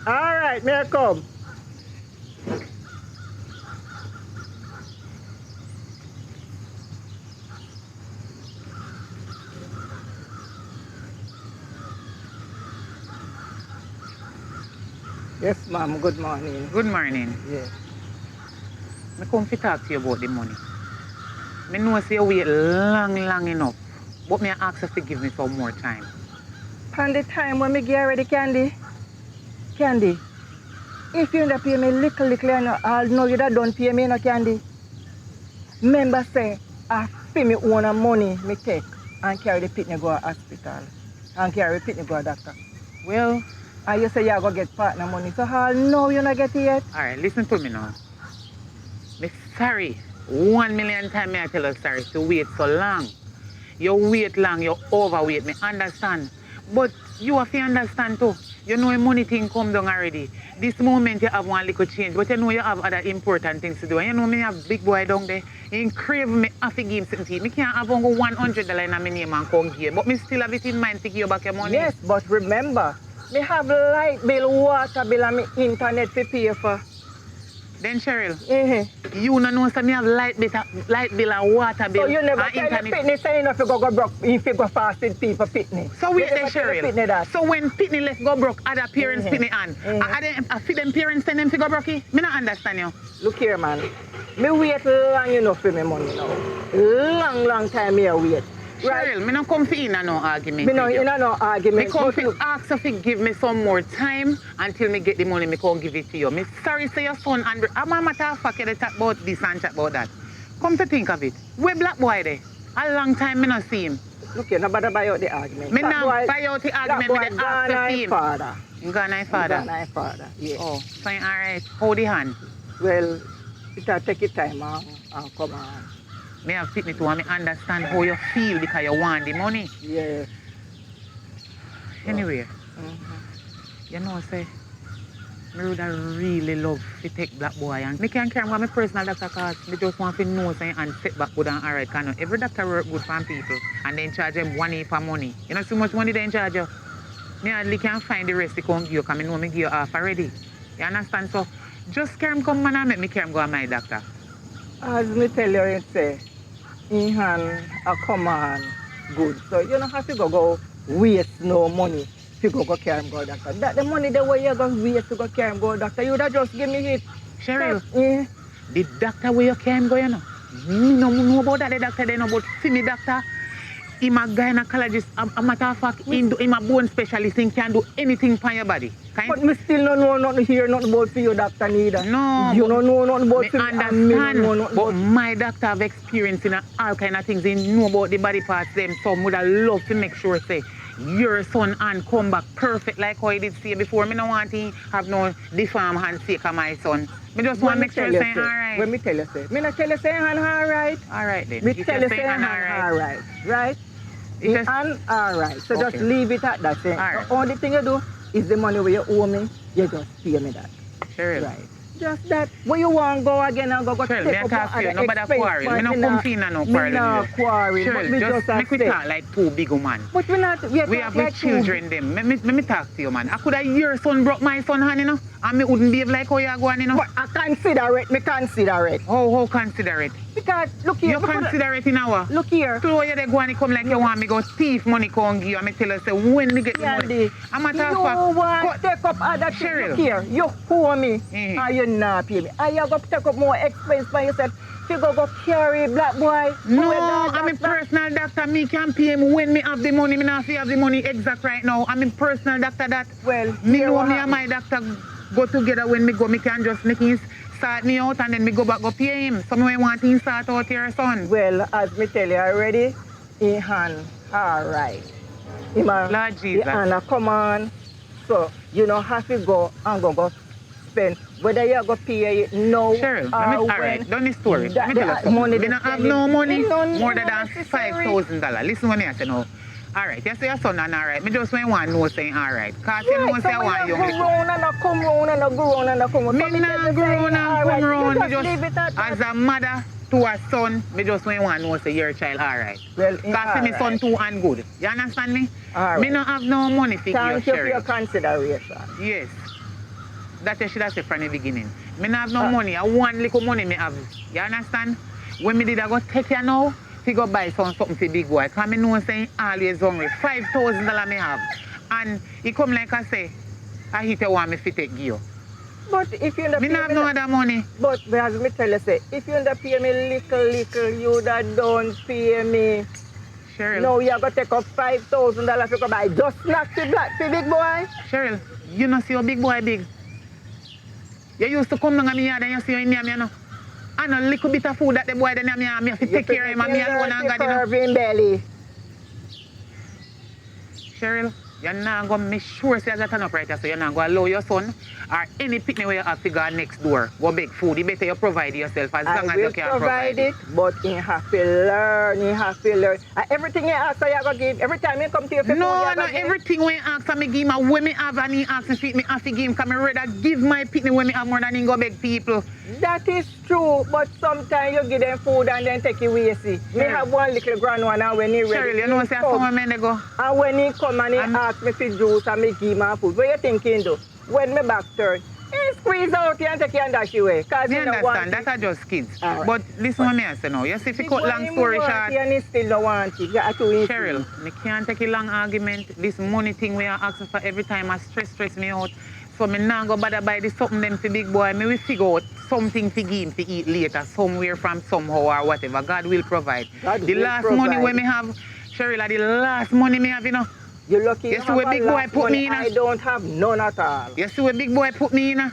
Alright, may I come? Yes, ma'am. Good morning. Good morning. Yes. I come to talk to you about the money. I know say you wait long enough. But me ask you to give me some more time. Pan the time when me get ready, Candy. Candy, if you don't pay me little, I'll know you that don't pay me no Candy. Remember say, I pay me own money me take and carry the pitney go to hospital. And carry the pitney go to doctor. Well, and you say you go get partner money, so I'll know you not get it yet. Alright, listen to me now. Me sorry. 1 million times me I tell you sorry to wait so long. You wait long, you overweight, me understand. But you have to understand too. You know the money thing come down already. This moment you have one little change, but you know you have other important things to do. And you know me have big boy down there. He crave me have to give him something. Me can't have only $100 in my name and come here. But me still have it in mind to give you back your money. Yes, but remember, me have light bill, water bill, and me internet to pay for. Then Cheryl, you no know say me have light bill and water bill. So you never and tell internet. the pitney say enough you go broke if you go fast with people pitney. So wait there, Cheryl. So when pitney left go broke, other parents pitney on. I feed them parents send them to go broke? Me not understand you. Look here, man. Me wait long enough for me money now. Long time me wait. Cheryl, right. Me not come for in no argument. Me no in no argument. Me come for ask if you give me some more time until me get the money. Me can't give it to you. Me sorry say your son and I'm a matter of fact you talk about this and chat about that. Come to think of it, where black boy there? A long time me not see him. Look here, nobody buy out the argument. Me not buy out the argument. Me the ask to see him. Father. You got my father. My father. Yes. Oh, fine. All right. Hold the hand. Well, it'll take your time and come on. Me have pitney to me understand how you feel because you want the money. Yes. Anyway, you know, say, I would really love to take black boy and I can't carry my personal doctor because I just want to know say, and sit back good and alright. Because every doctor work good for people and then charge them 1 heap of money. You know so much money they charge you? Me hardly can find the rest to come give you because I know me give you half already. You understand? So just carry him come man and make me carry him go to my doctor. As me tell you, it say, in hand a command good. So you don't have to go waste no money to go carry him go doctor. That the money the way you go waste to go carry him go doctor, you would have just give me it. Cheryl, Yeah. the doctor where you carry him go, you know? Me no know about that the doctor they know, but see me doctor. Him a gynecologist, a matter of fact, him a bone specialist, he can do anything for your body. But me still don't know nothing here, nothing about for your doctor neither. No. You don't know nothing about me for me. understand, but my doctor have experience in all kind of things. He know about the body parts them. Some would have loved to make sure say your son and come back perfect like how he did say before. Me no want to have no deform handsake of my son. Me just want to make sure say alright. When me tell you say, me not tell you say hand alright. Alright then. Me tell you say hand alright. Right? And alright. So just leave it at that. Say. Alright. The only thing you do is the money where you owe me, you just pay me that. Sure. Right. Just that. Where you want to go again and go sure, take me up talk to you. other Nobody quarrel. Me no come in and no quarrel. Me no quarrel. Sure, But me just make we say. talk like two big women. But we not. We have like children them. Me talk to you, man. I could have your son broke my son hand, you know, and me wouldn't behave like how you are going, you know. But I consider it. Me consider it. How consider it? Because look here. You consider it in our. Look here. So you they go and come like you want me go thief money come give you and me tell you say when me get the money. I'm a matter of fact. You want take up other things. Look here. You owe me and you not pay me. And you go take up more expense for yourself. You go carry black boy. No, I'm a personal doctor. Me can pay him when me have the money. Me not have the money exact right now. I'm a personal doctor that. Well, me know me and my doctor go together when me go. Me can just make him start me out and then me go back go pay him. So me want him start out your son. Well, as me tell you already, in hand, alright. Lord Jesus. The hand come on. So you don't have to go and go spend. Whether you go pay it now Cheryl, or alright, done the story. That, Let me tell you something. money We don't have no money more than $5,000. Listen what me I say now. Alright, you say your son and alright. Me just want to know saying alright. Because you know say I want you. Come round and I come round and I go round and I come round. Me not go round and come round. Me just, as a mother to a son, me just want to know say your child alright. Well, because me son too and good. You understand me? Alright. Me not have no money for Thank you for your Cheryl. consideration. Yes. That you should have said from the beginning. Me not have no money. I want little money me have. You understand? When me did I go take you now, to go buy something for big boy. Because me know saying always hungry. $5,000 me have. And he come like I say, I hit you want me to take you. But if you me not have no other money. But as me tell you say, if you don't pay me little, you that don't pay me. Cheryl. No, you got to take up $5,000 to go buy just snacks for big boy. Cheryl, you know see your big boy big. You used to come down to me yard and you see you in me, you know. And a little bit of food that the boy then me have to take care of him and me alone and God, you know. Belly. Cheryl, you're not going to make sure say you got an operator, so you're not going to allow your son or any picnic where you have to go next door, go beg food. You better you provide yourself as long as you can provide it. But you have to learn, everything you ask, you got to give. Every time you come to your food, no, everything when you ask me give and when me have and he ask me have to give him, because I rather give my picnic when me have more than he go beg people. That is true, but sometimes you give them food and then take it away, see. Me have one little grand one and when he ready. Cheryl, you know say some men go. And when he come and he ask me for juice and me give him food, what you thinking though? When me back turn, he squeeze out and take you and dash you away. Me understand, that are just kids. Right. But listen what me I say now. You see if you cut long story short. And he still don't want it. Cheryl, me can't take a long argument. This money thing we are asking for every time I stress me out. So me now go bother buy this something them for big boy. Me will figure out something to give him to eat later, somewhere from somehow or whatever. God will provide. The last money when me have, Cheryl, the last money me have, you know. You're lucky you see where big boy put me in? I don't have none at all. You see where big boy put me in?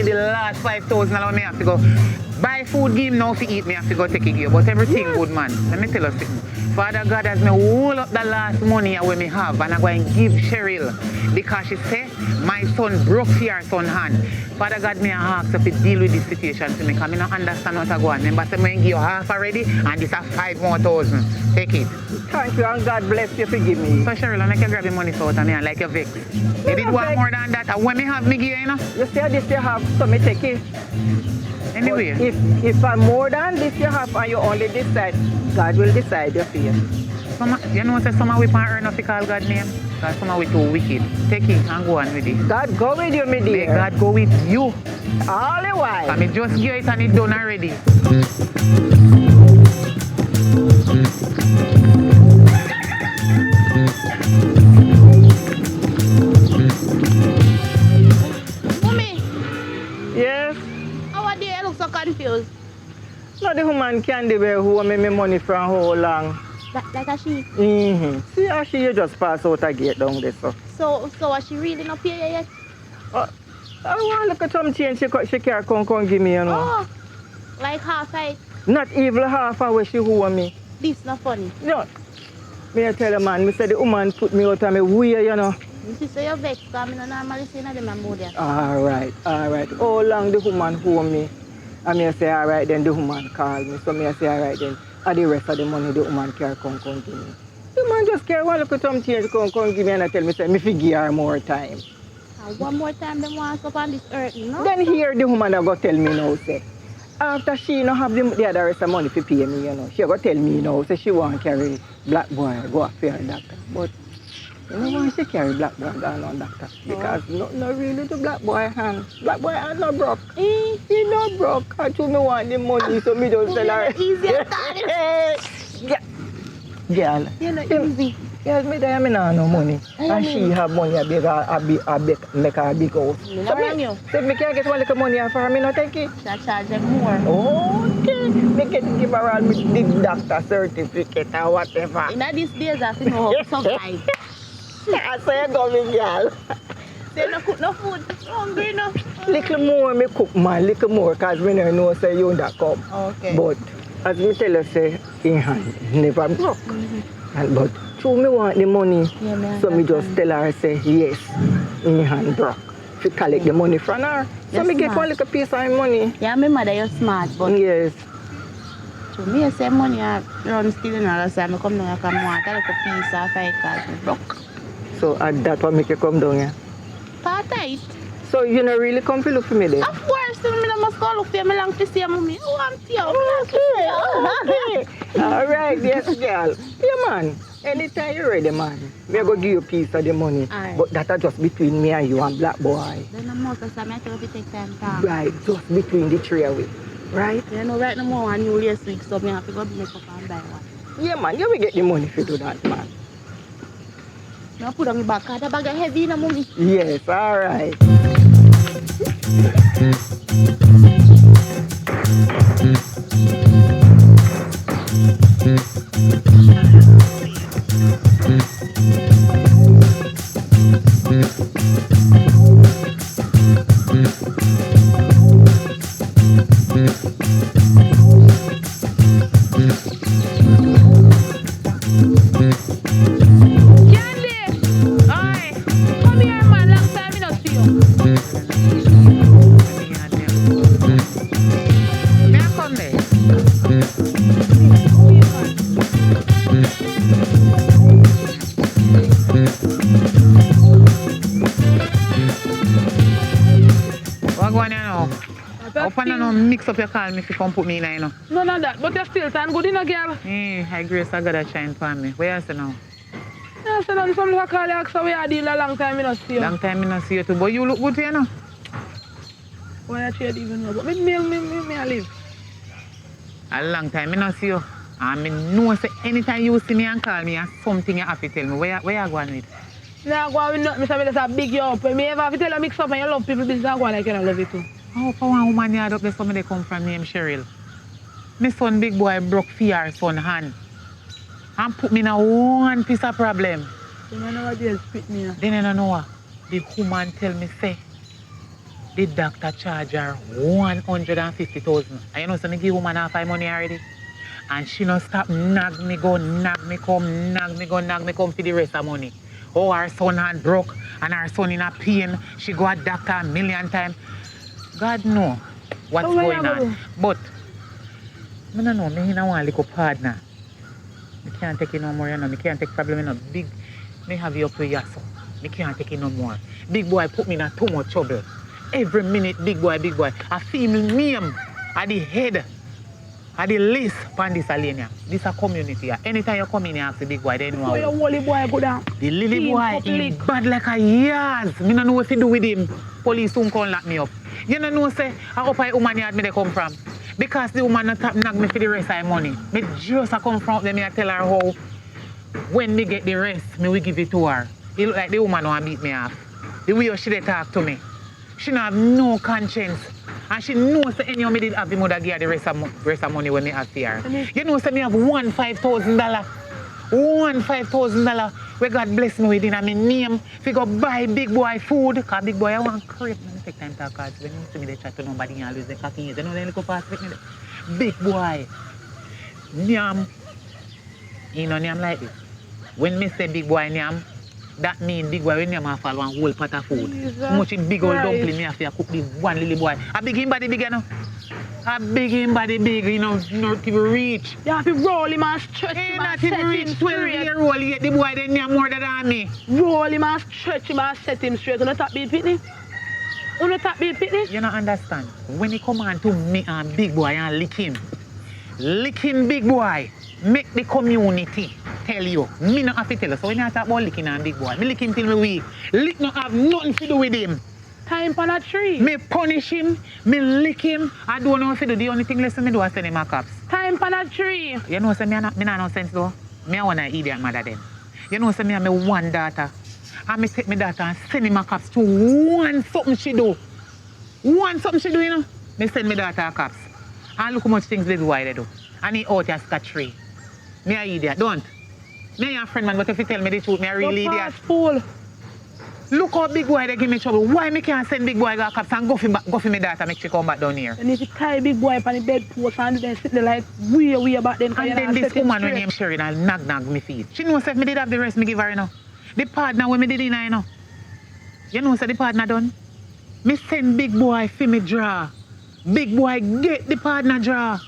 the last $5,000 me have to go buy food, give him him now to eat, me have to go take it here. But everything good, man. Let me tell you something. Father God has me hold up the last money I me have, and I'm going to give Cheryl because she say my son broke for her son hand. Father God, me ask if you deal with this situation to me, because I don't understand what I go on. Remember, I give you half already, and this is 5,000 more. Take it. Thank you, and God bless you for giving me. So Cheryl, I can grab your money out of me and like your vex. You did want more than that, and when me have me give you, you know? You say this you have, so me take it. Anyway. But if I'm more than this you have and you only decide, God will decide your fear. You know, say some we can't earn if you call God's name. Because some we too wicked. Take it and go on with it. God go with you, me dear. May God go with you. All the while. I mean, just give it and it's done already. Mommy, Yes? how are you? I look so confused. No, the woman candy bear who me me money from how long? Like a she. Mm-hmm. See how she you just pass out a gate down there, so. So was she really not pay you yet? I want to look at some change she can't come give me, you know. Oh, like half height. Not even half of where she owe me. This not funny. No. Me I tell you, man, me say the woman put me out of my way, you know. You see, so you're vexed because I don't normally see them and more there. All right. How long the woman owe me? And me say, all right, then the woman call me. So me say, all right, then. And the rest of the money the woman can come give me. The man just care one look at some change, come give me and I tell me, say, me give her more time. And one more time, them wants up on this earth, you know? Then here the woman that go tell me now, say, after she no have the other rest of money to pay me, you know, she go tell me now, say she want to carry black boy, go up for her doctor. But you know why she carry black boy down on doctor? Because no really the black boy hand. Black boy hand no broke. He no broke. I told me want the money, so me don't tell her. Easier Girl. You know, easy. Yes, me there, me no money. And she have money, I make her a big house. So me can't get one little money for her, me no take it. She charge them more. Okay. Me can give her all the doctor certificate or whatever. In these days, I think how to survive. I say, go me girl. They no cook no food. Hungry no. Little more me cook, man. Little more, because we never know say you that come. Okay. But as me tell you, say, in hand never broke. And but through me want the money, so me just tell her, say, yes, in hand broke. She collect the money from her. So me get one little piece of money. Yeah, my mother, you're smart, but... Yes. So me say money I run still in all the time. I come down and come want a little piece of 5 cards, me broke. So that what make you come down here? Part tight. So you not really come to look for me there? Of course, me must go look for you. Me long to see you, mommy. Oh, I'm here. Okay. All right, yes, girl. Yeah, man. Anytime you're ready, man. Me go give you a piece of the money. Right. But that's just between me and you and Black Boy. Then I'm most of the time I tell you to take time to talk. Right, just between the three of we. Right? You know, right now, one new last week, so me have to go make up and buy one. Yeah, man. You will get the money if you do that, man. Now put on the back, because the bag is heavy, no, mommy. Yes, all right. Mix up your call me if you come put me in, you know. None of that, but you still stand good in a girl. I grace I gotta shine for me. Where you say now? I said, I'm from the call you, so we are deal a long time I not see you. Long time I not see you too, but you look good, you know. Why I trade even know, but me I live. A long time I not see you. And I know say anytime you see me and call me, something you have to tell me. Where you going with? Nah, go on with nothing, Mr. Just a big you up. Me ever have to tell you mix up and you love people, business and go on like you don't love it too. Oh, for one woman yard up there, somebody come from name Cheryl. My son big boy broke for her son hand. And put me in a one piece of problem. You don't know what they spit me. Then I don't know what. The woman tell me say, the doctor charge her 150,000. And you know, so me give woman half my money already. And she no stop nag me go, nag me come, nag me go, nag me come for the rest of money. Oh, her son hand broke and her son in a pain. She go a doctor a million times. God know what's going on. But I don't know, me don't want a little partner. I can't take it no more, you know. I can't take problem, you know. Big, me have you up with Yasso. I can't take it no more. Big boy put me in too much trouble. Every minute, big boy. I feel me name at the head, at the list on this alien. This a community. Anytime you come in here, ask the big boy, they know. So your holy boy go down. The lily boy, he bad like a years. I don't know what to do with him. Police soon come lock me up. You don't know, say, how up I woman yard me they come from. Because the woman not knock me for the rest of the money. Me just a come from them and tell her how when me get the rest, me will give it to her. It look like the woman want to beat me off. The way she dey talk to me. She don't have no conscience. And she knows that any of me did have the mother give her the rest of money when me have for her. You know, say me have $1,500. $1,500. Where God bless me with in my name. If you go buy big boy food, because big boy I want crepe. I take time to talk because when you see me they chat to nobody and lose the cocky. You know they look fast with me. Big boy. Nyam. You know nyam like this. When me say big boy nyam, that mean big boy when nyam have fall one whole pot of food. How much big old dumpling me have to cook the one little boy. A big him body big you know. A big him body big, you know, not even reach. You have to roll him and stretch him and set him reach 12-year-old yet the boy then you more than me. Roll him and stretch him and set him straight. You not beat pitney? You not beat pitney? You don't understand. When he come on to me and big boy and lick him big boy, make the community tell you. Me not have to tell you. So when you talk about licking and big boy, me lick him till me weak. Lick not have nothing to do with him. Time on a tree. Me punish him, me lick him. I don't know if he do. The only thing less me do is send him a cops. Time on a tree. You know, say me not no sense though. Me I want an idiot mother then. You know, say me have one daughter. And me take my daughter and send him a cops to one something she do. One something she do, you know. Me send my daughter a cops. And look how much things they do why they do. And he out here scot-free. Me an idiot, don't. Me your friend man, but if you tell me the truth, me a real idiot. Fool. Look how big boy they give me trouble. Why me can't send big boy to cops and go for me daughter make she come back down here? And if you tie big boy up on the bedpost and then sit there like way back then. And then this woman when named Sherry and nag me feet. She knows if me did have the rest me give her, you know. The partner when me did in her, you know. You know say the partner done? Me send big boy for me draw. Big boy get the partner draw.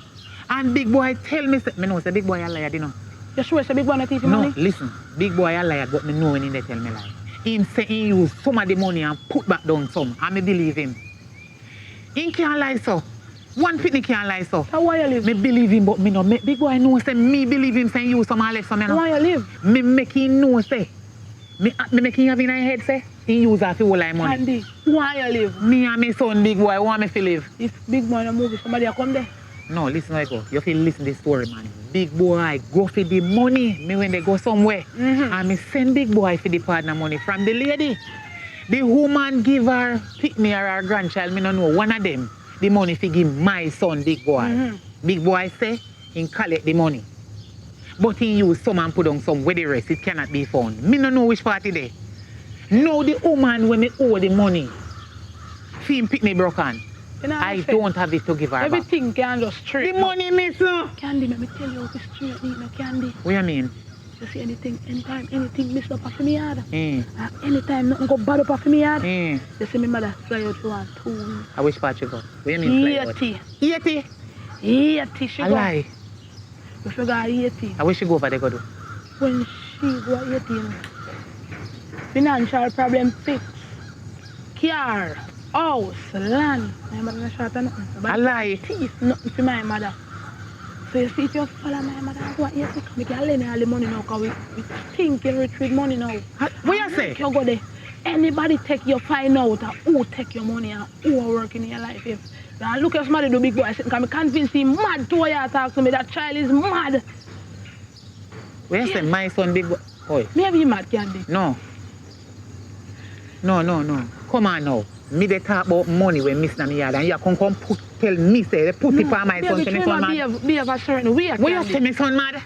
And big boy tell me, me know say big boy a liar, you know. You sure say big boy not taking money? No, listen. Big boy a liar, but me know when he tell me lie. Him say he use some of the money and put back down some. And me believe him. He can't lie so. One pitney can't lie so. How why you live? Me believe him, but me no. Big boy know say me believe him say he use some and left some. You know. Why you live? Me make him know say. Me make him have in her head say. He use her for all my money. Candy, why you live? Me and my son big boy want me to live. If big boy no move, somebody will come there. No, listen how I go. You feel listen to this story, man. Big boy go for the money. Me when they go somewhere. And me send big boy for the partner money from the lady. The woman give her pick me or her grandchild, me no know. One of them, the money for give my son, big boy. Big boy say, he collect the money. But he use some and put on some where the rest, it cannot be found. Me no know which party there. Now the woman when me owe the money, for him pick me broken. I don't have it to give her everything back. Can just straight. The money, miss. Candy, let me tell you how to straight need no candy. What you mean? You see anything, anytime anything messed up after me yard. Anytime nothing go bad up after me yard. You see me mother fly out for 2 weeks. I wish part you go. What you mean fly out? 80. 80? 80 she I go. lie. If you got 80. I wish she go over there go do. When she go 18, financial problem fixed. Car, house, land. My mother not short of nothing. I lie. Thief, nothing for my mother. So you see if you follow my mother, go 80, we can lend her all the money now because we thinking rich with money now. What you say? You go there. Anybody take your find out who take your money and who are working in your life. If now look at somebody do big boy, because I'm convinced him mad to why you talk to me. That child is mad. What you say, my son big boy? Oi. Maybe he mad, Candy. No. Come on now. Me they talk about money when miss na me yard and you come tell me say they put it for my son. Baby, son mad. Behave a certain way, What you say, my son mad?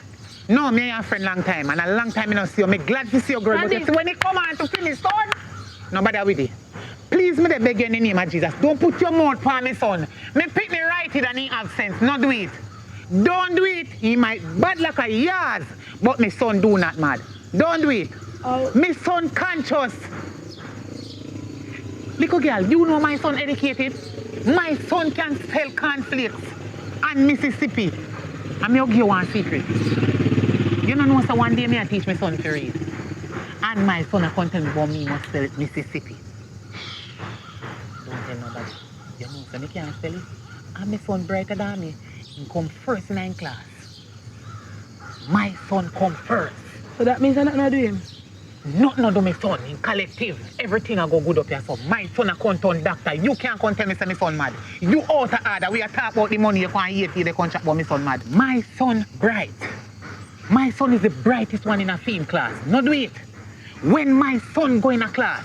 No, me and your friend long time and a long time I don't see you. Me glad to see you girl, but you see when they come on to see me son, nobody with it. Please, me beg you in the name of Jesus. Don't put your mouth on my son. Me pick me right it and he have sense. Not do it. Don't do it. He might bad like a yard, but my son do not mad. Don't do it. My son conscious. Little girl, you know my son educated? My son can spell cornflakes and Mississippi. I'm going to give you one secret. You don't know, so one day I teach my son to read. And my son can tell me about me must spell it Mississippi. Don't tell nobody. You know, so I can't spell it. And my son brighter than me. He come first in class. My son come first. So that means I'm not doing him? Nothing do my son. In collective, everything I go good up here. So my son a come turn doctor. You can't come tell me say my son mad. You out of order. We are talking about the money you can't eat. They can't chat about my son mad. My son bright. My son is the brightest one in a film class. Not do it. When my son go in a class,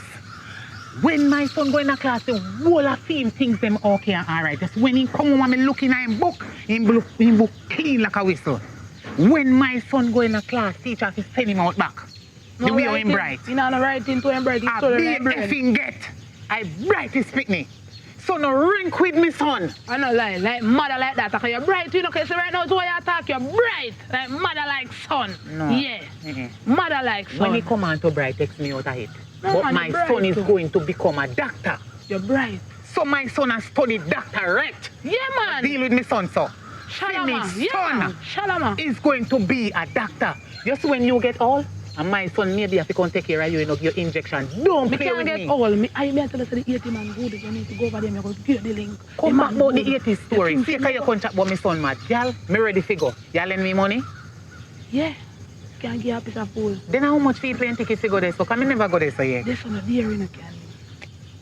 the whole of film thinks them okay and alright. Just when he come home and me looking at him book clean like a whistle. When my son go in a class, teacher has to send him out back. The way I'm bright. You know, no writing to him bright. I be effing get. I bright is me. So no rink with me son. I know like mother like that. Because you're bright, you know, because right now, to why you talk, you're bright. Like mother like son. No. Yeah. Mother like son. When he come on to bright, takes me out of it. No, but man, my bright son is too. going to become a doctor. You're bright. So my son has studied doctorate. Yeah, man. Deal with my son, so. Shalama. My Yeah, son Shalama. is going to be a doctor. Just when you get old, and my son maybe have to come take care of you, give your injection. Don't play with me. I can't get old. I may tell you the 80 man good. You need to go over there. I'm going to give you the link. Come back about the 80 story. See how you can chat about my son, mad. Y'all, me ready to go. Y'all lend me money? Yeah. Can't give a piece of food. Then how much fee playing tickets to go there? So can I never go there so yet? This one a dear in a can.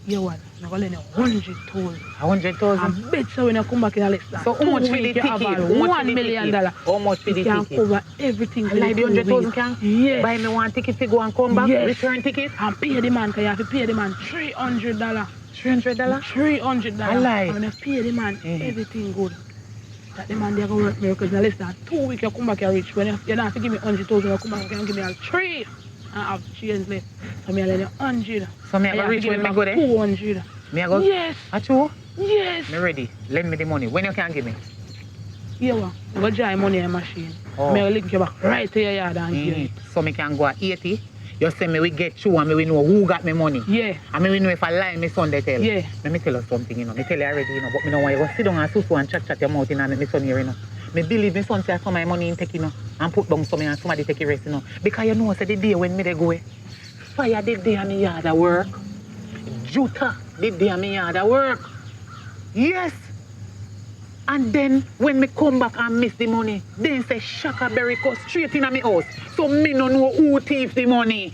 You what? I'm going to lend you 100,000. 100,000? I bet so when you come back in a list. So how much for the ticket? $1 million. How much for the ticket? You can cover everything. Like the 100,000 can? Yes. Buy me one ticket to go and come back? Yes. Return ticket? And pay the man, because you have to pay the man $300. $300? $300. I lie. And when you pay the man, everything good. That the man there go work miracles in less than 2 weeks you come back you rich. When you don't have to give me 100,000, you come back and give me a 3 and have change left. So me I lend you 100. So me I go rich when me go there? 200. Me I go? Yes. A true? Yes. Me ready. Lend me the money. When you can give me? Yeah, well, I go dry money in the machine. Oh. Me I link you back right to your yard and give you. So me can go at 80. You say me we get through and me we know who got me money. Yeah. And me we know if I lie, me son they tell. Yeah. Let me tell you something, you know. Me tell you already, you know. But me know why you go sit down and susu and chat your mouth in and make me son here, you know. Me believe me son say some of my money in take, you know. And put down some and somebody take the rest, you know. Because you know, say the day when me they go, fire the day and me yard at work. Juta the day and me yard at work. Yes. And then when me come back and miss the money, then say Shaka Berry go straight in my house. So me no know who thief the money.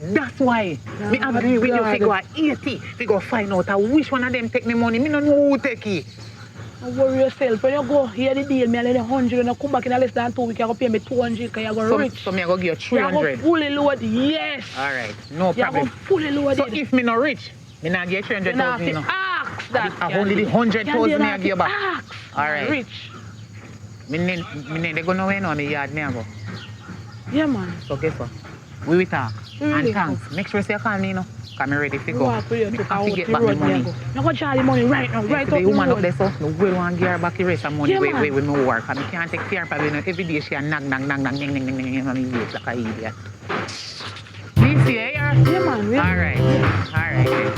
That's why me agree with you figure at 80. Figure find out which one of them take me money. Me no know who take it. Don't worry yourself. When you go here the deal, me I lend you 100 and you come back in less than 2 weeks, you go pay me 200 because you go rich. So me I go give you 300. You go fully loaded, yes. Alright, no You problem. go fully loaded. So if me not rich, me not get 300,000, you know. Ask that. I only the 100,000 me I give back. Ask. Alright. Rich. Me need to go nowhere now, me yard me I go. Yeah, man. So guess what? We will talk. Really? And thanks. Make sure you call me, you know. Because I'm ready to go. Go out for you Me to have to get back the money. You go charge the money right now, right The up woman the up there, so no will want to give her back the rest of money Yeah, where man. we work. And I can't take care of her. You know, every day she a nang, and me wait like an idiot. You see, yeah? Yeah, man. Really. Alright.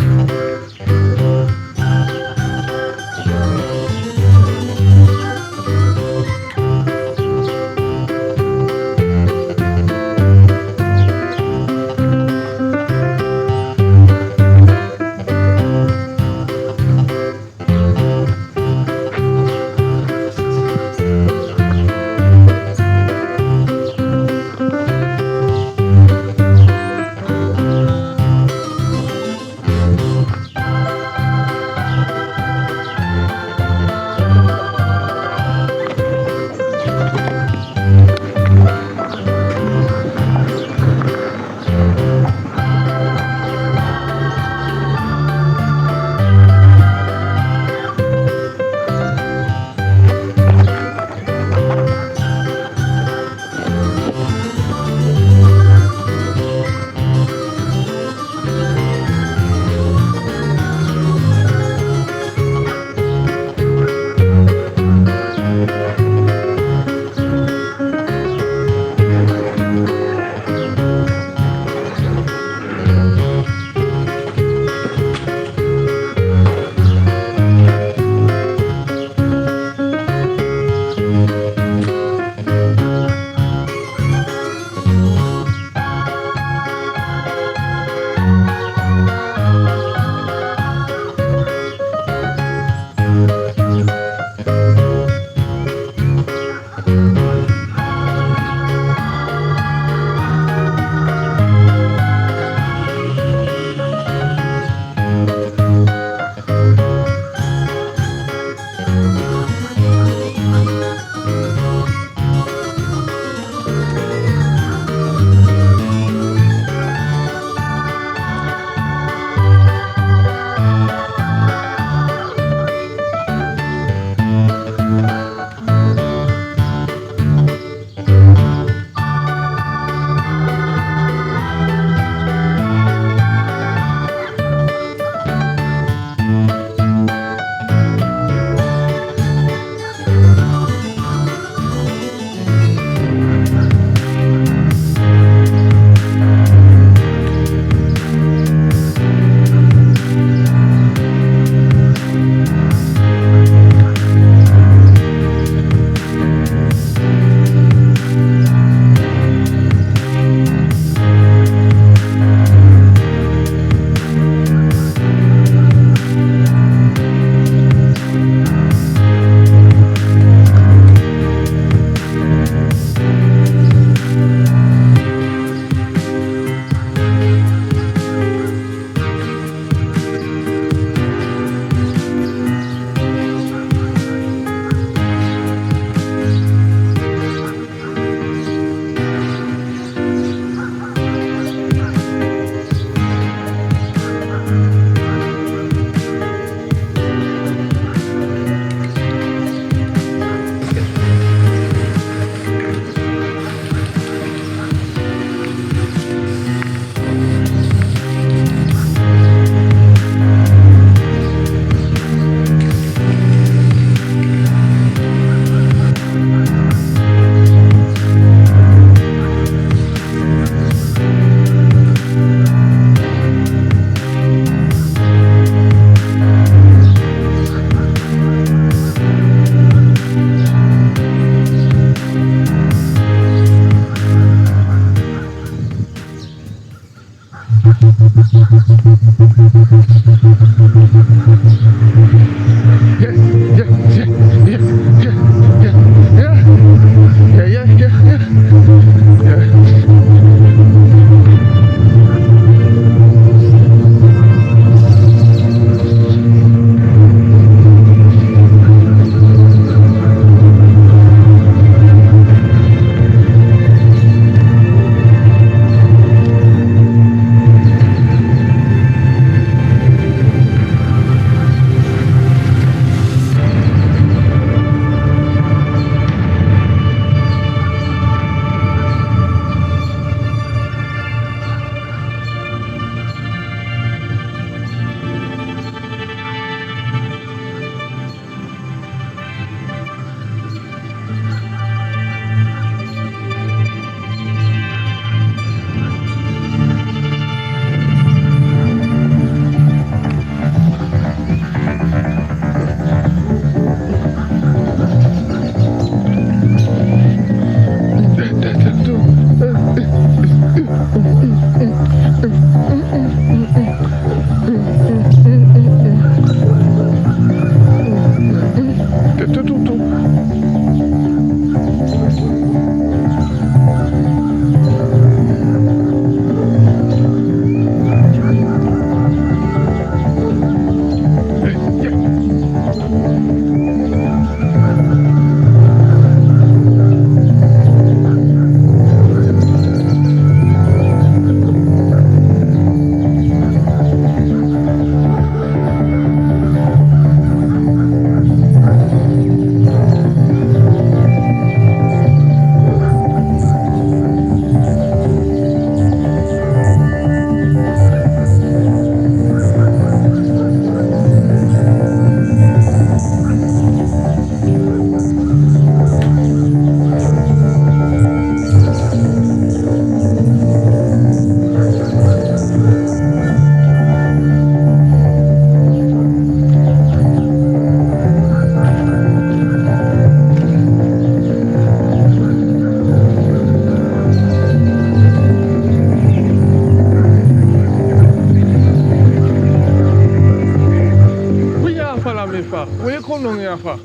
here for?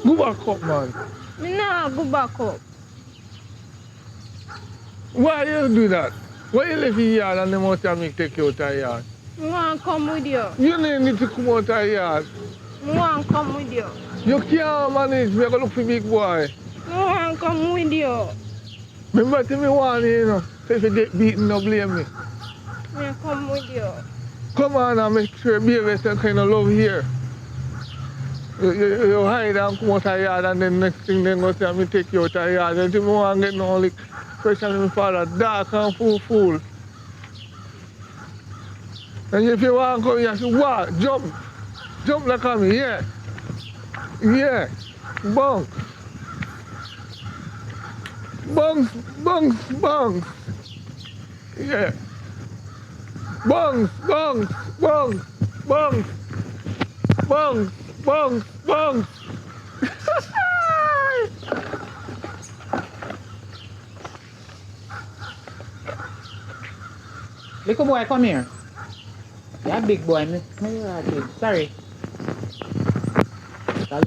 Go back up, man. Me nah go back up. Why you do that? Why you leave the yard and them out here make take you out of the yard? Me want come with you. You need to come out of the yard. Me want come with you. You can't manage. We go look for big boy. Me want come with you. Remember to me warn you, know. So if you get beaten, don't blame me. Me come with you. Come on and make sure baby some kind of love here. You hide and come out of the yard and then next thing then go say me take you out of the yard. And if you want to get no lick, especially my father, dark and fool. And if you want to come here, you say, what? Jump. Jump like me, yeah. Yeah. Bounce. Bounce, bounce, bounce. Yeah. Bounce, bounce, bounce, bounce. Bounce, bounce, bounce. Little boy, come here. You're a big boy, me. Sorry.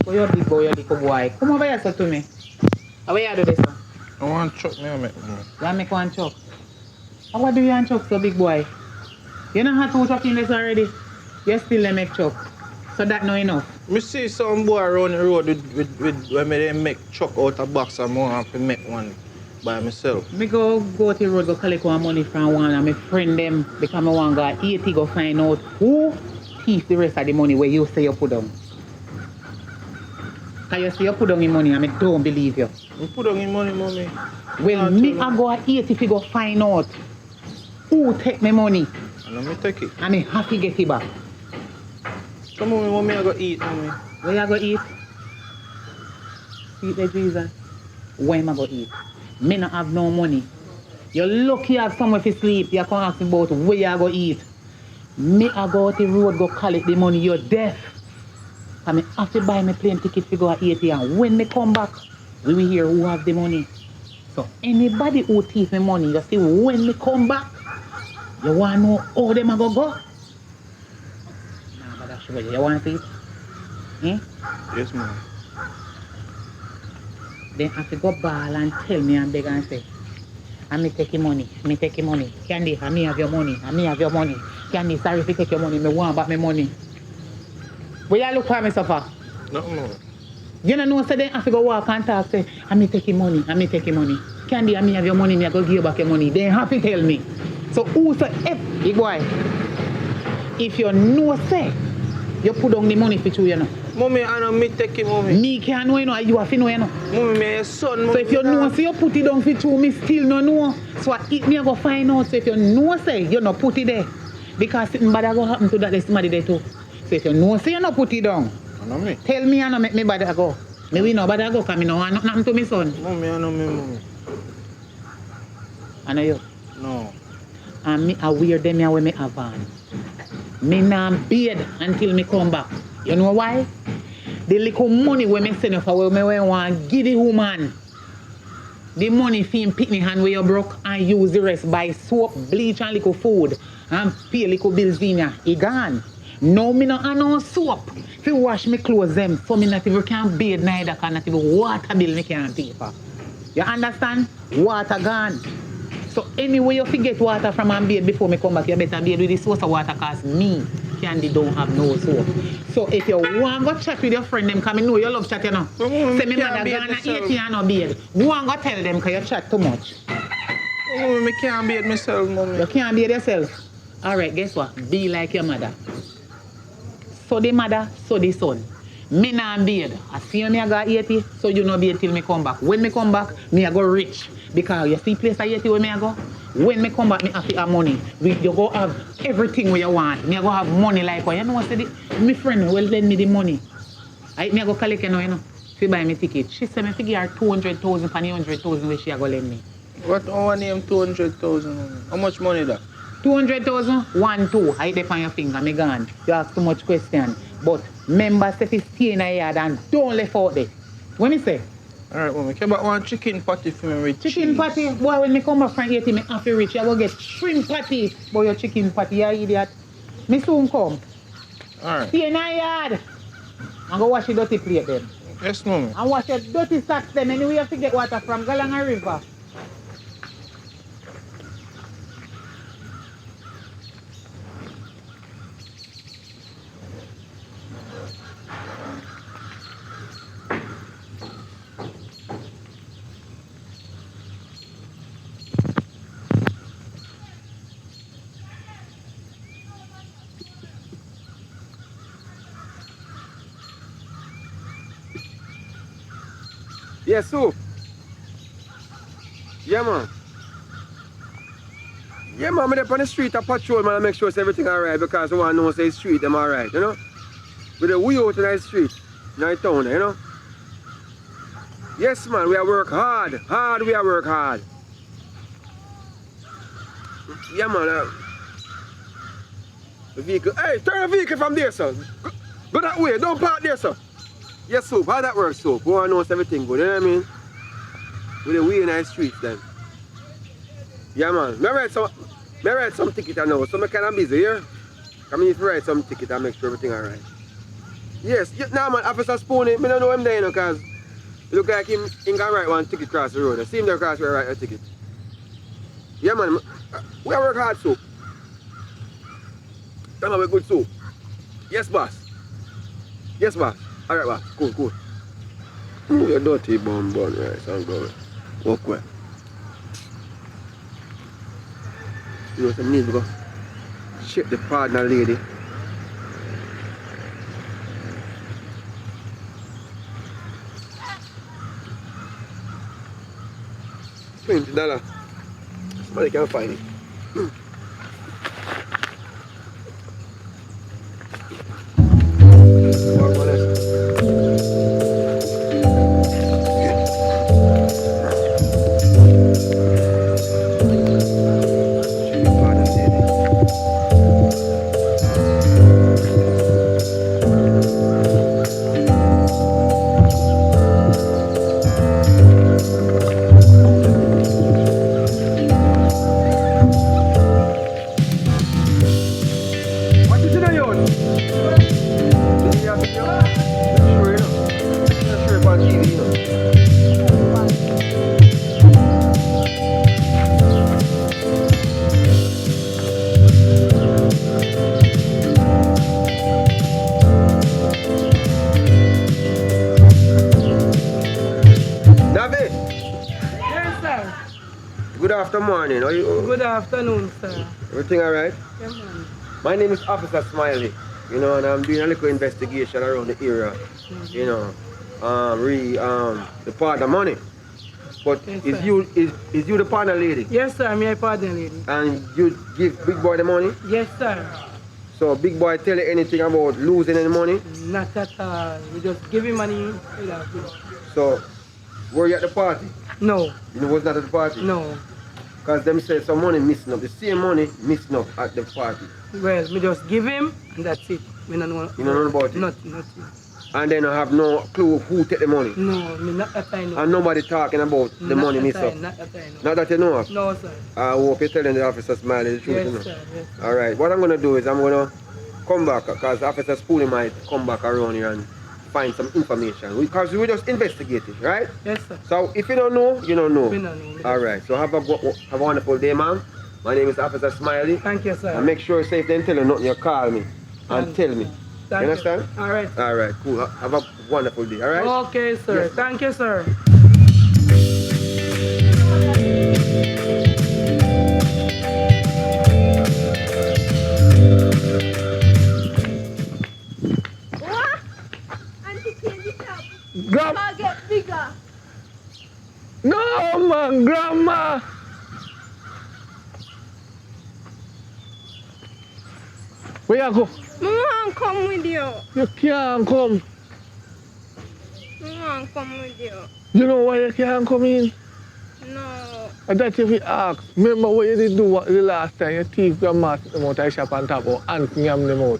You're a big boy, you're a little boy. Come over here, so to me. How will you do this, man? I want to chuck me on me. You want make one chuck? How what do you want chuck, so big boy? You know how to chuck in this already? You still make chuck. So that not enough. Me see some boy around the road with when they make chuck out of box and I have to make one by myself. Me go to the road, go collect one money from one and my friend them because I want to go 80 go find out who thief the rest of the money where you say you put down. Because you say you put down the money and I don't believe you. You put down the money, mommy. Well, me I go 80 to go find out who take my money. And me take it. And me have to get it back. So mommy, I go eat, mommy. Where you go eat? Eat the Jesus. Where am I go eat? Me not have no money. You're lucky you have somewhere to sleep. You can ask me about where you go eat. Me I go out the road, go collect the money. You're deaf. And me have to buy my plane ticket to go at 80 and when me come back, we will hear who have the money. So anybody who thief me money, you see when me come back, you want to know how them I go? You want to see it? Yes, ma'am. Then have to go ball and tell me and beg and say, I me take your money, Candy, I me have your money, Candy, sorry if you take your money, me want back my money. Where you look for me suffer? No. You don't know, so then have to go walk and talk, say, I me take your money, Candy, I me have your money, me I go give you back your money. Then have to tell me. So who say, big boy, if you know say, you put down the money for you, you know. Mommy, I know me take it, mommy. Me can't know, you know, you have to know, you know. Mommy, me your son, mommy. So if you know, say you put it down for you, me still no know. So it me I go find out. So if you know, say you no put it there. Because something bad go happen to that somebody there too. So if you know, say you no put it down. I know me. Tell me I no make me bad go. Me we know bad go, because me no want nothing to me son. Mommy, I know me, mommy. I know you? No. And me aware them here when me have on. Me not bed until me come back. You know why? The little money when me send you for where me want to give the woman. The money for him pick me hand where you broke and use the rest buy soap, bleach and little food and pay little bills in ya. He gone. No me no have no soap. If you wash me clothes them, so me not even can bathe neither can not even water bill me can't pay for. You understand? Water gone. So anyway you forget water from and bathe before me come back, you better bathe with the source of water cause me, Candy, don't have no soap. So if you want to go chat with your friend them, because I know you love chat, you know. Say me mother gone at 80 and no bathe. Go and go tell them because you chat too much. Mommy, me can't bathe myself, mommy. You can't bathe yourself? Alright, guess what? Be like your mother. So the mother, so the son. Me not bathe. I see me I go 80, so you no bathe till me come back. When me come back, me I go rich. Because you see place I 80 where me I go? When me come back, me have to have money. You go have everything where you want. Me I go have money like what? You know what I said? My friend will lend me the money. Me I go collect you know, to buy me ticket. She said me figure her 200,000 for 100,000 where she a go lend me. What one name 200,000? How much money that? 200,000, 1, 2. I dip on your finger, me gone. You ask too much question. But members say to stay in a yard and don't left out there. What me say? Alright, mommy. Can I one chicken patty for me with chicken cheese? Patty? Boy, when me come back from 80, me have to reach. I go get shrimp patty. Boy, your chicken patty, you idiot. Me soon come. Alright. Stay in a yard. And go wash your dirty plate then. Yes, mommy. And wash your dirty socks then. Anyway, you have to get water from Galanga River. Yes, so. Yeah, man. Yeah, man, I'm there on the street, I patrol, man, I make sure everything alright because I want to know say street, them alright, you know? With the we out in the street, in the town, you know? Yes, man, we are work hard. We are work hard. Yeah, man. The vehicle, hey, turn the vehicle from there, sir. Go that way, don't park there, sir. Yes, Soap, how that works, Soap? We want to know everything good, you know what I mean? With the we in the streets, then. Yeah, man. I write some ticket I know, so I'm kind of busy here. I need to write some ticket and make sure everything alright. Yes, nah, man, Officer Spoony, I don't know him there, you know, because it look like him can write one ticket across the road. I see him there across where I write a ticket. Yeah, man, we work hard, Soap. Yeah, man, we good, Soap. Yes, boss. Yes, boss. Alright, boss. Cool. Ooh, you're dirty bum, right? So I'm going. Walk well. You know what I need to go check the partner lady. $20. Somebody can find it. Good afternoon. Are you? Good afternoon, sir. Everything all right? Yeah, man. My name is Officer Smiley. You know, and I'm doing a little investigation around the area. You know, the partner money. But Yes, is sir. you the partner lady? Yes, sir. I'm your partner lady. And you give Big Boy the money? Yes, sir. So Big Boy tell you anything about losing any money? Not at all. We just give him money. So were you at the party? No. You was not at the party? No. Because them say some money missing up. The same money missing up at the party. Well, we just give him and that's it. We don't know. You don't know about it? Nothing. And then I have no clue who take the money? No, me not that I know. And nobody talking about the Not money that missed I- up? Not that I know. Not that you know of? No, sir. I hope you're telling the officer Smiley the truth. Yes, you know? sir. Yes. All right, what I'm going to do is I'm going to come back because Officer Spoonie might come back around here and find some information because we just investigating, right? Yes, sir. So if you don't know, you don't know. We don't know. All right, so have a wonderful day, man. My name is Officer Smiley. Thank you, sir. And make sure if they tell you nothing, you call me and tell me. Thank you you. understand? All right. All right, cool. Have a wonderful day, all right? Okay, sir. Yes. Thank you, sir. What? Auntie, change it up. Grandma. I'll get bigger. No, man, Grandma. Where you go? I want to come with you. You can't come. I want to come with you. You know why you can't come in? No. And that if you ask, remember what you did do the last time you thief Grandma them out of shop and tap or ant yam them out.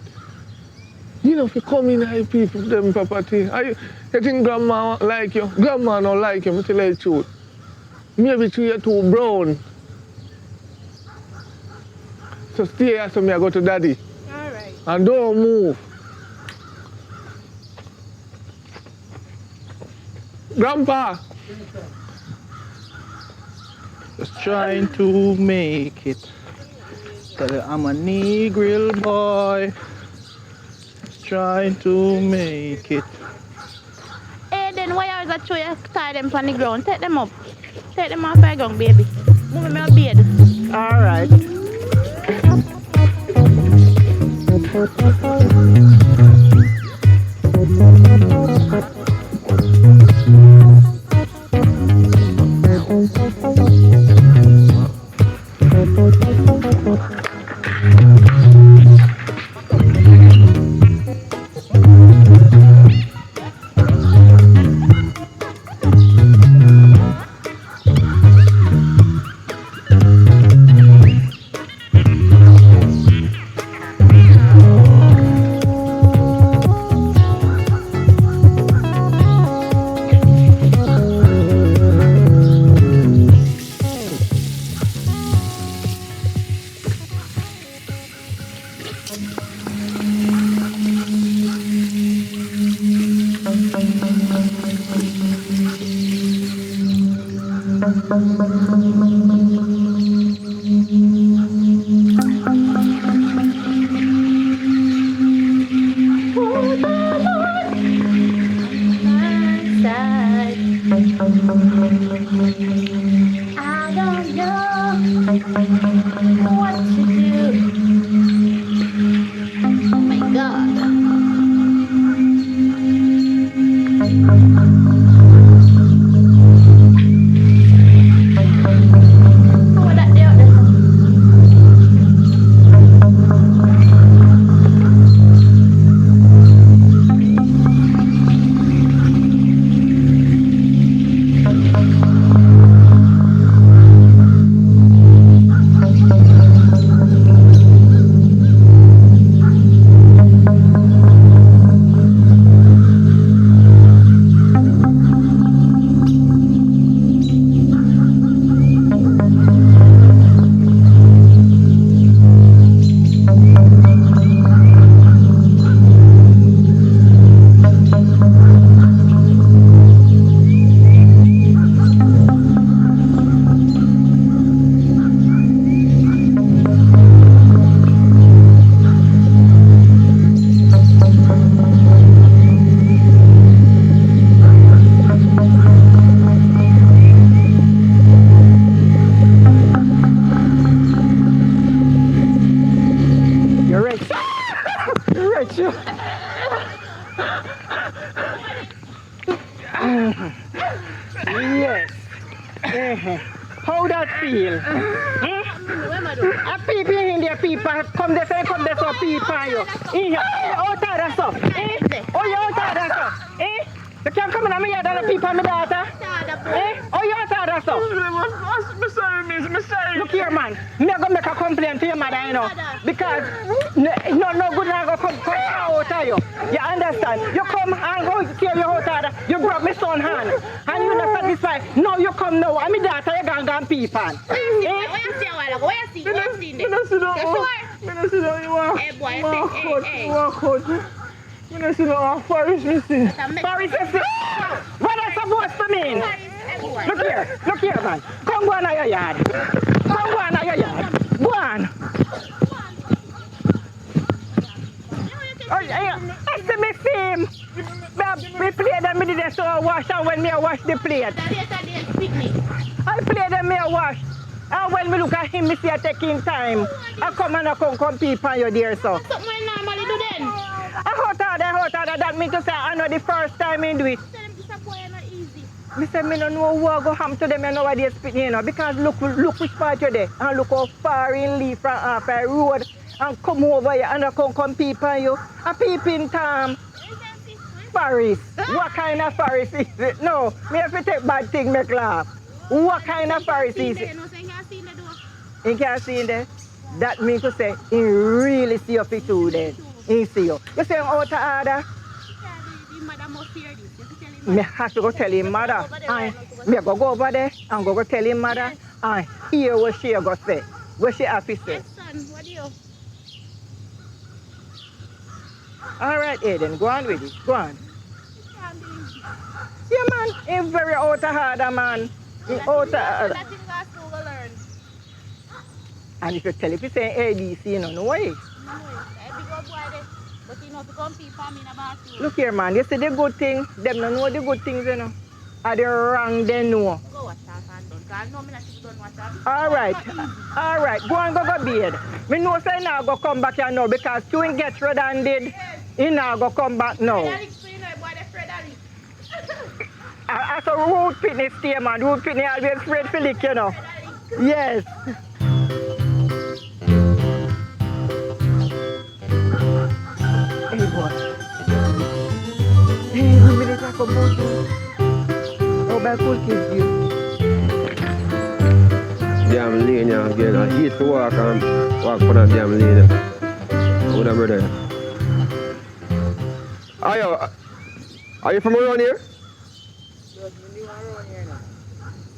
You know if you come in and people them property, you think Grandma like you? Grandma don't like you, I tell you the truth. Maybe you're too brown. So stay here so me I go to Daddy. All right. And don't move. Grandpa. Just trying to make it. Tell you I'm a Negril boy. Just trying to make it. Hey, then why always I show you tie them on the ground? Take them up. Take them off the ground, baby. Move me a bed. All right. I don't know what to do. Oh my God. Oh, that there. You're rich. You're rich. Yes. How that feel? A people in there, people come there, say come there, so people you. In here, out of that stuff. Oh, you out of that stuff. You can't come in and me hear that people, my daughter. Oh, you out of that stuff. I'm sorry, miss. I'm sorry. Look here, man. Me go make a complaint to your mother, you know, because no good I go come out of you. You understand? You come and go care your whole daughter. You broke my son hand, and you not satisfied. No, you come now. I'm my daughter. You gone people. Where you see a while ago? Where you see? Where you see them? You sure? Hey boy, hey. Walk out. I don't see no Paris, me see. Paris, what that's supposed to mean? Look here, man. Come go on your yard. Come go on your yard. Go on. I see me see him. Me play them, me did so wash, and when me wash the plate. I play them, me wash. And when me look at him, me see I taking time. I come and I come compete on you there, so. That's what I normally do then. I hot that means to say I know the first time I do it. Me say me don't know who I go ham to them and nobody speaking, you know, because look which part you're there and look how far in leave from off a road and come over here and I come peep on you. A peeping Tom. Paris. What kind of Paris is it? No, me have to take bad thing, make laugh. What kind of Paris is it? He can't see in there. That means to say he really see your picture then. He see you. You say I'm out of order? Me have to go tell him mother. And me go over there and go tell him mother and hear what she go say. What she have to say. Yes, son, what do you? All right, Aiden, go on with it. Go on. Yeah, man. He's very out of order, man. He out of order. And if you tell if you say ADC, you know, no way. Look here, man. You see the good thing? Them don't know the good things, you know. Are the wrong they know. All right. All right. Go and go bed. Me know say now go come back here now because you ain't get red handed. He now go come back now. As a road fitness stay, man. Road fitness always afraid for lick, you know. Yes. Hey, boy. Hey, one minute I come out here. Oh, my cool kids, you. Damn lane yeah, again. I hate to walk on that damn lane. What that brother? Are you from around here?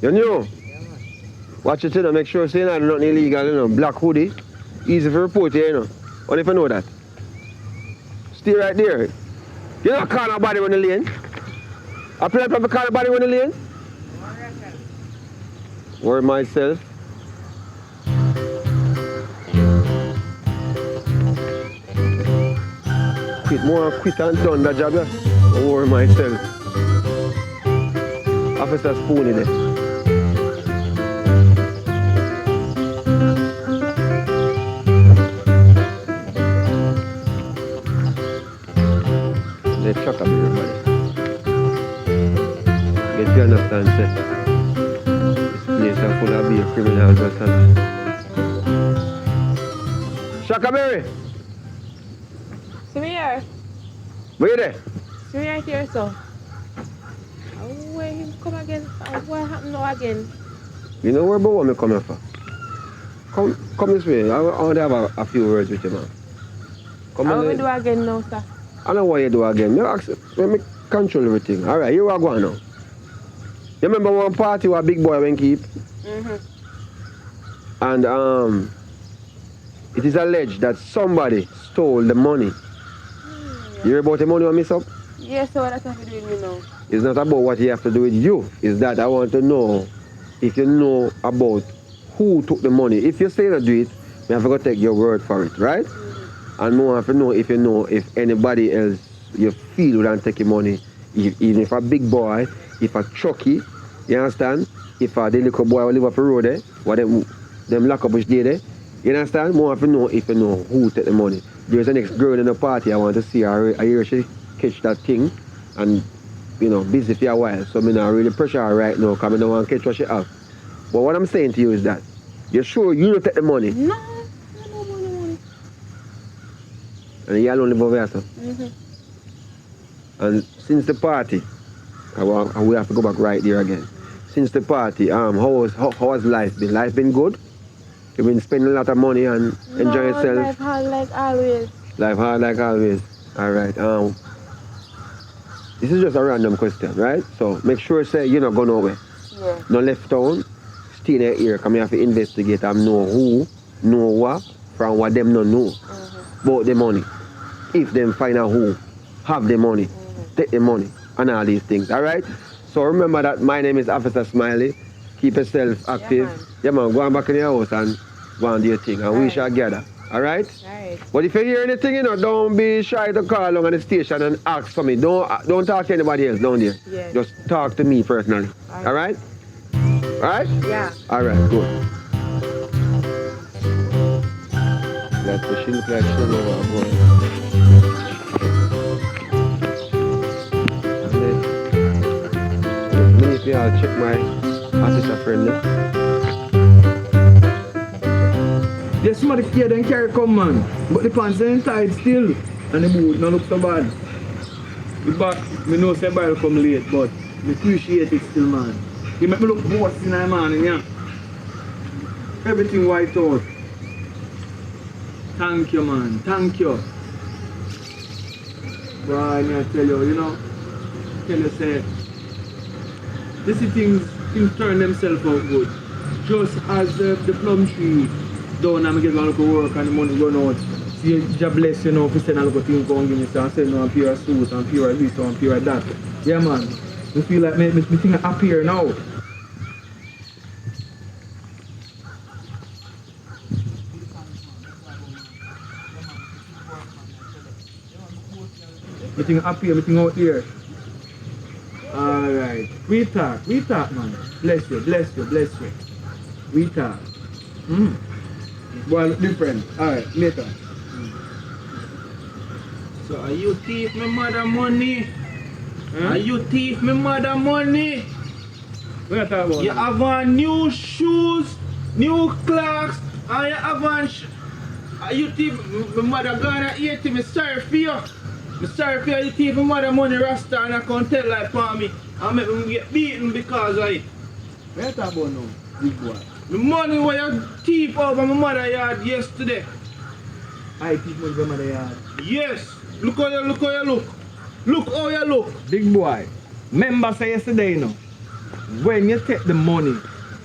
You new? Watch it, you know. Make sure say not nothing illegal, you know. Black hoodie. Easy for report here, you know. Only if you know that. Stay right there. You don't call nobody on the lane. I play to call nobody on the lane. Worry myself. Quit more quit and done that job, yeah. Don't worry myself. Officer Spoony there. They shut up everybody. Get you understand, sir. This place is full of beer criminals, understand? Shaka Mary! See me here. Where you there? See me right here, so. Where him come again? What happened now again? You know where about me coming from? Come this way. I want to have a few words with you, man. Come How on. we do again now, sir? I know what you do again. Let me control everything. Alright, here we are going now. You remember one party where big boy went keep? And it is alleged that somebody stole the money. You hear about the money I miss up? Yes, so what has to do with me now? It's not about what you have to do with you. It's that I want to know if you know about who took the money. If you say to do it, you have to go take your word for it, right? And more have to know if anybody else you feel would take your money. Even if a big boy, if a trucky, you understand? If a little boy will live up the road there, what them lock up which day there, you understand? More have to know if you know who took the money. There's an next girl in the party I want to see her. I hear she catch that thing and busy for a while. So I'm not really pressure her right now because I don't want to catch what she have. But what I'm saying to you is that you're sure you don't take the money? No, money. And you alone live over here, so? And since the party, we have to go back right there again. Since the party, how has life been? Life been good? You've been spending a lot of money and enjoy yourself? Life hard like always. Life hard like always. Alright. This is just a random question, right? So make sure say you're not going nowhere. Yeah. No left town, stay in the area, come here to investigate and know who, know what, from what them don't know about the money. If them find out who have the money, take the money, and all these things, alright? So remember that my name is Officer Smiley. Keep yourself active. Yeah man, go on back in your house and go and do your thing, and we shall gather, alright? Alright. But if you hear anything, don't be shy to call along at the station and ask for me. Don't talk to anybody else down there. Yeah. Just talk to me personally, alright? Alright? Yeah. Alright, good. Like she look like she don't know where I'm going. I'll check my officer friend. There's somebody here then carry come man. But the pants are inside still. And the boot don't look so bad. The back, I know somebody will come late, but I appreciate it still man. You make me look boss in the morning, yeah. Everything white out. Thank you man, thank you. Boy, I tell you, tell you say, this things turn themselves out good. Just as the plum tree down and I get going to work and the money run out. See, God bless if you send a little thing go and give me some, send a pair of suit and pair of this and pair of that. Yeah man. I feel like me thing appear now. Me thing appear, me thing out here. Alright. We talk, man. Bless you, bless you, bless you. We talk. Boy, look different. Alright, later. So are you thief my mother money? Are you thief my mother money? What you talking about? You have on new shoes, new clocks, and you have on are you thief my mother gonna eat me sorry for you. I'm sorry for you thief my mother money Rasta and I can't tell like for me. I make me get beaten because of it. What you talking about now, big boy? The money where you thief over my mother yard yesterday. I thief money over my mother yard? Yes. Look how you look. Look how you look. Big boy, remember say yesterday, you know, when you take the money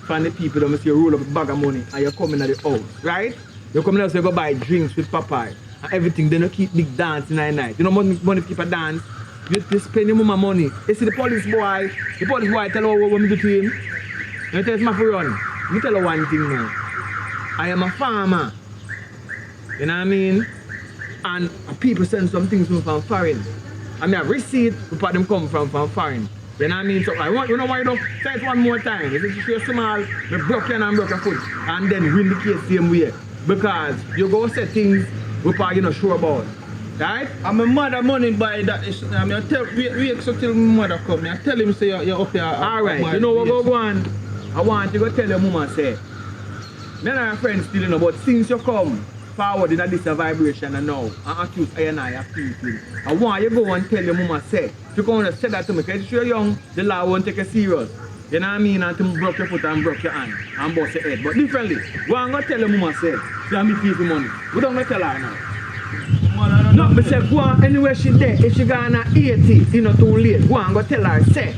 from the people that must you roll up a bag of money and you come in at the house, right? You come in the house, you go buy drinks with Popeye and everything, then you keep big dancing at night. You know money to keep a dance? You spend your mama money. You see the police boy tell her what me do to him. You tell him to run. Me tell her one thing now. I am a farmer. You know what I mean? And people send some things from foreign. I mean, I receipt, but them come from foreign. You know what I mean? So you know why you don't say it one more time. If you're small, you broke your hand and broke your foot. And then win the case same way. Because you go say things which you're not sure about. Right? And my mother money by that is, I mean, wait so till my mother come. I tell him say you're up here. Alright, you know what go on? I want you to go tell your mama say, none of your friends still know, but since you come forward in this vibration and now, and accuse I and I of people, I want you to go and tell your mama say, if you come and say that to me, because if you're young, the law won't take you serious. You know what I mean? And to broke your foot and broke your hand and bust your head. But differently, go and go tell your mama say, see how me pay for money. We don't go tell her now. No, me say go on anywhere she there. If she gonna 80, it's not too late. Go and go tell her say,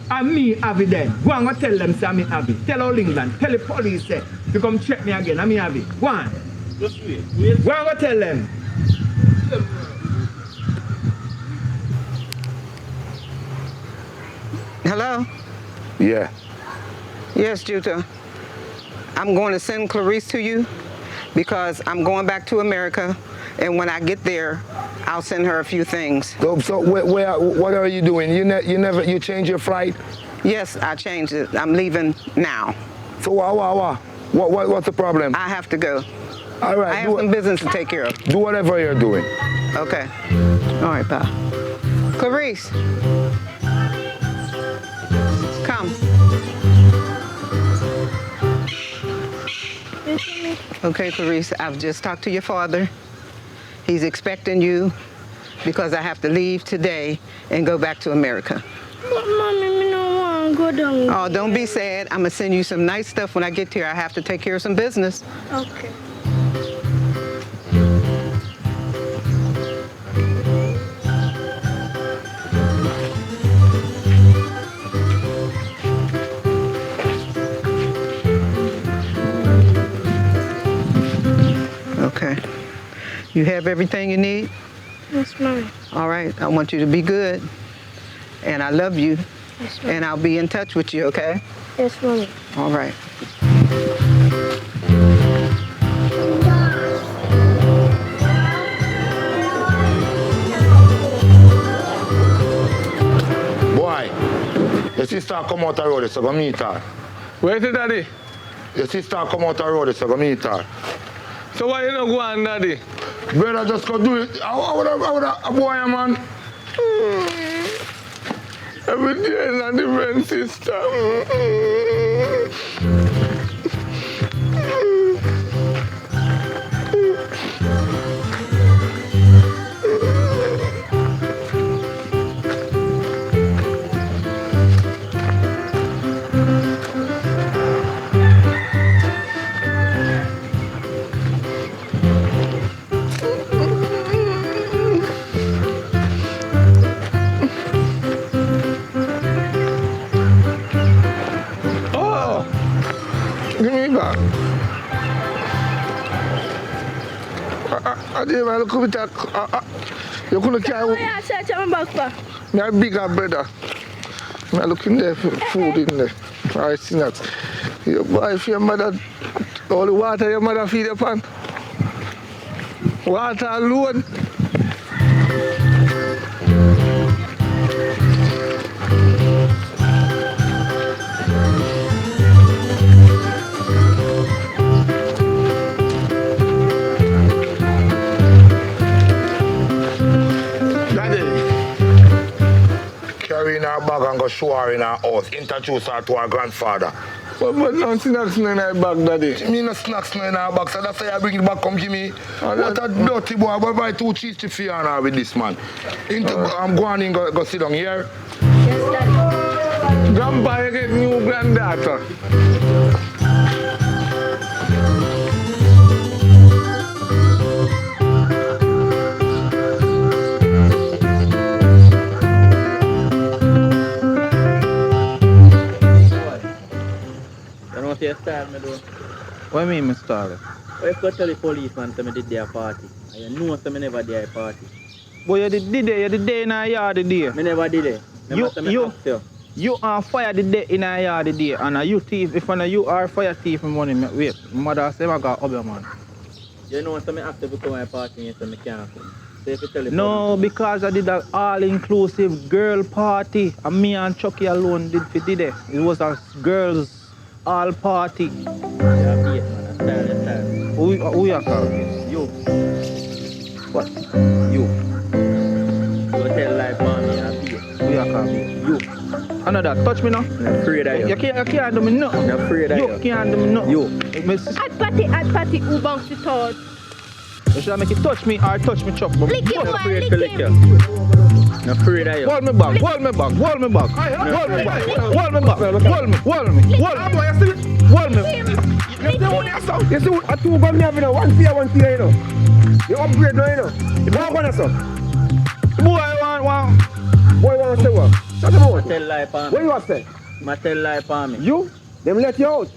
and me have it then. Go and go tell them say me have it. Tell all England, tell the police say, you come check me again, and me have it. Go on. Just wait. Go and go tell them. Hello? Yeah. Yes, Juta. I'm going to send Clarice to you because I'm going back to America, and when I get there, I'll send her a few things. So what are you doing? You change your flight? Yes, I changed it. I'm leaving now. So what's the problem? I have to go. All right. I have some business to take care of. Do whatever you're doing. Okay. All right, pal. Clarice. Come. Okay, Clarice, I've just talked to your father. He's expecting you because I have to leave today and go back to America. But Mommy, me don't want to go down. Oh, don't be sad. I'm going to send you some nice stuff when I get here. I have to take care of some business. Okay. Okay. You have everything you need? Yes, Mommy. All right. I want you to be good. And I love you. Yes, Mommy. And I'll be in touch with you, okay? Yes, Mommy. All right. Boy, your sister come out the road, so go meet her. Where's the daddy? Your sister come out the road, so go meet her. So why you not go on, daddy? Brother, just go do it. I would a boy, man. Every day is a different sister. Oh, You couldn't carry yeah, search my backpack. my bigger brother. I'm looking there for food in there. I see that. You boy, if your mother, all the water your mother feed upon. Water alone. Carry in her bag and go show her in her house. Introduce her to her grandfather. But no snacks in her bag, daddy. Me no snacks in her bag, so that's why I bring it back, come give me. What a dirty boy, but buy 2 cheese to fear her with this man. I'm going in, go sit down here. Yes, Daddy. Grandpa, you get new granddaughter. You start me do. What do you mean, Mr. Why you go tell the policeman that I did their party? And you know that I never did a party. Boy, you did there in our yard today. I never did it. You are fire the day in our yard today, and you thief. If you are fire thief money, wait, mother say I got other man. You know what I have to become a party and so I can't come. So if you tell the No, because I did an all-inclusive girl party, and me and Chucky alone did it. It was a girls' all party. Who you call? You. What? You. You tell life on me and be. Who you call me? You. Another touch me now. I'm afraid of you. You can't do me nothing. I'm afraid of you. You can't do me nothing. You. At party, who bounce it out? You should make it touch me or touch me Chuck. Lick him, I'm boy, afraid lick to lick you. him. I'm afraid of you. Hold me back, hold me back, hold me back. Hold me back, hold me back. Hold me, hold me, hold me. Hold me. You see what 2 gun me have, you know, 1 fear, you know. You upgrade now, you know. You want one or so? Boy, I want. Boy, want to say what? Shut them out. Tell life on me. What you want to say? I tell life on me. You? Them let you out.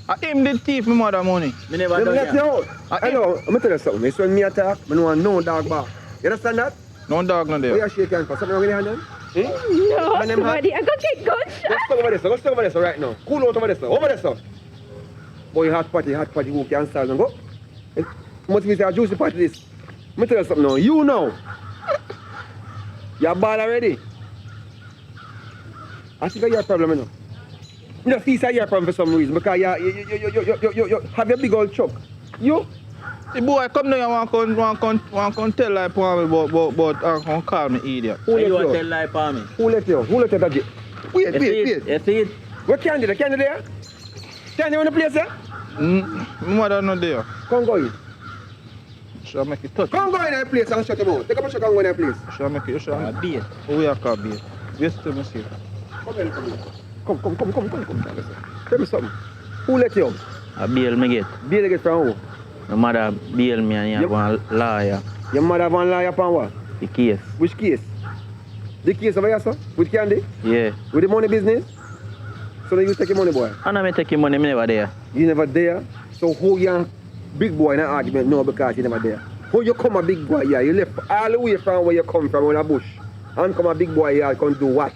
I him did thief my mother money. Me never Them done let you that. out. I know, I'm going to tell you something. It's when me attack, I don't want no dog back. You understand that? No dog no there. Where you shake hands for? Something wrong in your hand then? No, And them somebody, I go get gunshot. Let's talk over this, let's talk over this right now. Cool out over this, over this. Boy, hot party, who can start and go? It must be a juicy party this. Let me tell you something now. You know. You're bad already. I think you have a problem, you know. You just see you have a problem for some reason because you have your big old chuck. You? The boy come now and want tell lie for me, but can't call me idiot. Who let You want to you? tell life on me? Who let you? Who let you touch it? Wait. You see it? Where Candy? The Candy there? Candy on the place there? My mother not there. Come go in. Should I make it touch? Come go in that place and shut him out. Take a picture, come go in that place. Should I make it? Should I Beat. Who you call beat? Yes, to me see. Come in. Come. Tell me something. Who let you? A bail me get. Bail get from who? My mother bail me and you have one lawyer. Your mother have one lawyer upon what? The case. Which case? The case over here, sir? With Candy? Yeah. With the money business? So then you take your money, boy? I know me take your money, me never there. You never there? So who you big boy in an argument? No, because you never there. Who you come a big boy here? You left all the way from where you come from, in a bush. And come a big boy here, come do what?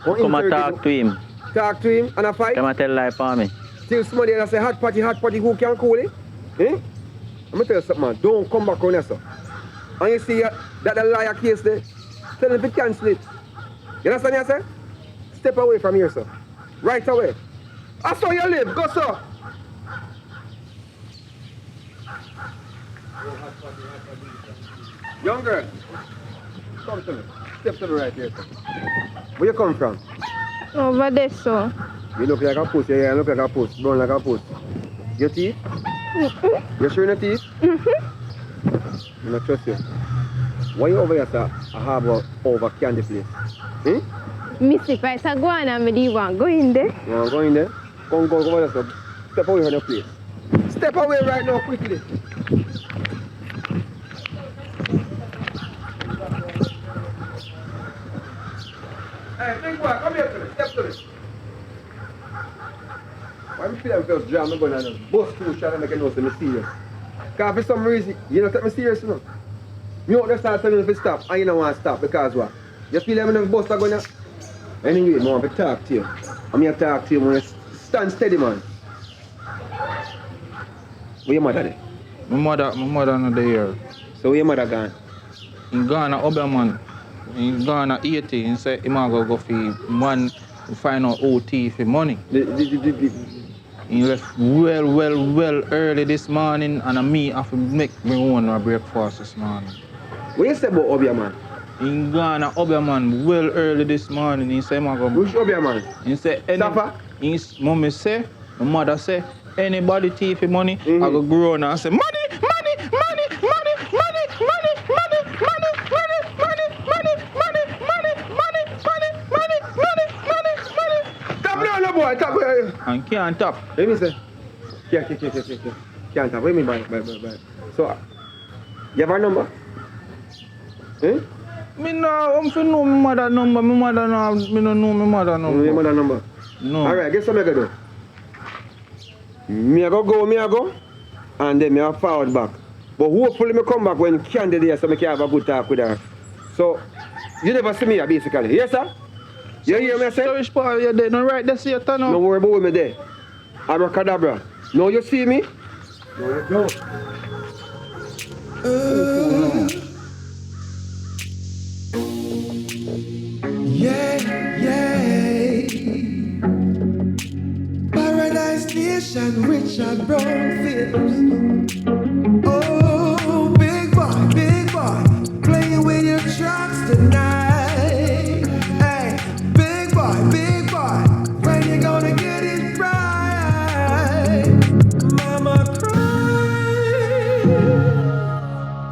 Come and talk to him. Talk to him and a fight? Come and tell life on me. Till somebody else say hot party, who can cool it? Eh? I'm going to tell you something, man. Don't come back on here, sir. And you see that the liar case there, tell him to cancel it. You understand what I say? Step away from here, sir. Right away. That's how you live. Go, sir. Young girl, come to me. Step to me right here, sir. Where you come from? Over there, sir. You look like a puss. Yeah, you look like a puss. Brown like a puss. Your teeth? You sure your teeth? I don't trust you. Why you over here, sir? I have over Candy place. Missy, if I go on and me do want go in there. You want to go in there? Go over there, sir. Step away from your place. Step away right now, quickly. Hey, big boy, come here to me. Step to me. Why me feel like first jam, I'm going to bust through shot and make you know I'm serious. Because for some reason, you don't take me serious, you know. You don't start telling me to stop and you don't want to stop because what? You feel like I'm going to bust going to Anyway, I want to talk to you. I'm here to talk to you, man. Stand steady, man. Where your mother there? My mother not there. So where your mother gone? In Ghana, Oberman. In Ghana 80, he said he might go for man to find out OT for money. He left well early this morning and me have to make my own breakfast this morning. What you say about Oberman? In Ghana, Oberman, well early this morning, he said, which Oberman? He said, mommy say, my mother say, anybody thief for money, I go grow and I say, money. Tap, boy. And can't tap. Let me say. Can't tap. What do you mean by? So, you have a number? Eh? Me no, I'm for know my mother number. Me don't know my mother number. Your mother number? No. Alright, guess what I do? Me I go, and then me I forward back. But hopefully me come back when Candy there so me can have a good talk with her. So, you never see me basically. Yes, sir? You hear me say? So which part you there? No right there, see you turn up. No worry about me there. Abracadabra. Now you see me? No, you don't. Yeah. Paradise Nation, Richard Brownfields. Oh, big boy, playing with your trucks tonight. Hey, big boy, when you gonna get it right? Mama cry,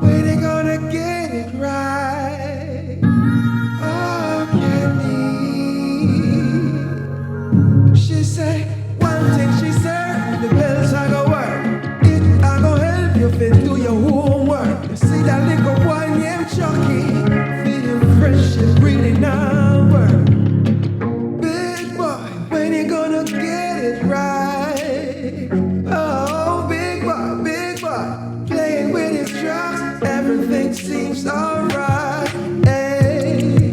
when you gonna get it right? Oh, Kenny, she say, one thing she said, the bells are gonna work. It are gonna help you fit do your homework. You see that little boy named Chucky, feeling fresh and breathing out work. Big boy, when you gonna get it right? Oh, big boy, playing with his trucks, everything seems alright. Hey,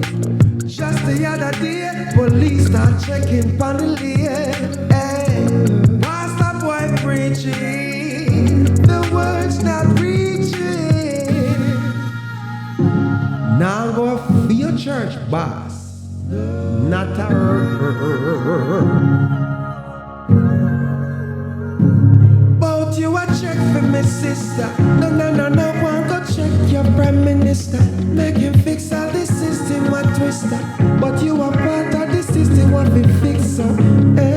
just the other day, police start checking on the lane. Hey, why's that boy preaching? The word's not reaching. Now go for your church, boss. Not a Both you a check for me, sister. No, one go check your prime minister. Make him fix all the system, what twister. But you are part of the system, what we fix so. Hey.